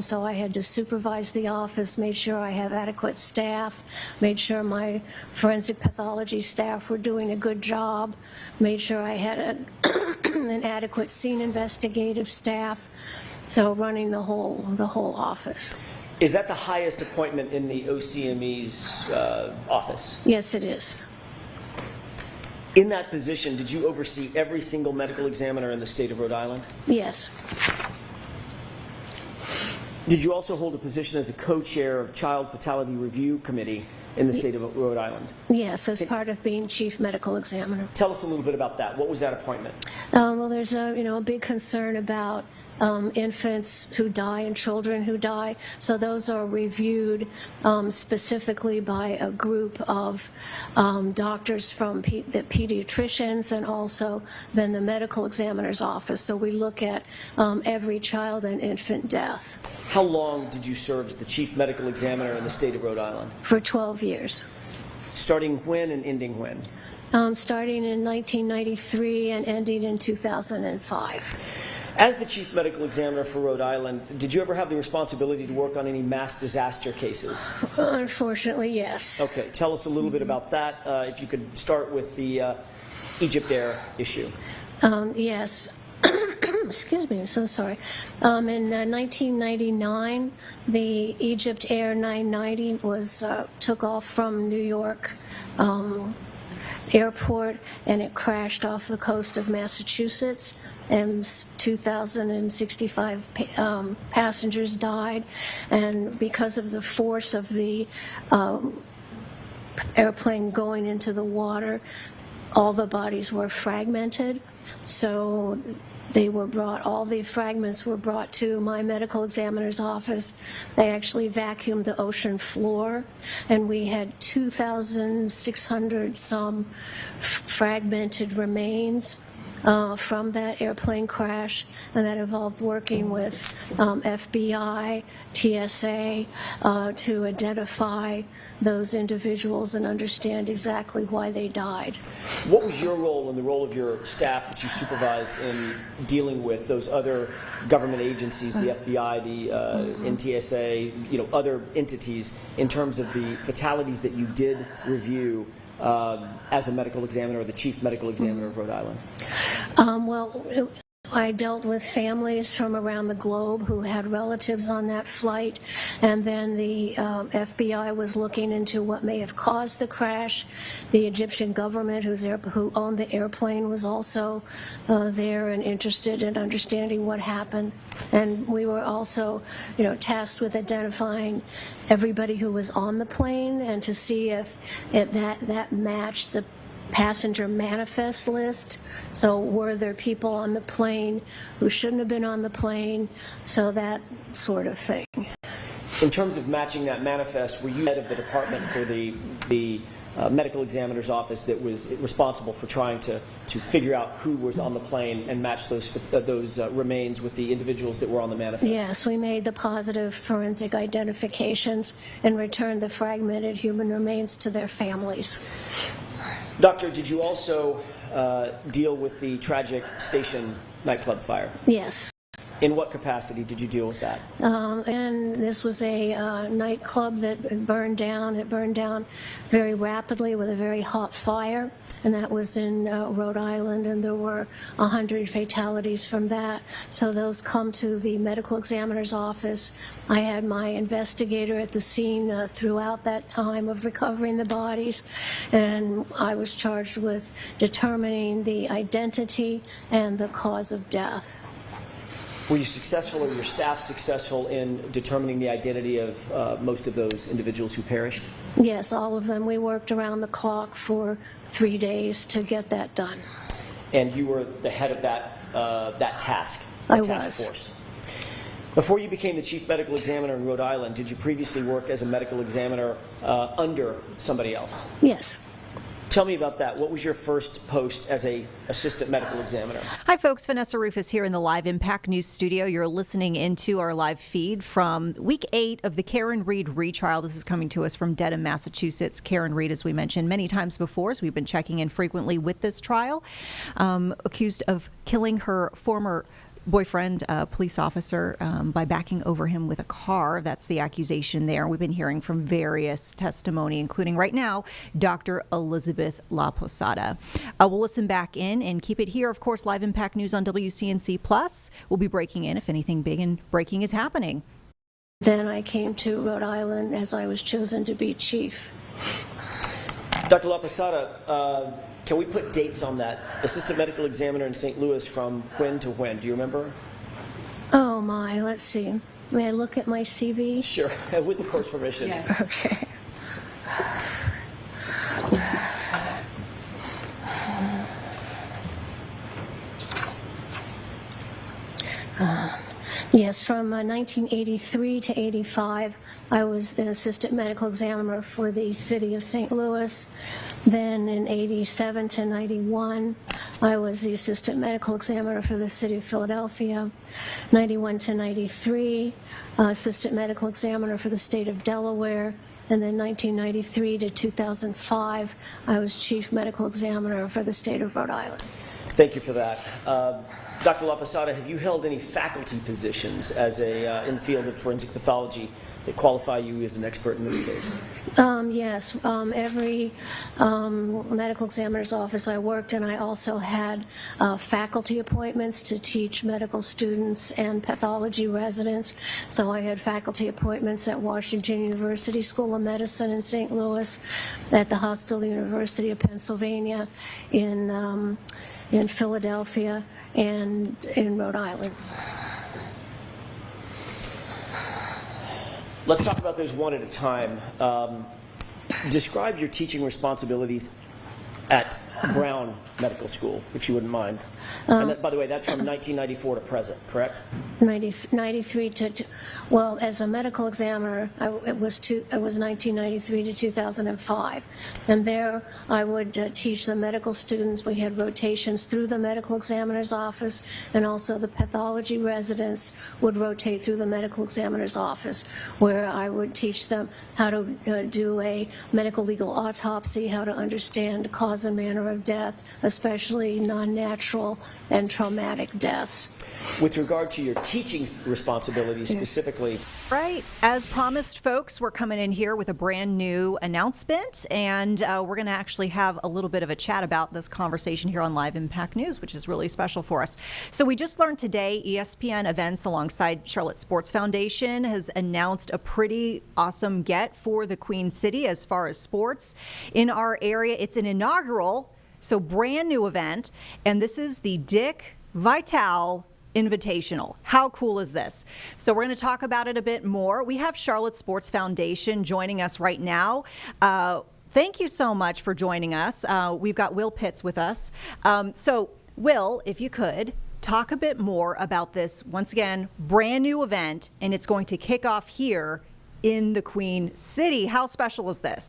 So I had to supervise the office, made sure I have adequate staff, made sure my forensic pathology staff were doing a good job, made sure I had an adequate scene investigative staff. So running the whole office. Is that the highest appointment in the OCME's office? Yes, it is. In that position, did you oversee every single medical examiner in the state of Rhode Island? Yes. Did you also hold a position as the co-chair of Child Fatality Review Committee in the state of Rhode Island? Yes, as part of being chief medical examiner. Tell us a little bit about that. What was that appointment? Well, there's a big concern about infants who die and children who die. So those are reviewed specifically by a group of doctors from the pediatricians and also then the medical examiner's office. So we look at every child and infant death. How long did you serve as the chief medical examiner in the state of Rhode Island? For 12 years. Starting when and ending when? Starting in 1993 and ending in 2005. As the chief medical examiner for Rhode Island, did you ever have the responsibility to work on any mass disaster cases? Unfortunately, yes. Okay, tell us a little bit about that. If you could start with the Egypt Air issue. Yes. Excuse me, I'm so sorry. In 1999, the Egypt Air 990 took off from New York airport, and it crashed off the coast of Massachusetts, and 2,065 passengers died. And because of the force of the airplane going into the water, all the bodies were fragmented. So all the fragments were brought to my medical examiner's office. They actually vacuumed the ocean floor, and we had 2,600 some fragmented remains from that airplane crash, and that involved working with FBI, TSA to identify those individuals and understand exactly why they died. What was your role and the role of your staff that you supervised in dealing with those other government agencies, the FBI, the NTSA, other entities, in terms of the fatalities that you did review as a medical examiner or the chief medical examiner of Rhode Island? Well, I dealt with families from around the globe who had relatives on that flight, and then the FBI was looking into what may have caused the crash. The Egyptian government, who owned the airplane, was also there and interested in understanding what happened. And we were also, tasked with identifying everybody who was on the plane and to see if that matched the passenger manifest list. So were there people on the plane who shouldn't have been on the plane? So that sort of thing. In terms of matching that manifest, were you head of the department for the medical examiner's office that was responsible for trying to figure out who was on the plane and match those remains with the individuals that were on the manifest? Yes, we made the positive forensic identifications and returned the fragmented human remains to their families. Doctor, did you also deal with the tragic Station nightclub fire? Yes. In what capacity did you deal with that? And this was a nightclub that burned down. It burned down very rapidly with a very hot fire, and that was in Rhode Island, and there were 100 fatalities from that. So those come to the medical examiner's office. I had my investigator at the scene throughout that time of recovering the bodies, and I was charged with determining the identity and the cause of death. Were you successful, or your staff successful, in determining the identity of most of those individuals who perished? Yes, all of them. We worked around the clock for 3 days to get that done. And you were the head of that task force. Before you became the chief medical examiner in Rhode Island, did you previously work as a medical examiner under somebody else? Yes. Tell me about that. What was your first post as a assistant medical examiner? Hi, folks. Vanessa Rufus here in the Live Impact News studio. You're listening into our live feed from week 8 of the Karen Read retrial. This is coming to us from Dedham, Massachusetts. Karen Read, as we mentioned many times before, as we've been checking in frequently with this trial, accused of killing her former boyfriend, police officer, by backing over him with a car. That's the accusation there. We've been hearing from various testimony, including right now, Dr. Elizabeth La Posada. We'll listen back in and keep it here. Of course, Live Impact News on WCNC Plus. We'll be breaking in if anything big and breaking is happening. Then I came to Rhode Island as I was chosen to be chief. Dr. La Posada, can we put dates on that? Assistant medical examiner in St. Louis, from when to when? Do you remember? Oh my, let's see. May I look at my CV? Sure, with the court's permission. Yes. Okay. Yes, from 1983 to 85, I was an assistant medical examiner for the city of St. Louis. Then in 87 to 91, I was the assistant medical examiner for the city of Philadelphia. 91 to 93, assistant medical examiner for the state of Delaware. And then 1993 to 2005, I was chief medical examiner for the state of Rhode Island. Thank you for that. Dr. La Posada, have you held any faculty positions as in the field of forensic pathology that qualify you as an expert in this case? Yes. Every medical examiner's office I worked in, I also had faculty appointments to teach medical students and pathology residents. So I had faculty appointments at Washington University School of Medicine in St. Louis, at the Hospital University of Pennsylvania, in Philadelphia, and in Rhode Island. Let's talk about those one at a time. Describe your teaching responsibilities at Brown Medical School, if you wouldn't mind. And that, by the way, that's from 1994 to present, correct? 93 to well, as a medical examiner, it was 1993 to 2005, and there I would teach the medical students. We had rotations through the medical examiner's office, and also the pathology residents would rotate through the medical examiner's office, where I would teach them how to do a medical legal autopsy, how to understand cause and manner manner of death, especially non-natural and traumatic deaths. With regard to your teaching responsibilities specifically. Right. As promised, folks, we're coming in here with a brand new announcement, and we're going to actually have a little bit of a chat about this conversation here on Live Impact News, which is really special for us. So we just learned today ESPN Events alongside Charlotte Sports Foundation has announced a pretty awesome get for the Queen City as far as sports in our area. It's an inaugural, so brand new event, and this is the Dick Vitale Invitational. How cool is this? So we're going to talk about it a bit more. We have Charlotte Sports Foundation joining us right now. Thank you so much for joining us. We've got Will Pitts with us. So Will, if you could, talk a bit more about this, once again, brand new event, and it's going to kick off here in the Queen City. How special is this?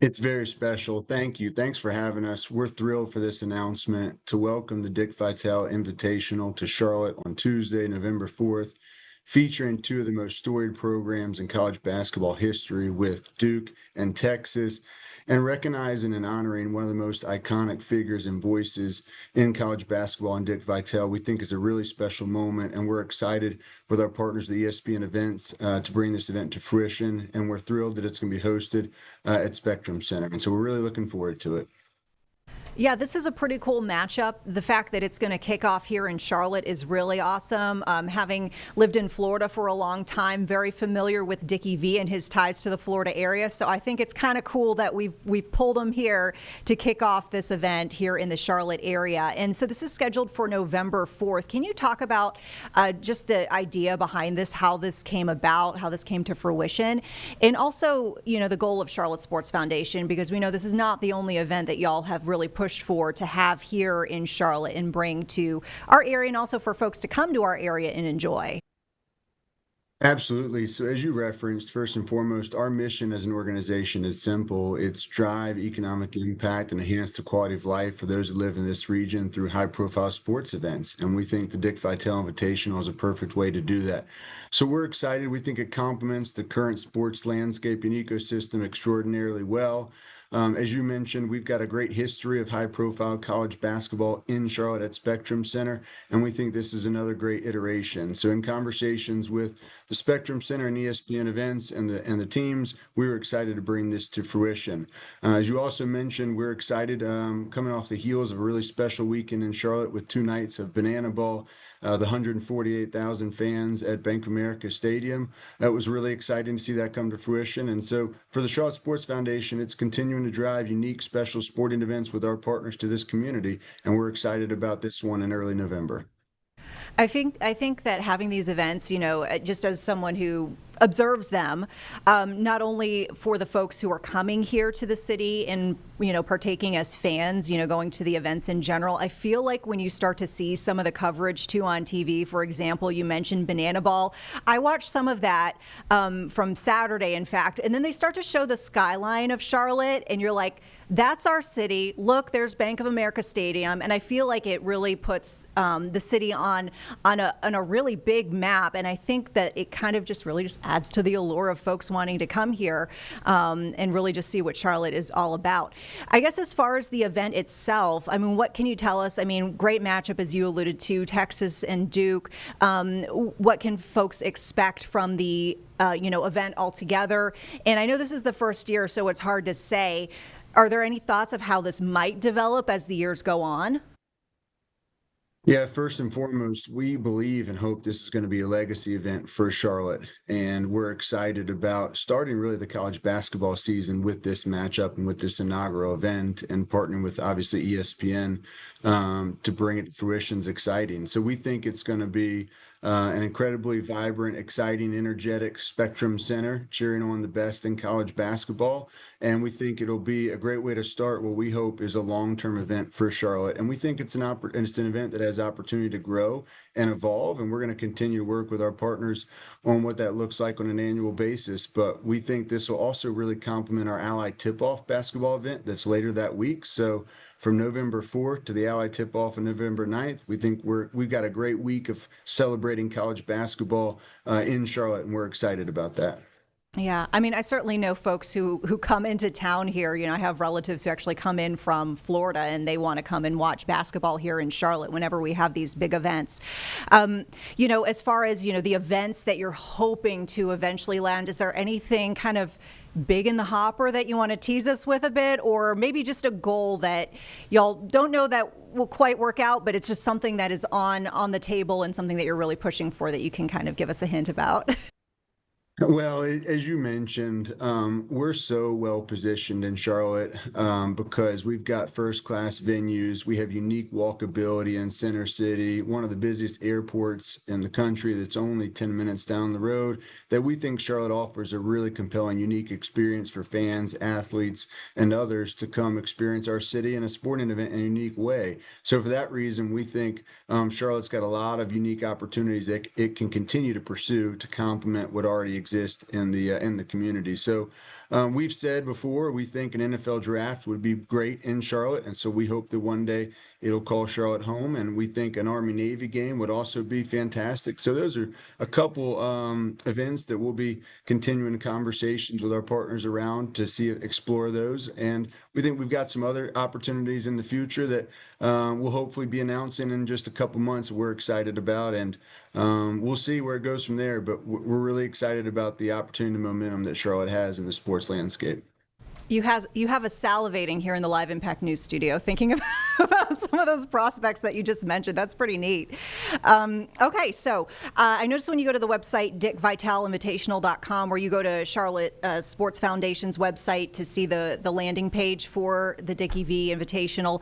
It's very special. Thank you. Thanks for having us. We're thrilled for this announcement to welcome the Dick Vitale Invitational to Charlotte on Tuesday, November 4th, featuring two of the most storied programs in college basketball history with Duke and Texas, and recognizing and honoring one of the most iconic figures and voices in college basketball, and Dick Vitale, we think is a really special moment, and we're excited with our partners, the ESPN Events, to bring this event to fruition, and we're thrilled that it's going to be hosted at Spectrum Center, and so we're really looking forward to it. Yeah, this is a pretty cool matchup. The fact that it's going to kick off here in Charlotte is really awesome. Having lived in Florida for a long time, very familiar with Dickie V and his ties to the Florida area. So I think it's kind of cool that we've pulled him here to kick off this event here in the Charlotte area. And so this is scheduled for November 4th. Can you talk about just the idea behind this, how this came about, how this came to fruition, and also, you know, the goal of Charlotte Sports Foundation, because we know this is not the only event that y'all have really pushed for to have here in Charlotte and bring to our area, and also for folks to come to our area and enjoy. Absolutely. So as you referenced, first and foremost, our mission as an organization is simple. It's drive economic impact and enhance the quality of life for those who live in this region through high-profile sports events. And we think the Dick Vitale Invitational is a perfect way to do that. So we're excited. We think it complements the current sports landscape and ecosystem extraordinarily well. As you mentioned, we've got a great history of high-profile college basketball in Charlotte at Spectrum Center, and we think this is another great iteration. So in conversations with the Spectrum Center and ESPN Events and the teams, we were excited to bring this to fruition. As you also mentioned, we're excited coming off the heels of a really special weekend in Charlotte with 2 nights of Banana Ball. The 148,000 fans at Bank of America Stadium. That was really exciting to see that come to fruition. And so for the Charlotte Sports Foundation, it's continuing to drive unique, special sporting events with our partners to this community. And we're excited about this one in early November. I think that having these events, you know, just as someone who observes them, not only for the folks who are coming here to the city and, you know, partaking as fans, you know, going to the events in general, I feel like when you start to see some of the coverage too on TV, for example, you mentioned Banana Ball. I watched some of that from Saturday, in fact, and then they start to show the skyline of Charlotte, and you're like, that's our city. Look, there's Bank of America Stadium, and I feel like it really puts the city on a really big map. And I think that it kind of just really just adds to the allure of folks wanting to come here and really just see what Charlotte is all about. I guess as far as the event itself, I mean, what can you tell us? I mean, great matchup as you alluded to, Texas and Duke. What can folks expect from the event altogether? And I know this is the first year, so it's hard to say. Are there any thoughts of how this might develop as the years go on? Yeah, first and foremost, we believe and hope this is going to be a legacy event for Charlotte. And we're excited about starting really the college basketball season with this matchup and with this inaugural event, and partnering with obviously ESPN to bring it to fruition is exciting. So we think it's going to be an incredibly vibrant, exciting, energetic Spectrum Center cheering on the best in college basketball. And we think it'll be a great way to start what we hope is a long-term event for Charlotte. And we think it's an event that has opportunity to grow and evolve. And we're going to continue to work with our partners on what that looks like on an annual basis. But we think this will also really complement our Ally Tip-Off basketball event that's later that week. So from November 4th to the Ally Tip-Off on November 9th, we think we've got a great week of celebrating college basketball in Charlotte, and we're excited about that. Yeah, I mean, I certainly know folks who come into town here. You know, I have relatives who actually come in from Florida and they want to come and watch basketball here in Charlotte whenever we have these big events. You know, as far as, you know, the events that you're hoping to eventually land, is there anything kind of big in the hopper that you want to tease us with a bit, or maybe just a goal that y'all don't know that will quite work out, but it's just something that is on the table and something that you're really pushing for that you can kind of give us a hint about? Well, as you mentioned, we're so well positioned in Charlotte because we've got first-class venues. We have unique walkability in Center City, one of the busiest airports in the country that's only 10 minutes down the road, that we think Charlotte offers a really compelling, unique experience for fans, athletes, and others to come experience our city in a sporting event in a unique way. So for that reason, we think Charlotte's got a lot of unique opportunities that it can continue to pursue to complement what already exist in the community. So we've said before, we think an NFL draft would be great in Charlotte, and so we hope that one day it'll call Charlotte home, and we think an Army-Navy game would also be fantastic. So those are a couple events that we'll be continuing conversations with our partners around to explore those, and we think we've got some other opportunities in the future that we'll hopefully be announcing in just a couple months we're excited about, and we'll see where it goes from there, but we're really excited about the opportunity and momentum that Charlotte has in the sports landscape. You have us salivating here in the Live Impact News studio thinking about some of those prospects that you just mentioned. That's pretty neat. Okay, so I noticed when you go to the website, dickvitalinvitational.com, where you go to Charlotte Sports Foundation's website to see the landing page for the Dickie V Invitational,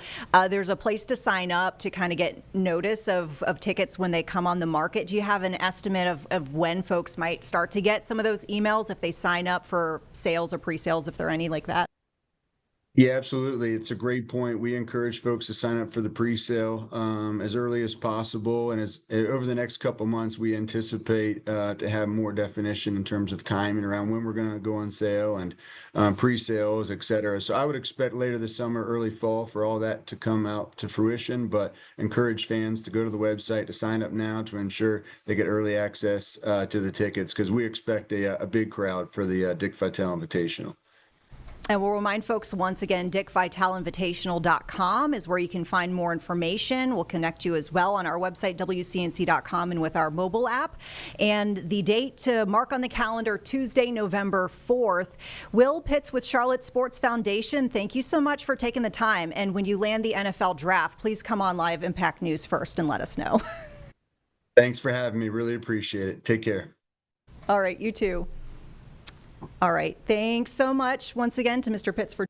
there's a place to sign up to kind of get notice of tickets when they come on the market. Do you have an estimate of when folks might start to get some of those emails if they sign up for sales or pre-sales, if there are any like that? Yeah, absolutely. It's a great point. We encourage folks to sign up for the pre-sale as early as possible. And over the next couple months, we anticipate to have more definition in terms of timing around when we're going to go on sale and pre-sales, et cetera. So I would expect later this summer, early fall for all that to come out to fruition, but encourage fans to go to the website to sign up now to ensure they get early access to the tickets, because we expect a big crowd for the Dick Vitale Invitational. And we'll remind folks once again, dickvitalinvitational.com is where you can find more information. We'll connect you as well on our website, WCNC.com, and with our mobile app. And the date to mark on the calendar, Tuesday, November 4th. Will Pitts with Charlotte Sports Foundation, thank you so much for taking the time. And when you land the NFL draft, please come on Live Impact News first and let us know. Thanks for having me. Really appreciate it. Take care. All right, you too. All right. Thanks so much once again to Mr. Pitts for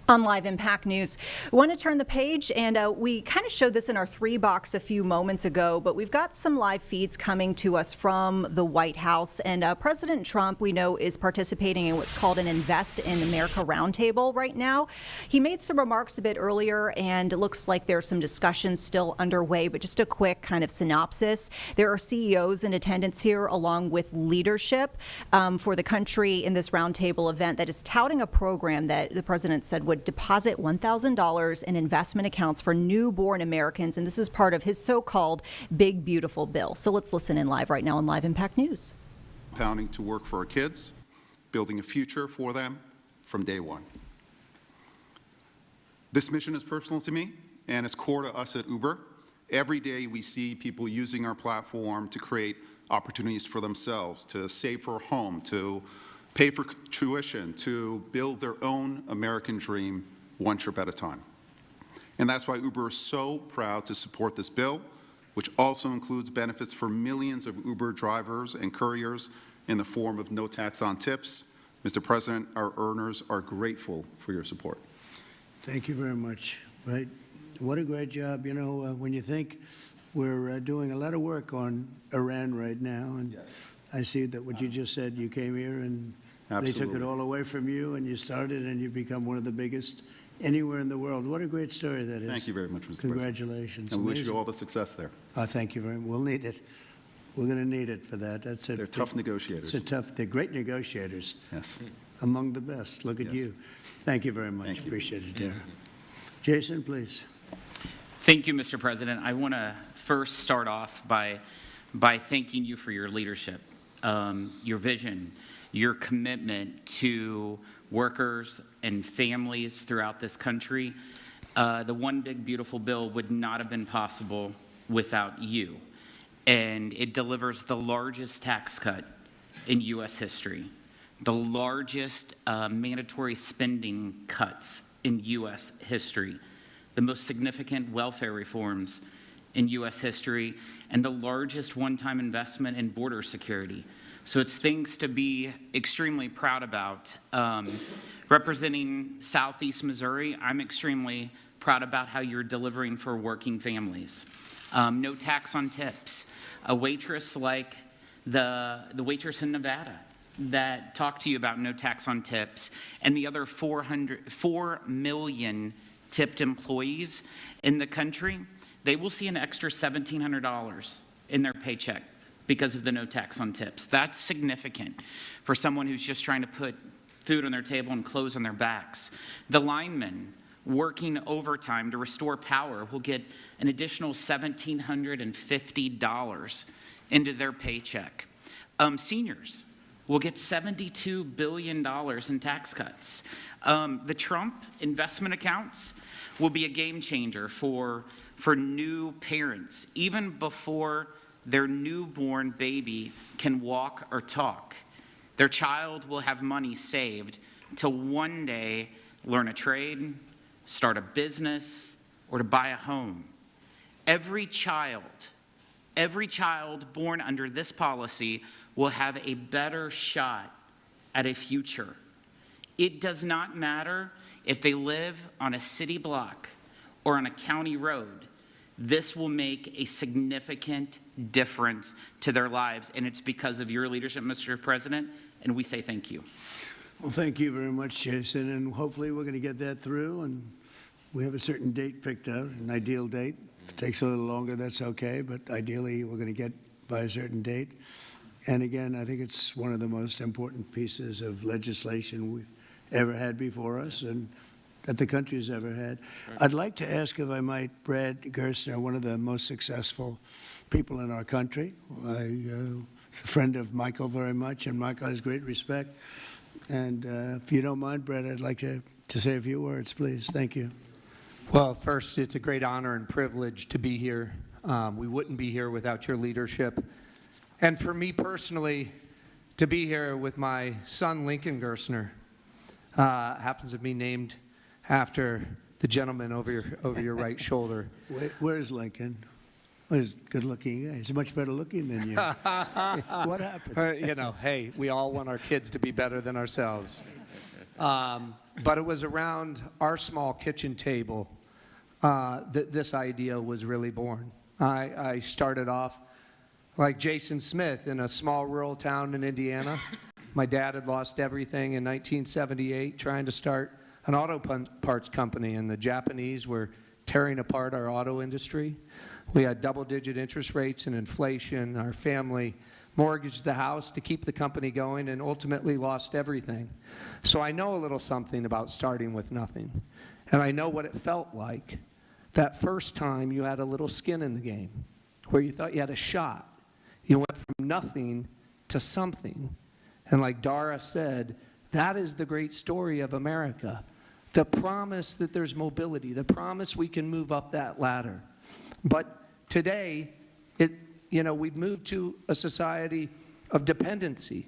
on Live Impact News. We want to turn the page, and we kind of showed this in our 3-box a few moments ago, but we've got some live feeds coming to us from the White House, and President Trump, we know, is participating in what's called an Invest in America roundtable right now. He made some remarks a bit earlier, and it looks like there's some discussions still underway, but just a quick kind of synopsis. There are CEOs in attendance here, along with leadership for the country in this roundtable event that is touting a program that the president said would deposit $1,000 in investment accounts for newborn Americans, and this is part of his so-called Big Beautiful Bill. So let's listen in live right now on Live Impact News. Compounding to work for our kids, building a future for them from day one. This mission is personal to me, and it's core to us at Uber. Every day we see people using our platform to create opportunities for themselves, to save for a home, to pay for tuition, to build their own American dream one trip at a time. And that's why Uber is so proud to support this bill, which also includes benefits for millions of Uber drivers and couriers in the form of no tax on tips. Mr. President, our earners are grateful for your support. Thank you very much. Right? What a great job. You know, when you think we're doing a lot of work on Iran right now, and yes. I see that what you just said, you came here and Absolutely. They took it all away from you, and you started, and you've become one of the biggest anywhere in the world. What a great story that is. Thank you very much, Mr. Congratulations. President. And we wish you all the success there. Thank you very much. We'll need it. We're going to need it for that. That's it. They're tough negotiators. They're great negotiators. Yes. Among the best. Look at you. Thank you very much. Appreciate it, Dara. Jason, please. Thank you, Mr. President. I want to first start off by thanking you for your leadership. your vision, your commitment to workers and families throughout this country. The One Big Beautiful Bill would not have been possible without you. And it delivers the largest tax cut in U.S. history, the largest mandatory spending cuts in U.S. history, the most significant welfare reforms in U.S. history, and the largest one-time investment in border security. So it's things to be extremely proud about. Representing Southeast Missouri, I'm extremely proud about how you're delivering for working families. No tax on tips. A waitress like the waitress in Nevada that talked to you about no tax on tips, and the other 4 million tipped employees in the country, they will see an extra $1,700 in their paycheck because of the no tax on tips. That's significant for someone who's just trying to put food on their table and clothes on their backs. The linemen working overtime to restore power will get an additional $1,750 into their paycheck. Seniors will get $72 billion in tax cuts. The Trump investment accounts will be a game changer for new parents, even before their newborn baby can walk or talk. Their child will have money saved to one day learn a trade, start a business, or to buy a home. Every child born under this policy will have a better shot at a future. It does not matter if they live on a city block or on a county road. This will make a significant difference to their lives, and it's because of your leadership, Mr. President, and we say thank you. Well, thank you very much, Jason, and hopefully we're going to get that through, and we have a certain date picked out, an ideal date. If it takes a little longer, that's okay, but ideally we're going to get by a certain date. And again, I think it's one of the most important pieces of legislation we've ever had before us and that the country's ever had. Sure. I'd like to ask, if I might, Brad Gerstner, one of the most successful people in our country. I'm a friend of Michael very much, and Michael has great respect. And if you don't mind, Brad, I'd like to say a few words, please. Thank you. Well, first, it's a great honor and privilege to be here. We wouldn't be here without your leadership. And for me personally, to be here with my son, Lincoln Gerstner, happens to be named after the gentleman over your right shoulder. Where's Lincoln? Well, he's good looking. He's much better looking than you. What happened? You know, hey, we all want our kids to be better than ourselves. But it was around our small kitchen table that this idea was really born. I started off like Jason Smith in a small rural town in Indiana. My dad had lost everything in 1978 trying to start an auto parts company, and the Japanese were tearing apart our auto industry. We had double-digit interest rates and inflation. Our family mortgaged the house to keep the company going and ultimately lost everything. So I know a little something about starting with nothing. And I know what it felt like that first time you had a little skin in the game, where you thought you had a shot. You went from nothing to something. And like Dara said, that is the great story of America. The promise that there's mobility, the promise we can move up that ladder. But today, we've moved to a society of dependency,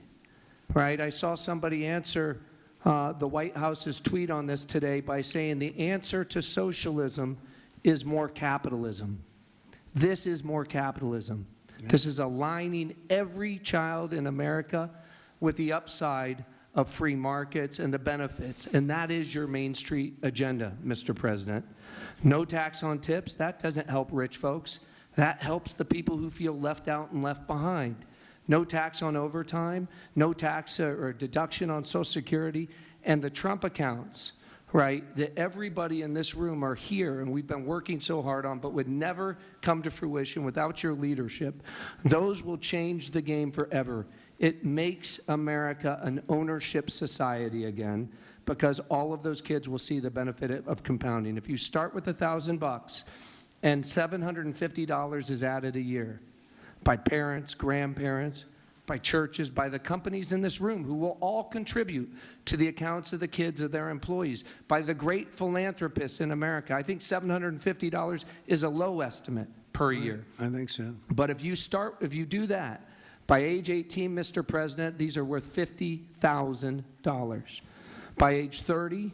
right? I saw somebody answer the White House's tweet on this today by saying the answer to socialism is more capitalism. This is more capitalism. Yeah. This is aligning every child in America with the upside of free markets and the benefits, and that is your Main Street agenda, Mr. President. No tax on tips, that doesn't help rich folks. That helps the people who feel left out and left behind. No tax on overtime, no tax or deduction on Social Security, and the Trump accounts, right, that everybody in this room are here and we've been working so hard on but would never come to fruition without your leadership. Those will change the game forever. It makes America an ownership society again, because all of those kids will see the benefit of compounding. If you start with $1,000 and $750 is added a year by parents, grandparents, by churches, by the companies in this room who will all contribute to the accounts of the kids of their employees, by the great philanthropists in America. I think $750 is a low estimate per year. I think so. But if you do that, by age 18, Mr. President, these are worth $50,000. By age 30,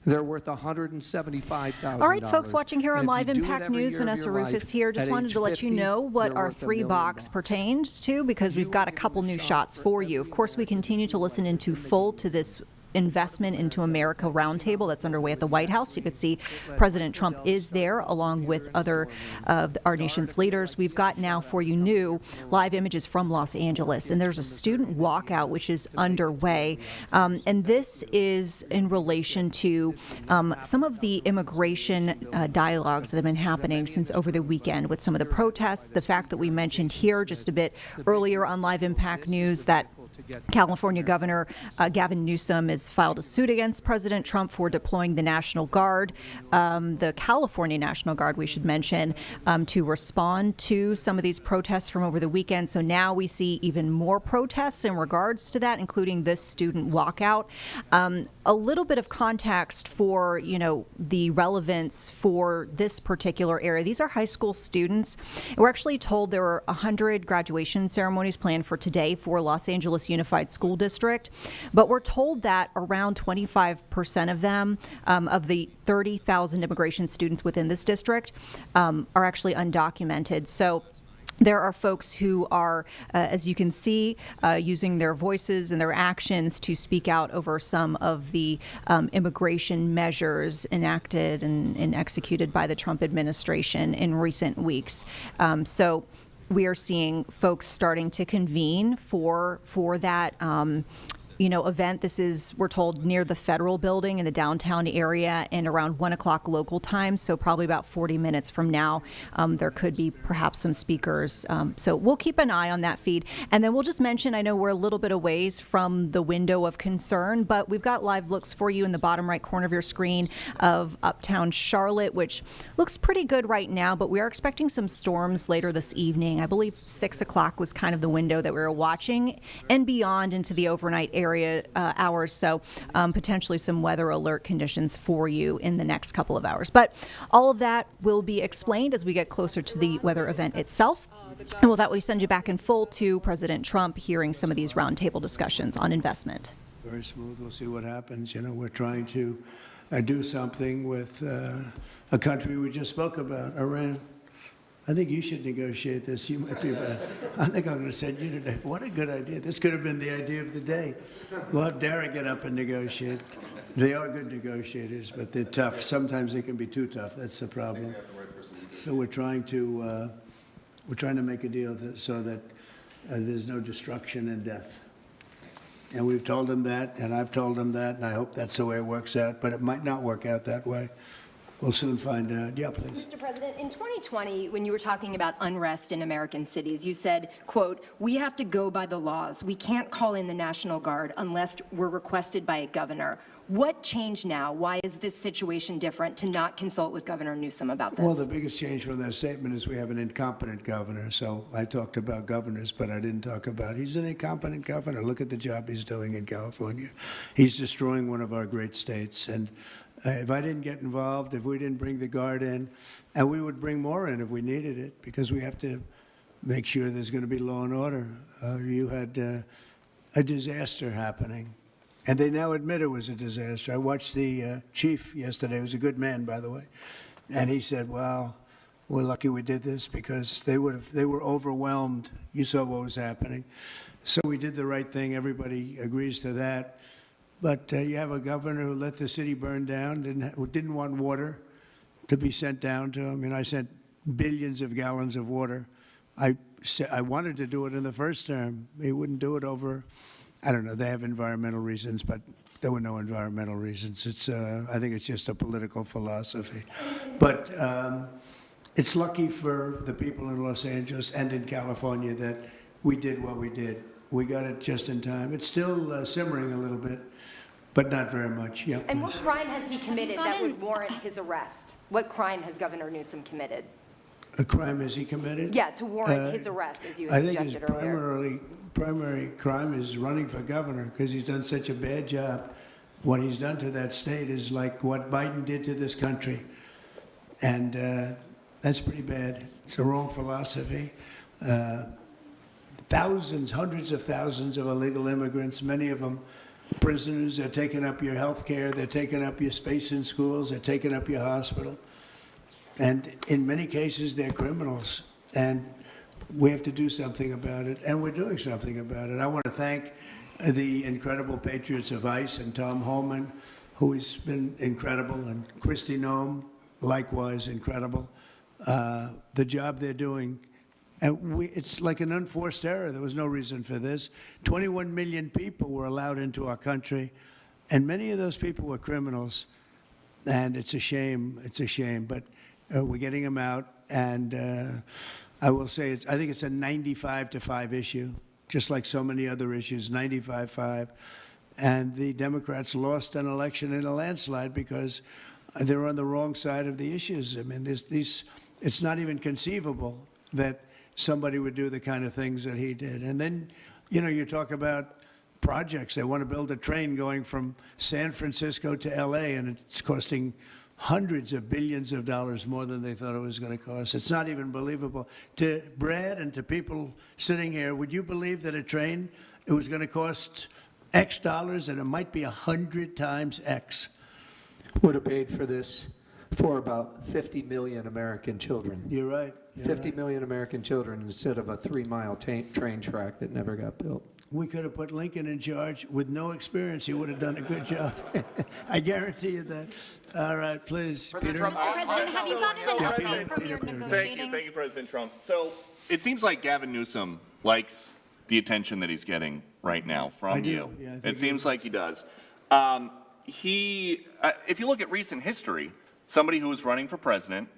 they're worth $175,000. All right, folks watching here on Live Impact News, Vanessa Rufus here. Just wanted to let you know what our 3-box pertains to, because we've got a couple new shots for you. Of course, we continue to listen into full to this Investment into America roundtable that's underway at the White House. You could see President Trump is there along with other of our nation's leaders. We've got now for you new live images from Los Angeles, and there's a student walkout which is underway. And this is in relation to some of the immigration dialogues that have been happening since over the weekend with some of the protests. The fact that we mentioned here just a bit earlier on Live Impact News that California Governor Gavin Newsom has filed a suit against President Trump for deploying the National Guard, the California National Guard, we should mention, to respond to some of these protests from over the weekend. So now we see even more protests in regards to that, including this student walkout. A little bit of context for, the relevance for this particular area. These are high school students. We're actually told there were 100 graduation ceremonies planned for today for Los Angeles Unified School District, but we're told that around 25% of them, of the 30,000 immigration students within this district, are actually undocumented. So there are folks who are, as you can see, using their voices and their actions to speak out over some of the immigration measures enacted and executed by the Trump administration in recent weeks. So we are seeing folks starting to convene for that event. This is, we're told, near the Federal Building in the downtown area and around 1 o'clock local time. So probably about 40 minutes from now, there could be perhaps some speakers. So we'll keep an eye on that feed. And then we'll just mention, I know we're a little bit a ways from the window of concern, but we've got live looks for you in the bottom right corner of your screen of uptown Charlotte, which looks pretty good right now, but we are expecting some storms later this evening. I believe 6 o'clock was kind of the window that we were watching, and beyond into the overnight area hours, so potentially some weather alert conditions for you in the next couple of hours. But all of that will be explained as we get closer to the weather event itself. And with that, we send you back in full to President Trump hearing some of these roundtable discussions on investment. Very smooth. We'll see what happens. We're trying to do something with a country we just spoke about, Iran. I think you should negotiate this. You might be better. I think I'm going to send you today. What a good idea. This could have been the idea of the day. We'll have Derek get up and negotiate. They are good negotiators, but they're tough. Sometimes they can be too tough. That's the problem. So we're trying to make a deal so that there's no destruction and death. And we've told them that, and I've told them that, and I hope that's the way it works out, but it might not work out that way. We'll soon find out. Yeah, please. Mr. President, in 2020, when you were talking about unrest in American cities, you said, quote, "We have to go by the laws. We can't call in the National Guard unless we're requested by a governor." What changed now? Why is this situation different to not consult with Governor Newsom about this? Well, the biggest change from that statement is we have an incompetent governor. So I talked about governors, but I didn't talk about he's an incompetent governor. Look at the job he's doing in California. He's destroying one of our great states. And if I didn't get involved, if we didn't bring the Guard in, and we would bring more in if we needed it, because we have to make sure there's going to be law and order. You had a disaster happening. And they now admit it was a disaster. I watched the chief yesterday, who's a good man, by the way, and he said, "Well, we're lucky we did this because they were overwhelmed. You saw what was happening." So we did the right thing. Everybody agrees to that. But you have a governor who let the city burn down, didn't want water to be sent down to him. I sent billions of gallons of water. I wanted to do it in the first term. He wouldn't do it over. I don't know, they have environmental reasons, but there were no environmental reasons. I think it's just a political philosophy. But it's lucky for the people in Los Angeles and in California that we did what we did. We got it just in time. It's still simmering a little bit, but not very much. Yep, and what crime has he committed that would warrant his arrest? What crime has Governor Newsom committed? A crime has he committed? Yeah, to warrant his arrest, as you I had think his suggested earlier. primary crime is running for governor because he's done such a bad job. What he's done to that state is like what Biden did to this country. And that's pretty bad. It's the wrong philosophy. Thousands, hundreds of thousands of illegal immigrants, many of them prisoners. They're taking up your health care. They're taking up your space in schools. They're taking up your hospital. And in many cases, they're criminals. And we have to do something about it. And we're doing something about it. I want to thank the incredible patriots of ICE and Tom Homan, who has been incredible, and Kristi Noem, likewise incredible. The job they're doing. And it's like an unforced error. There was no reason for this. 21 million people were allowed into our country, and many of those people were criminals. And it's a shame. It's a shame. But we're getting them out. And I will say, I think it's a 95-5 issue, just like so many other issues, 95-5. And the Democrats lost an election in a landslide because they're on the wrong side of the issues. I mean, it's not even conceivable that somebody would do the kind of things that he did. And then, you know, you talk about projects. They want to build a train going from San Francisco to L.A., and it's costing hundreds of billions of dollars more than they thought it was going to cost. It's not even believable. To Brad and to people sitting here, would you believe that a train, it was going to cost X dollars, and it might be 100 times X? Would have paid for this for about 50 million American children. You're right. 50 million American children instead of a 3-mile train track that never got built. We could have put Lincoln in charge with no experience. He would have done a good job. I guarantee you that. All right, please, Peter. Mr. President, have you gotten an update from your negotiating? Thank you, President Trump. So it seems like Gavin Newsom likes the attention that he's getting right now from you. Yeah, it seems like he does. If you look at recent history, somebody who was running for president,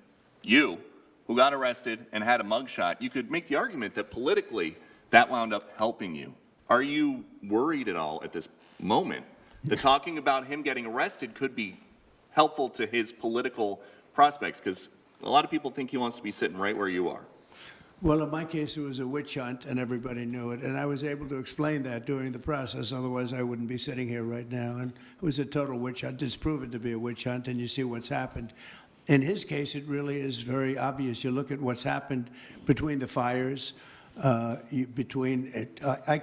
you, who got arrested and had a mugshot, you could make the argument that politically that wound up helping you. Are you worried at all at this moment that talking about him getting arrested could be helpful to his political prospects? Because a lot of people think he wants to be sitting right where you are. Well, in my case, it was a witch hunt, and everybody knew it. And I was able to explain that during the process. Otherwise, I wouldn't be sitting here right now. And it was a total witch hunt. It's proven to be a witch hunt, and you see what's happened. In his case, it really is very obvious. You look at what's happened between the fires, I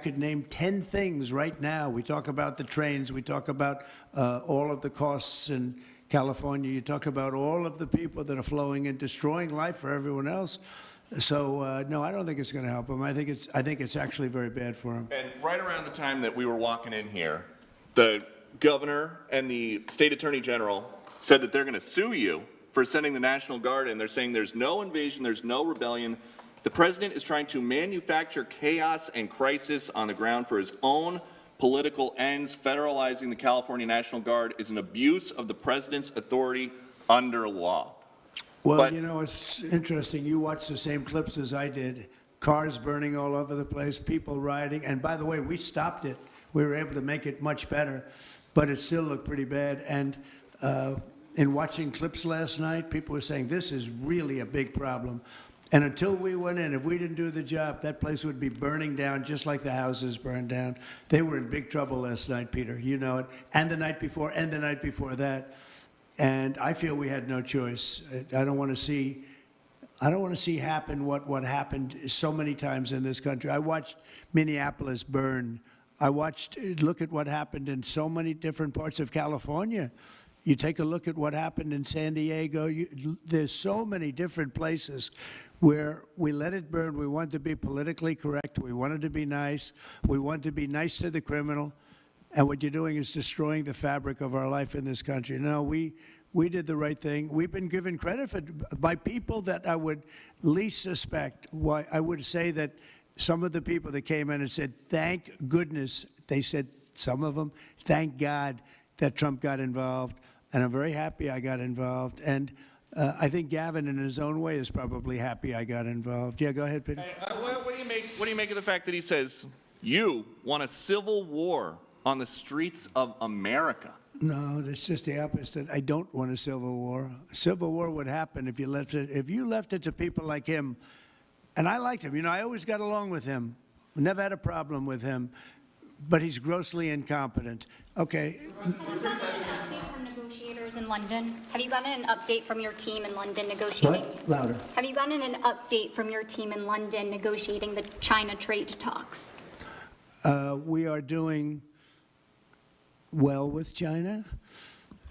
could name 10 things right now. We talk about the trains. We talk about all of the costs in California. You talk about all of the people that are flowing and destroying life for everyone else. So no, I don't think it's going to help him. I think it's actually very bad for him. And right around the time that we were walking in here, the governor and the state attorney general said that they're going to sue you for sending the National Guard in. They're saying there's no invasion, there's no rebellion. The president is trying to manufacture chaos and crisis on the ground for his own political ends. Federalizing the California National Guard is an abuse of the president's authority under law. Well, you know, it's interesting. You watched the same clips as I did. Cars burning all over the place, people rioting. And by the way, we stopped it. We were able to make it much better, but it still looked pretty bad. And in watching clips last night, people were saying this is really a big problem. And until we went in, if we didn't do the job, that place would be burning down just like the houses burned down. They were in big trouble last night, Peter. You know it. And the night before, and the night before that. And I feel we had no choice. I don't want to see happen what happened so many times in this country. I watched Minneapolis burn. Look at what happened in so many different parts of California. You take a look at what happened in San Diego. There's so many different places where we let it burn. We wanted to be politically correct. We wanted to be nice. We wanted to be nice to the criminal. And what you're doing is destroying the fabric of our life in this country. No, we did the right thing. We've been given credit by people that I would least suspect. Why I would say that some of the people that came in and said, thank goodness, they said, some of them, thank God that Trump got involved. And I'm very happy I got involved. And I think Gavin, in his own way, is probably happy I got involved. Yeah, go ahead, Peter. What do you make of the fact that he says, you want a civil war on the streets of America? No, it's just the opposite. I don't want a civil war. A civil war would happen if you left it to people like him. And I liked him. You know, I always got along with him. Never had a problem with him. But he's grossly incompetent. Okay. Negotiators in London. Have you gotten an update from your team in London negotiating? What? Louder. Have you gotten an update from your team in London negotiating the China trade talks? We are doing well with China.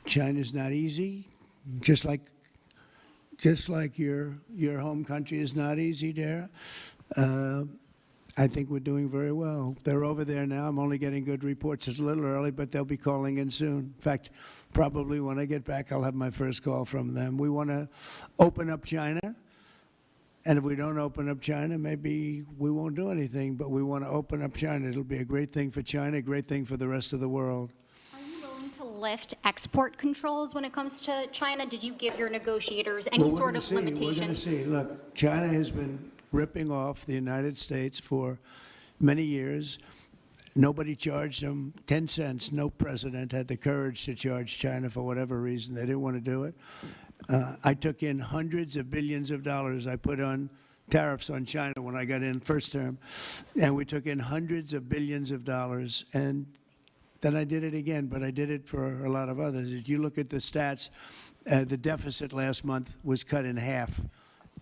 China's not easy, just like your home country is not easy there. I think we're doing very well. They're over there now. I'm only getting good reports. It's a little early, but they'll be calling in soon. In fact, probably when I get back, I'll have my first call from them. We want to open up China. And if we don't open up China, maybe we won't do anything. But we want to open up China. It'll be a great thing for China, a great thing for the rest of the world. Are you willing to lift export controls when it comes to China? Did you give your negotiators any sort of limitations? We're going to see. Look, China has been ripping off the United States for many years. Nobody charged them 10 cents. No president had the courage to charge China for whatever reason. They didn't want to do it. I took in hundreds of billions of dollars. I put on tariffs on China when I got in first term, and we took in hundreds of billions of dollars. And then I did it again, but I did it for a lot of others. If you look at the stats, the deficit last month was cut in half.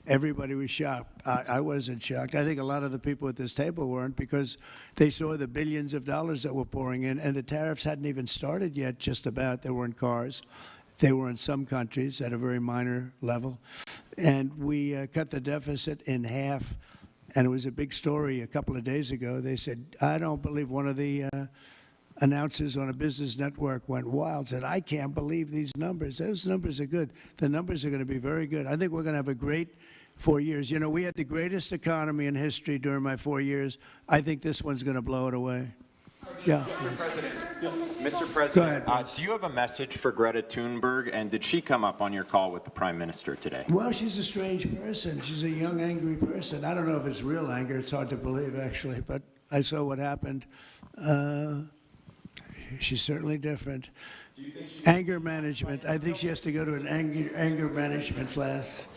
Everybody was shocked. I wasn't shocked. I think a lot of the people at this table weren't, because they saw the billions of dollars that were pouring in, and the tariffs hadn't even started yet, just about. They were in cars. They were in some countries at a very minor level. And we cut the deficit in half, and it was a big story a couple of days ago. They said, I don't believe, one of the announcers on a business network went wild, said, I can't believe these numbers. Those numbers are good. The numbers are going to be very good. I think we're going to have a great 4 years. You know, we had the greatest economy in history during my 4 years. I think this one's going to blow it away. Yeah. Mr. President, do you have a message for Greta Thunberg, and did she come up on your call with the Prime Minister today? Well, she's a strange person. She's a young, angry person. I don't know if it's real anger. It's hard to believe, actually, but I saw what happened. She's certainly different. Anger management. I think she has to go to an anger management class.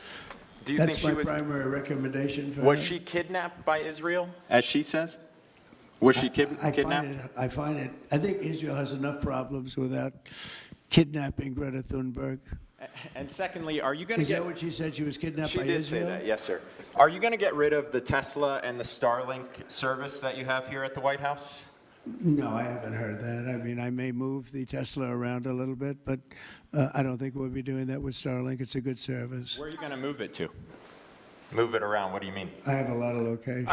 Do you That's think she my was, primary recommendation for was her. she kidnapped by Israel, as she says? Was she kidnapped? I think Israel has enough problems without kidnapping Greta Thunberg. And secondly, are you going to get... Is that what she said? She was kidnapped by Israel? She did say that, yes, sir. Are you going to get rid of the Tesla and the Starlink service that you have here at the White House? No, I haven't heard that. I mean, I may move the Tesla around a little bit, but I don't think we'll be doing that with Starlink. It's a good service. Where are you going to move it to? Move it around, what do you mean? I have a lot of locations.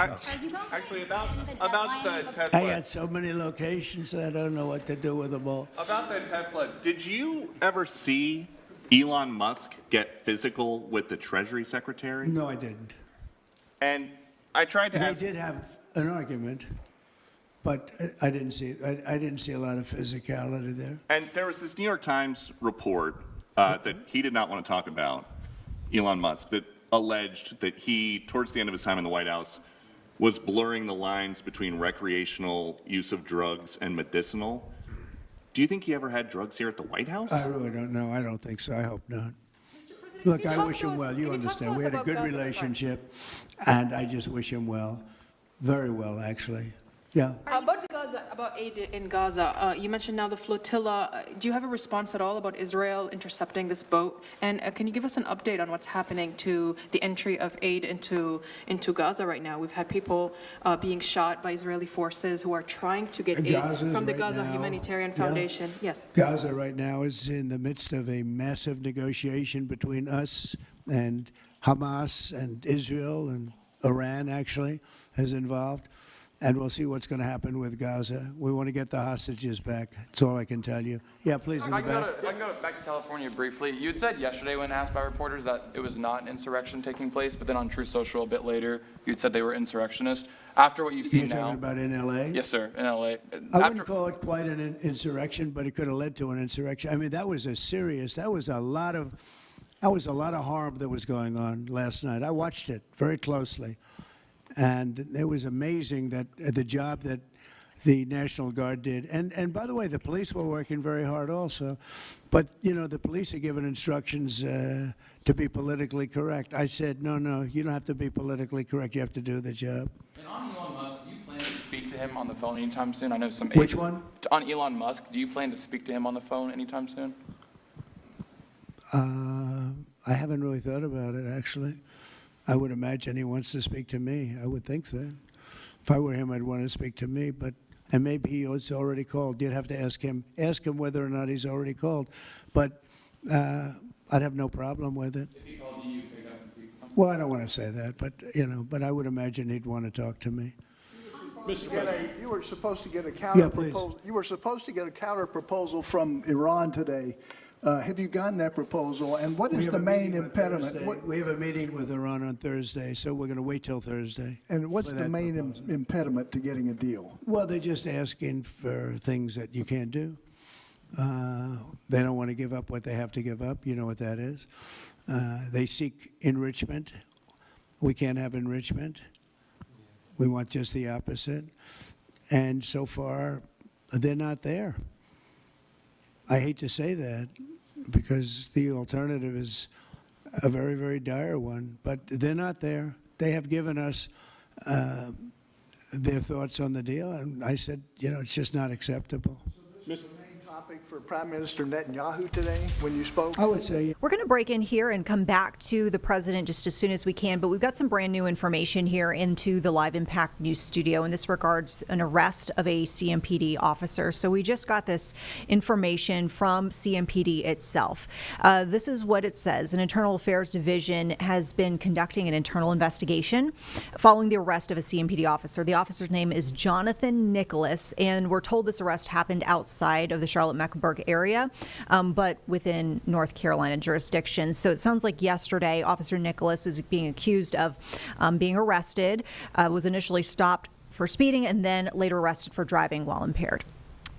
Actually, about the Tesla. I had so many locations that I don't know what to do with them all. About the Tesla, did you ever see Elon Musk get physical with the Treasury Secretary? No, I didn't. And I tried to ask... They did have an argument, but I didn't see a lot of physicality there. And there was this New York Times report that he did not want to talk about, Elon Musk, that alleged that he, towards the end of his time in the White House, was blurring the lines between recreational use of drugs and medicinal. Do you think he ever had drugs here at the White House? I really don't know. I don't think so. I hope not. Look, I wish him well. You understand. We had a good relationship, and I just wish him well. Very well, actually. Yeah. About aid in Gaza, you mentioned now the flotilla. Do you have a response at all about Israel intercepting this boat? And can you give us an update on what's happening to the entry of aid into Gaza right now? We've had people being shot by Israeli forces who are trying to get aid from the Gaza Humanitarian Foundation. Yes. Gaza right now is in the midst of a massive negotiation between us and Hamas and Israel, and Iran actually is involved. And we'll see what's going to happen with Gaza. We want to get the hostages back. That's all I can tell you. Yeah, please, in the back. I can go back to California briefly. You had said yesterday when asked by reporters that it was not an insurrection taking place, but then on True Social a bit later, you had said they were insurrectionists. After what you've seen You're talking about in L.A.? Yes, sir, in L.A. I wouldn't call it quite an insurrection, but it could have led to an insurrection. I mean, that was a lot of harm that was going on last night. I watched it very closely. And it was amazing that the job that the National Guard did. And by the way, the police were working very hard also. But, you know, the police are given instructions to be politically correct. I said, no, you don't have to be politically correct. You have to do the job. And on Elon Musk, do you plan to speak to him on the phone anytime soon? I know some. Which one? On Elon Musk, do you plan to speak to him on the phone anytime soon? I haven't really thought about it, actually. I would imagine he wants to speak to me. I would think that. If I were him, I'd want to speak to me. And maybe he was already called. You'd have to ask him whether or not he's already called. But I'd have no problem with it. If he calls you, pick up and speak to him? Well, I don't want to say that, but I would imagine he'd want to talk to me. Mr. President, you were supposed to get a Yeah, please. counter-proposal. You were supposed to get a counter-proposal from Iran today. Have you gotten that proposal? And what is the main impediment? We have a meeting with Iran on Thursday, so we're going to wait till Thursday. And what's the main impediment to getting a deal? Well, they're just asking for things that you can't do. They don't want to give up what they have to give up. You know what that is. They seek enrichment. We can't have enrichment. We want just the opposite. And so far, they're not there. I hate to say that because the alternative is a very, very dire one, but they're not there. They have given us their thoughts on the deal, and I said, it's just not acceptable. This is the main topic for Prime Minister Netanyahu today when you spoke? I would say. We're going to break in here and come back to the president just as soon as we can, but we've got some brand new information here into the Live Impact News studio, and this regards an arrest of a CMPD officer. So we just got this information from CMPD itself. This is what it says. An Internal Affairs Division has been conducting an internal investigation following the arrest of a CMPD officer. The officer's name is Jonathan Nicholas, and we're told this arrest happened outside of the Charlotte-Mecklenburg area, but within North Carolina jurisdiction. So it sounds like yesterday, Officer Nicholas is being accused of being arrested, was initially stopped for speeding, and then later arrested for driving while impaired.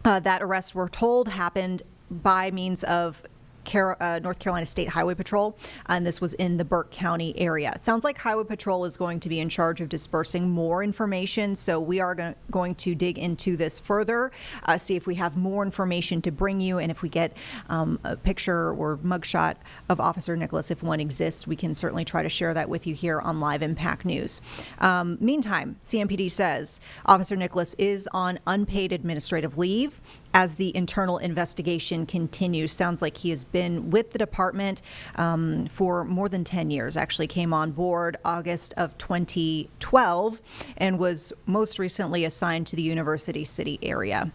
That arrest, we're told, happened by means of North Carolina State Highway Patrol, and this was in the Burke County area. It sounds like Highway Patrol is going to be in charge of dispersing more information, so we are going to dig into this further, see if we have more information to bring you, and if we get a picture or mugshot of Officer Nicholas, if one exists, we can certainly try to share that with you here on Live Impact News. Meantime, CMPD says Officer Nicholas is on unpaid administrative leave as the internal investigation continues. Sounds like he has been with the department for more than 10 years. Actually came on board August of 2012 and was most recently assigned to the University City area.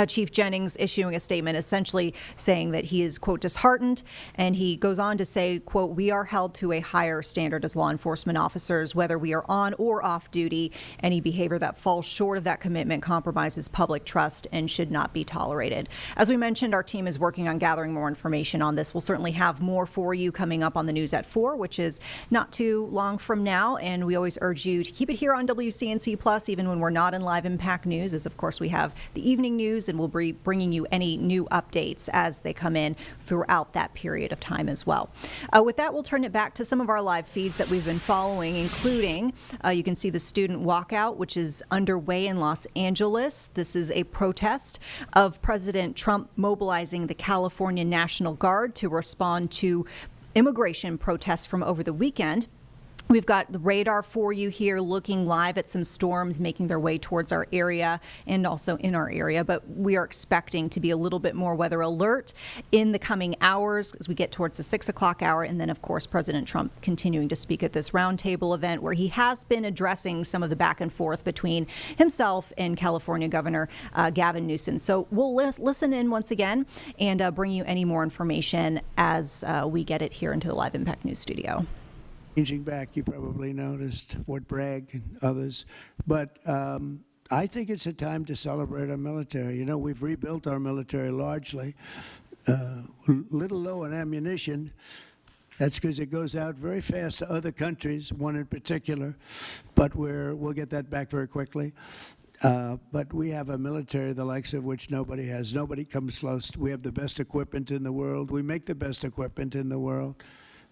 Chief Jennings issuing a statement essentially saying that he is, quote, disheartened, and he goes on to say, quote, we are held to a higher standard as law enforcement officers, whether we are on or off duty. Any behavior that falls short of that commitment compromises public trust and should not be tolerated. As we mentioned, our team is working on gathering more information on this. We'll certainly have more for you coming up on the news at 4, which is not too long from now, and we always urge you to keep it here on WCNC Plus, even when we're not in Live Impact News, as of course we have the evening news, and we'll be bringing you any new updates as they come in throughout that period of time as well. With that, we'll turn it back to some of our live feeds that we've been following, including you can see the student walkout, which is underway in Los Angeles. This is a protest of President Trump mobilizing the California National Guard to respond to immigration protests from over the weekend. We've got the radar for you here, looking live at some storms making their way towards our area and also in our area, but we are expecting to be a little bit more weather alert in the coming hours as we get towards the 6 o'clock hour. And then, of course, President Trump continuing to speak at this roundtable event where he has been addressing some of the back and forth between himself and California Governor Gavin Newsom. So we'll listen in once again and bring you any more information as we get it here into the Live Impact News studio. Changing back, you probably noticed Fort Bragg and others. But I think it's a time to celebrate our military. You know, we've rebuilt our military largely. Little low on ammunition. That's because it goes out very fast to other countries, one in particular. But we'll get that back very quickly. But we have a military the likes of which nobody has. Nobody comes close. We have the best equipment in the world. We make the best equipment in the world.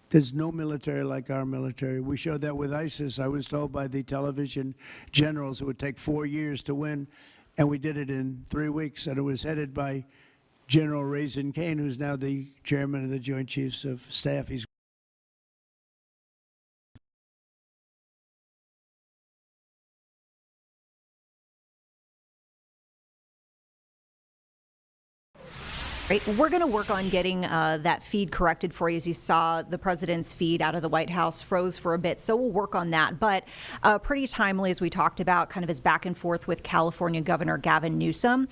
There's no military like our military. We showed that with ISIS. I was told by the television generals it would take 4 years to win. and we did it in 3 weeks, and it was headed by General Raisin Kane, who's now the chairman of the Joint Chiefs of Staff. He's Right. We're going to work on getting that feed corrected for you. As you saw, the president's feed out of the White House froze for a bit, so we'll work on that. But pretty timely, as we talked about, kind of his back and forth with California Governor Gavin Newsom.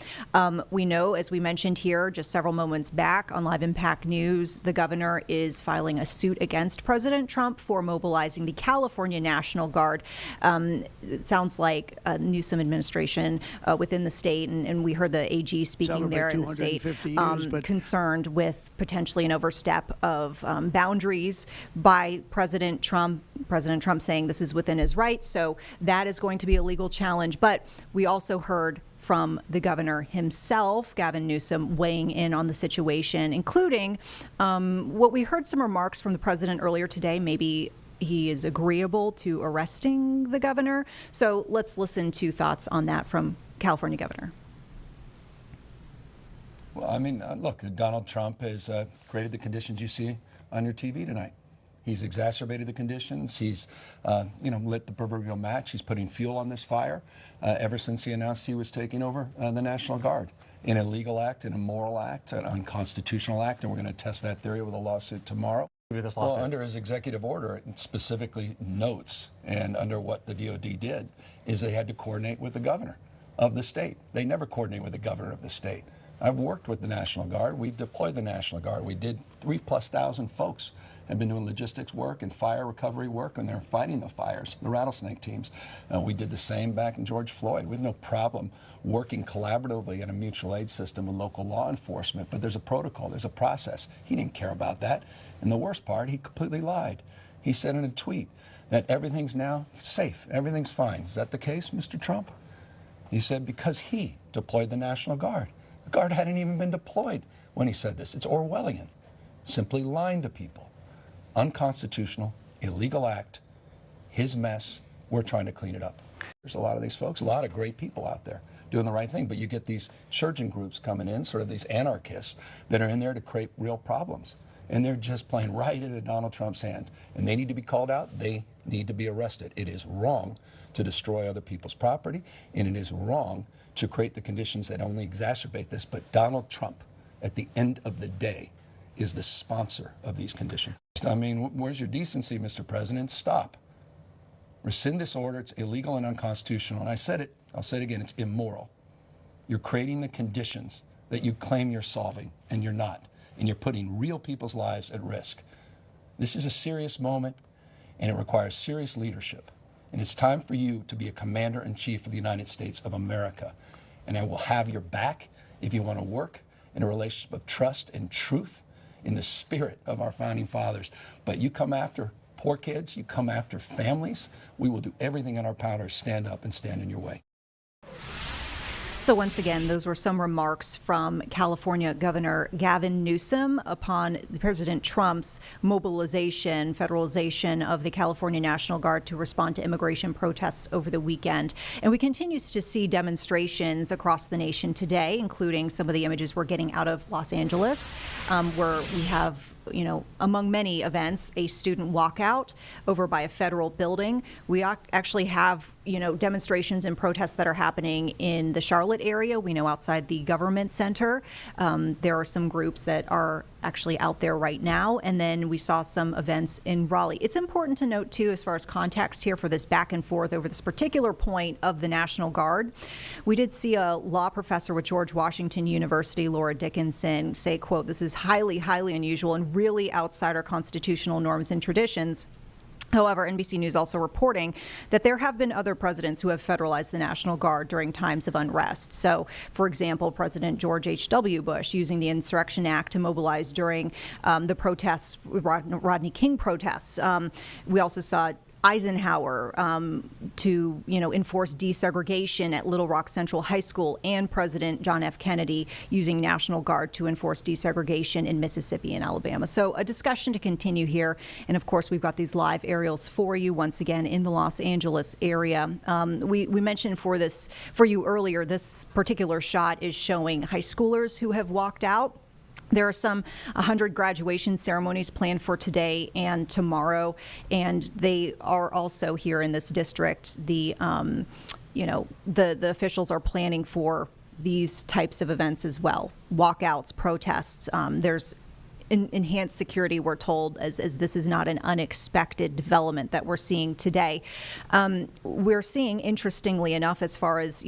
We know, as we mentioned here just several moments back on Live Impact News, the governor is filing a suit against President Trump for mobilizing the California National Guard. It sounds like Newsom administration within the state, and we heard the AG speaking there in the state. Concerned with potentially an overstep of boundaries by President Trump. President Trump saying this is within his rights, so that is going to be a legal challenge. But we also heard from the governor himself, Gavin Newsom, weighing in on the situation, including what we heard some remarks from the president earlier today. Maybe he is agreeable to arresting the governor. So let's listen to thoughts on that from California governor. Well, I mean, look, Donald Trump has created the conditions you see on your TV tonight. He's exacerbated the conditions. He's, lit the proverbial match. He's putting fuel on this fire ever since he announced he was taking over the National Guard. An illegal act, an immoral act, an unconstitutional act, and we're going to test that theory with a lawsuit tomorrow. Well, under his executive order, it specifically notes, and under what the DOD did, is they had to coordinate with the governor of the state. They never coordinate with the governor of the state. I've worked with the National Guard. We've deployed the National Guard. We did 3,000+ folks have been doing logistics work and fire recovery work, and they're fighting the fires, the rattlesnake teams. We did the same back in George Floyd. We have no problem working collaboratively in a mutual aid system with local law enforcement, but there's a protocol, there's a process. He didn't care about that. And the worst part, he completely lied. He said in a tweet that everything's now safe, everything's fine. Is that the case, Mr. Trump? He said because he deployed the National Guard. The Guard hadn't even been deployed when he said this. It's Orwellian. Simply lying to people. Unconstitutional, illegal act, his mess. We're trying to clean it up. There's a lot of these folks, a lot of great people out there doing the right thing, but you get these insurgent groups coming in, sort of these anarchists that are in there to create real problems. And they're just playing right into Donald Trump's hand. And they need to be called out. They need to be arrested. It is wrong to destroy other people's property, and it is wrong to create the conditions that only exacerbate this. But Donald Trump, at the end of the day, is the sponsor of these conditions. I mean, where's your decency, Mr. President? Stop. Rescind this order. It's illegal and unconstitutional. And I said it, I'll say it again, it's immoral. You're creating the conditions that you claim you're solving, and you're not. And you're putting real people's lives at risk. This is a serious moment, and it requires serious leadership. And it's time for you to be a commander-in-chief of the United States of America. And I will have your back if you want to work in a relationship of trust and truth in the spirit of our founding fathers. But you come after poor kids, you come after families, we will do everything in our power to stand up and stand in your way. So once again, those were some remarks from California Governor Gavin Newsom upon President Trump's mobilization, federalization of the California National Guard to respond to immigration protests over the weekend. And we continue to see demonstrations across the nation today, including some of the images we're getting out of Los Angeles, where we have, among many events, a student walkout over by a federal building. We actually have demonstrations and protests that are happening in the Charlotte area. We know outside the government center, there are some groups that are actually out there right now. And then we saw some events in Raleigh. It's important to note, too, as far as context here for this back and forth over this particular point of the National Guard. We did see a law professor with George Washington University, Laura Dickinson, say, quote, "This is highly, highly unusual and really outside our constitutional norms and traditions." However, NBC News also reporting that there have been other presidents who have federalized the National Guard during times of unrest. So, for example, President George H.W. Bush using the Insurrection Act to mobilize during the protests, Rodney King protests. We also saw Eisenhower to, enforce desegregation at Little Rock Central High School, and President John F. Kennedy using National Guard to enforce desegregation in Mississippi and Alabama. So a discussion to continue here. And of course, we've got these live aerials for you once again in the Los Angeles area. We mentioned for you earlier, this particular shot is showing high schoolers who have walked out. There are some 100 graduation ceremonies planned for today and tomorrow, and they are also here in this district. The officials are planning for these types of events as well, walkouts, protests. There's enhanced security, we're told, as this is not an unexpected development that we're seeing today. We're seeing, interestingly enough, as far as,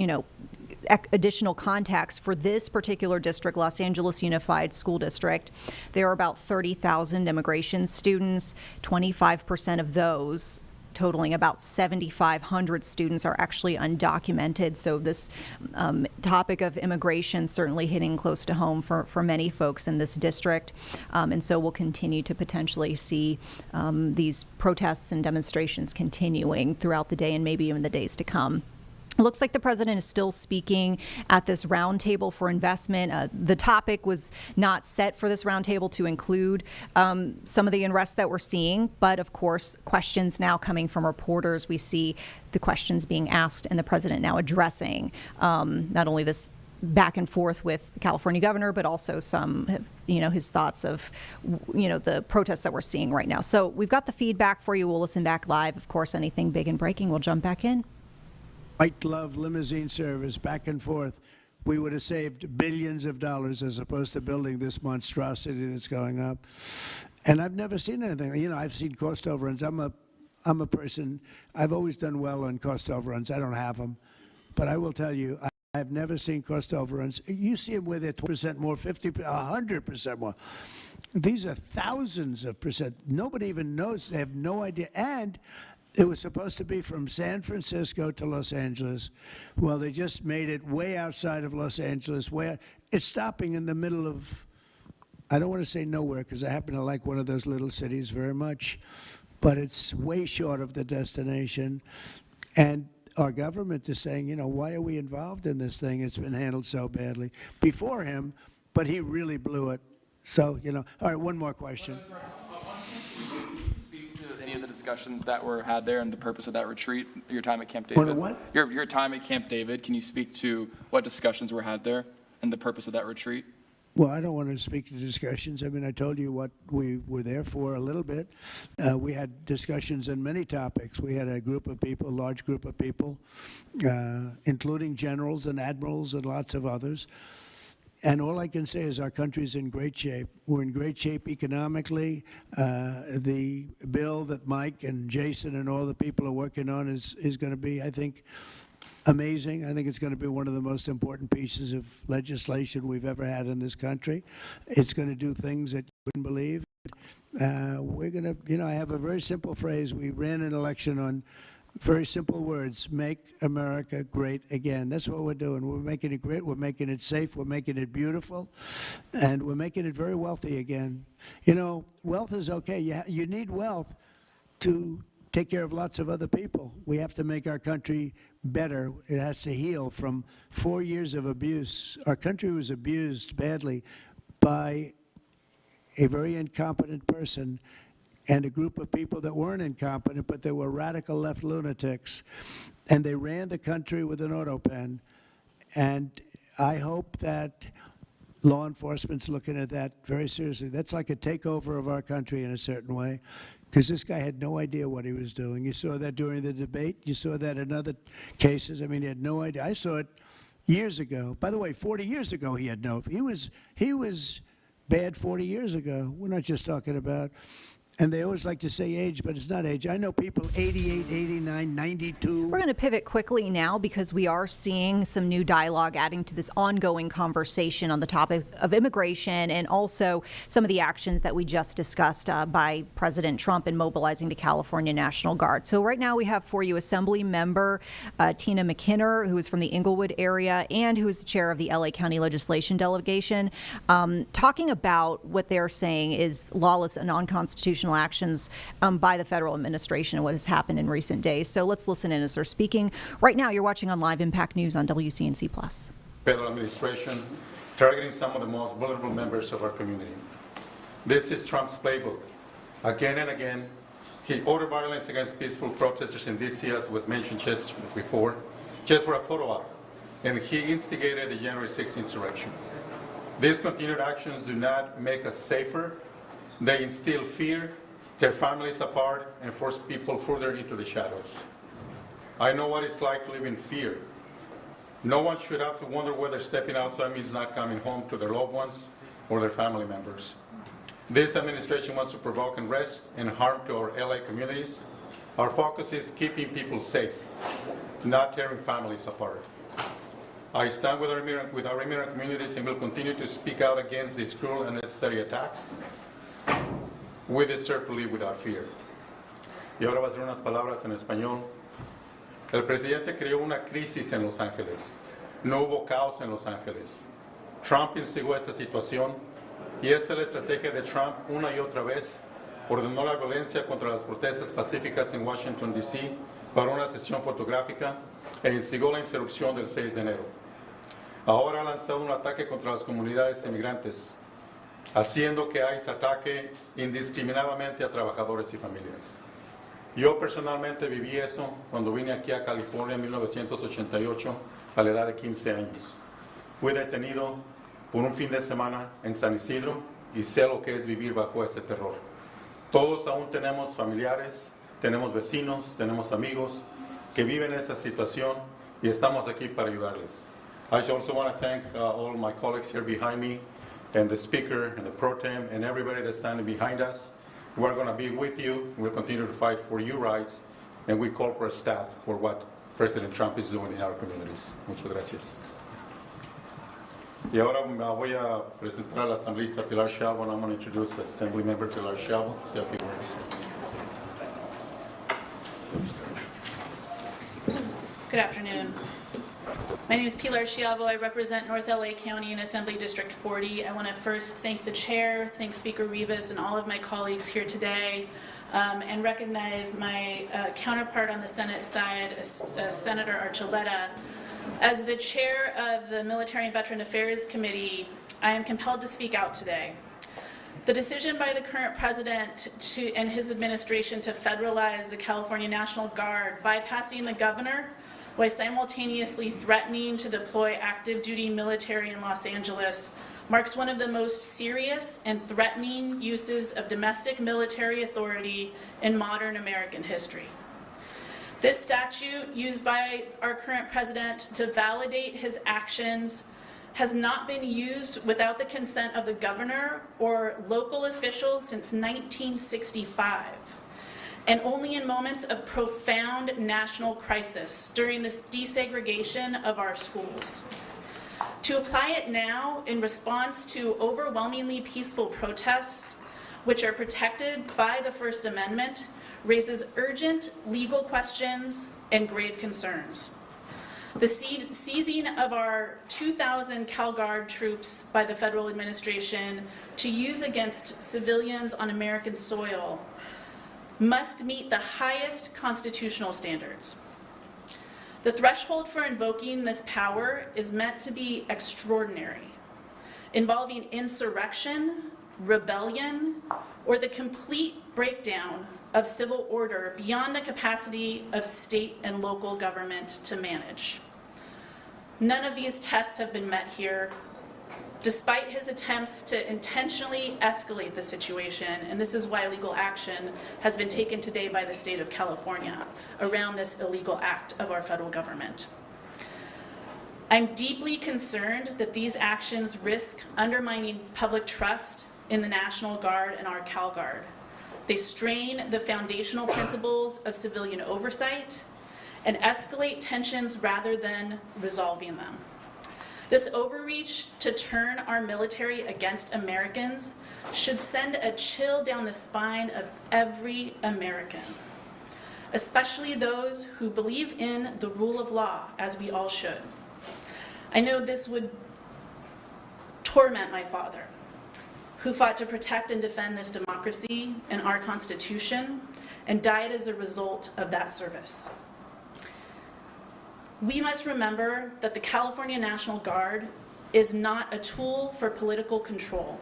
additional contacts for this particular district, Los Angeles Unified School District. There are about 30,000 immigration students. 25% of those, totaling about 7,500 students, are actually undocumented. So this topic of immigration certainly hitting close to home for many folks in this district. And so we'll continue to potentially see these protests and demonstrations continuing throughout the day and maybe even the days to come. It looks like the president is still speaking at this roundtable for investment. The topic was not set for this roundtable to include some of the unrest that we're seeing, but of course, questions now coming from reporters. We see the questions being asked and the president now addressing not only this back and forth with the California governor, but also some, his thoughts of, the protests that we're seeing right now. So we've got the feedback for you. We'll listen back live. Of course, anything big and breaking, we'll jump back in. White glove limousine service back and forth, we would have saved billions of dollars as opposed to building this monstrosity that's going up. And I've never seen anything. I've seen cost overruns. I'm a person, I've always done well on cost overruns. I don't have them. But I will tell you, I've never seen cost overruns. You see them where they're 20% more, 50%, 100% more. These are thousands of percent. Nobody even knows. They have no idea. And it was supposed to be from San Francisco to Los Angeles. Well, they just made it way outside of Los Angeles, where it's stopping in the middle of, I don't want to say nowhere, because I happen to like one of those little cities very much, but it's way short of the destination. And our government is saying, why are we involved in this thing? It's been handled so badly before him, but he really blew it. So, all right, one more question. Any of the discussions that were had there and the purpose of that retreat, your time at Camp David? What? Your time at Camp David, can you speak to what discussions were had there and the purpose of that retreat? Well, I don't want to speak to discussions. I mean, I told you what we were there for a little bit. We had discussions on many topics. We had a group of people, large group of people, including generals and admirals and lots of others. And all I can say is our country's in great shape. We're in great shape economically. The bill that Mike and Jason and all the people are working on is going to be, I think, amazing. I think it's going to be one of the most important pieces of legislation we've ever had in this country. It's going to do things that you wouldn't believe. We're going to, I have a very simple phrase. We ran an election on very simple words: make America great again. That's what we're doing. We're making it great. We're making it safe. We're making it beautiful. And we're making it very wealthy again. Wealth is okay. You need wealth to take care of lots of other people. We have to make our country better. It has to heal from 4 years of abuse. Our country was abused badly by a very incompetent person and a group of people that weren't incompetent, but they were radical left lunatics. And they ran the country with an auto pen. And I hope that law enforcement's looking at that very seriously. That's like a takeover of our country in a certain way, because this guy had no idea what he was doing. You saw that during the debate. You saw that in other cases. I mean, he had no idea. I saw it years ago. By the way, 40 years ago, he had no. He was bad 40 years ago. We're not just talking about. And they always like to say age, but it's not age. I know people 88, 89, 92. We're going to pivot quickly now because we are seeing some new dialogue adding to this ongoing conversation on the topic of immigration and also some of the actions that we just discussed by President Trump in mobilizing the California National Guard. So right now we have for you Assembly Member Tina McKinnon, who is from the Inglewood area and who is the chair of the LA County Legislation Delegation, talking about what they're saying is lawless and unconstitutional unconstitutional actions by the federal administration and what has happened in recent days. So let's listen in as they're speaking. Right now, you're watching on Live Impact News on WCNC+. Federal administration targeting some of the most vulnerable members of our community. This is Trump's playbook. Again and again, he ordered violence against peaceful protesters in D.C., as was mentioned just before, just for a photo op, and he instigated the January 6th insurrection. These continued actions do not make us safer. They instill fear, tear families apart, and force people further into the shadows. I know what it's like to live in fear. No one should have to wonder whether stepping outside means not coming home to their loved ones or their family members. This administration wants to provoke unrest and harm to our LA communities. Our focus is keeping people safe, not tearing families apart. I stand with our immigrant communities and will continue to speak out against these cruel and unnecessary attacks. We deserve to live without fear. Y ahora voy a hacer unas palabras en español. El presidente creó una crisis en Los Ángeles. No hubo caos en Los Ángeles. Trump instigó esta situación y esta es la estrategia de Trump una y otra vez. Ordenó la violencia contra las protestas pacíficas en Washington, D.C. para una sesión fotográfica e instigó la insurrección del 6 de enero. Ahora ha lanzado un ataque contra las comunidades inmigrantes, haciendo que ICE ataque indiscriminadamente a trabajadores y familias. Yo personalmente viví eso cuando vine aquí a California en 1988 a la edad de 15 años. Fui detenido por un fin de semana en San Isidro y sé lo que es vivir bajo ese terror. Todos aún tenemos familiares, tenemos vecinos, tenemos amigos que viven esa situación y estamos aquí para ayudarles. I also want to thank all my colleagues here behind me and the speaker and the pro tem and everybody that's standing behind us. We're going to be with you. We'll continue to fight for your rights, and we call for a stop for what President Trump is doing in our communities. Muchas gracias. Y ahora me voy a presentar a la asambleísta Pilar Chalvo, and I'm going to introduce Assembly Member Pilar Chalvo. Say a few words. Good afternoon. My name is Pilar Chalvo. I represent North LA County in Assembly District 40. I want to first thank the chair, thank Speaker Rivas and all of my colleagues here today, and recognize my counterpart on the Senate side, Senator Archuleta. As the chair of the Military and Veteran Affairs Committee, I am compelled to speak out today. The decision by the current president and his administration to federalize the California National Guard, bypassing the governor, while simultaneously threatening to deploy active duty military in Los Angeles, marks one of the most serious and threatening uses of domestic military authority in modern American history. This statute, used by our current president to validate his actions, has not been used without the consent of the governor or local officials since 1965. And only in moments of profound national crisis during this desegregation of our schools. To apply it now in response to overwhelmingly peaceful protests, which are protected by the First Amendment, raises urgent legal questions and grave concerns. The seizing of our 2,000 CalGuard troops by the federal administration to use against civilians on American soil must meet the highest constitutional standards. The threshold for invoking this power is meant to be extraordinary, involving insurrection, rebellion, or the complete breakdown of civil order beyond the capacity of state and local government to manage. None of these tests have been met here, despite his attempts to intentionally escalate the situation, and this is why legal action has been taken today by the state of California around this illegal act of our federal government. I'm deeply concerned that these actions risk undermining public trust in the National Guard and our CalGuard. They strain the foundational principles of civilian oversight and escalate tensions rather than resolving them. This overreach to turn our military against Americans should send a chill down the spine of every American, especially those who believe in the rule of law, as we all should. I know this would torment my father, who fought to protect and defend this democracy and our Constitution, and died as a result of that service. We must remember that the California National Guard is not a tool for political control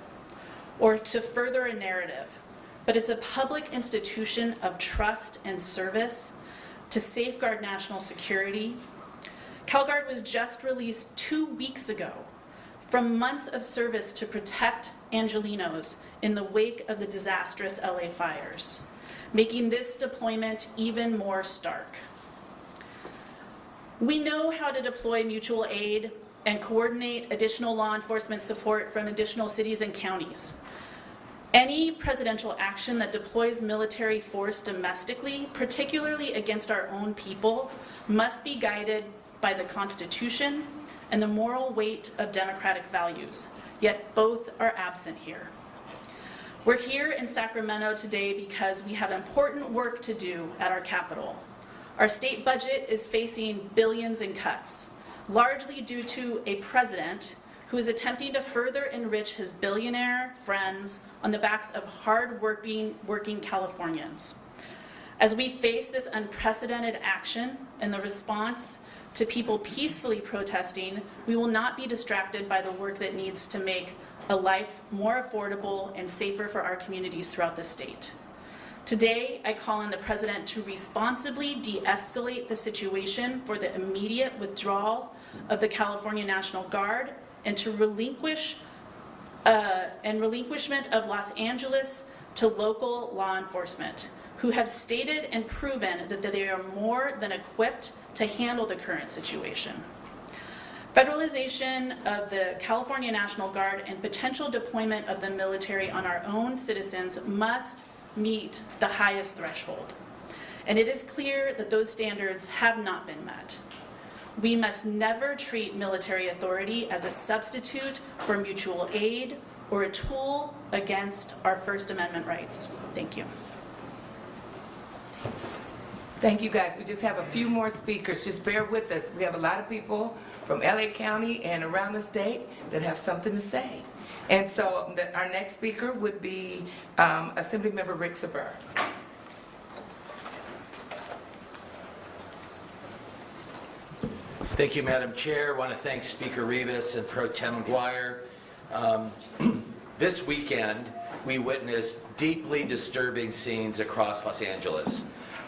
or to further a narrative, but it's a public institution of trust and service to safeguard national security. CalGuard was just released 2 weeks ago from months of service to protect Angelenos in the wake of the disastrous LA fires, making this deployment even more stark. We know how to deploy mutual aid and coordinate additional law enforcement support from additional cities and counties. Any presidential action that deploys military force domestically, particularly against our own people, must be guided by the Constitution and the moral weight of democratic values, yet both are absent here. We're here in Sacramento today because we have important work to do at our capital. Our state budget is facing billions in cuts, largely due to a president who is attempting to further enrich his billionaire friends on the backs of hard-working Californians. As we face this unprecedented action and the response to people peacefully protesting, we will not be distracted by the work that needs to make a life more affordable and safer for our communities throughout the state. Today, I call on the President to responsibly de-escalate the situation for the immediate withdrawal of the California National Guard and to relinquishment of Los Angeles to local law enforcement, who have stated and proven that they are more than equipped to handle the current situation. Federalization of the California National Guard and potential deployment of the military on our own citizens must meet the highest threshold. And it is clear that those standards have not been met. We must never treat military authority as a substitute for mutual aid or a tool against our First Amendment rights. Thank you. Thank you, guys. We just have a few more speakers. Just bear with us. We have a lot of people from LA County and around the state that have something to say. And so our next speaker would be Assemblymember Rick Saber. Thank you, Madam Chair. I want to thank Speaker Rivas and Pro Tem McGuire. This weekend, we witnessed deeply disturbing scenes across Los Angeles.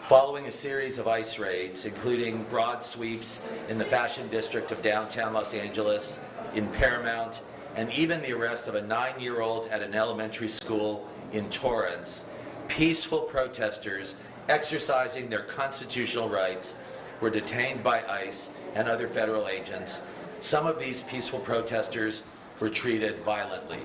Following a series of ICE raids, including broad sweeps in the fashion district of downtown Los Angeles, in Paramount, and even the arrest of a 9-year-old at an elementary school in Torrance, peaceful protesters exercising their constitutional rights were detained by ICE and other federal agents. Some of these peaceful protesters were treated violently.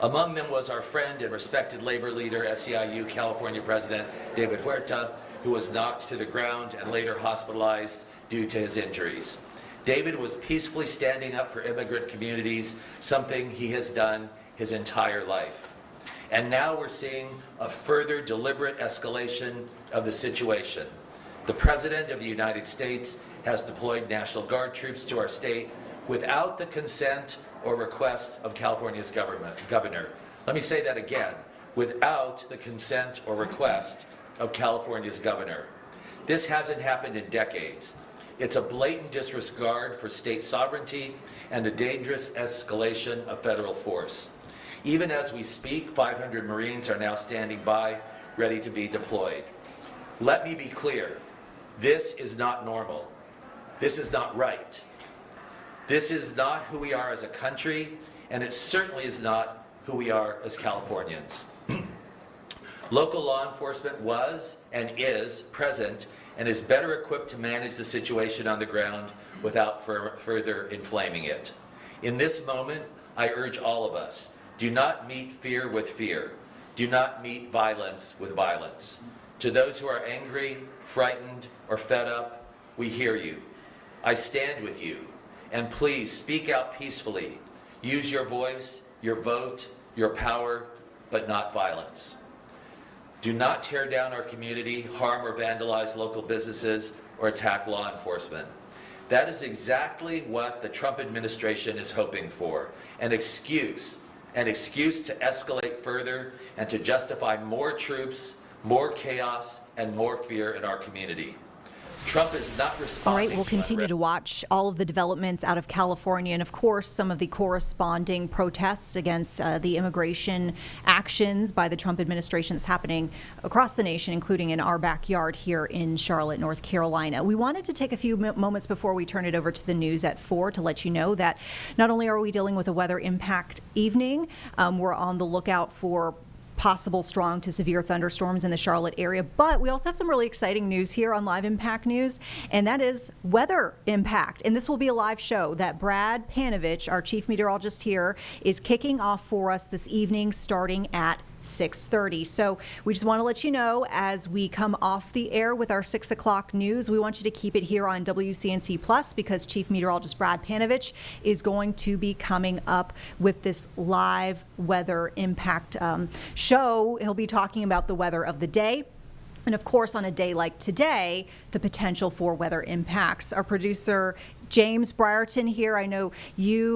Among them was our friend and respected labor leader, SEIU California President David Huerta, who was knocked to the ground and later hospitalized due to his injuries. David was peacefully standing up for immigrant communities, something he has done his entire life. And now we're seeing a further deliberate escalation of the situation. The President of the United States has deployed National Guard troops to our state without the consent or request of California's governor. Let me say that again, without the consent or request of California's governor. This hasn't happened in decades. It's a blatant disregard for state sovereignty and a dangerous escalation of federal force. Even as we speak, 500 Marines are now standing by, ready to be deployed. Let me be clear, this is not normal. This is not right. This is not who we are as a country, and it certainly is not who we are as Californians. Local law enforcement was and is present and is better equipped to manage the situation on the ground without further inflaming it. In this moment, I urge all of us, do not meet fear with fear. Do not meet violence with violence. To those who are angry, frightened, or fed up, we hear you. I stand with you. And please speak out peacefully. Use your voice, your vote, your power, but not violence. Do not tear down our community, harm or vandalize local businesses, or attack law enforcement. That is exactly what the Trump administration is hoping for, an excuse an excuse to escalate further and to justify more troops, more chaos, and more fear in our community. Trump is not responding. All right, we'll continue to watch all of the developments out of California and, of course, some of the corresponding protests against the immigration actions by the Trump administration that's happening across the nation, including in our backyard here in Charlotte, North Carolina. We wanted to take a few moments before we turn it over to the news at 4 to let you know that not only are we dealing with a weather impact evening, we're on the lookout for possible strong to severe thunderstorms in the Charlotte area. But we also have some really exciting news here on Live Impact News, and that is weather impact. And this will be a live show that Brad Panovich, our chief meteorologist here, is kicking off for us this evening starting at 6:30. So we just want to let you know as we come off the air with our 6 o'clock news, we want you to keep it here on WCNC Plus because Chief Meteorologist Brad Panovich is going to be coming up with this live weather impact show. He'll be talking about the weather of the day. And of course, on a day like today, the potential for weather impacts. Our producer, James Brierton here, I know you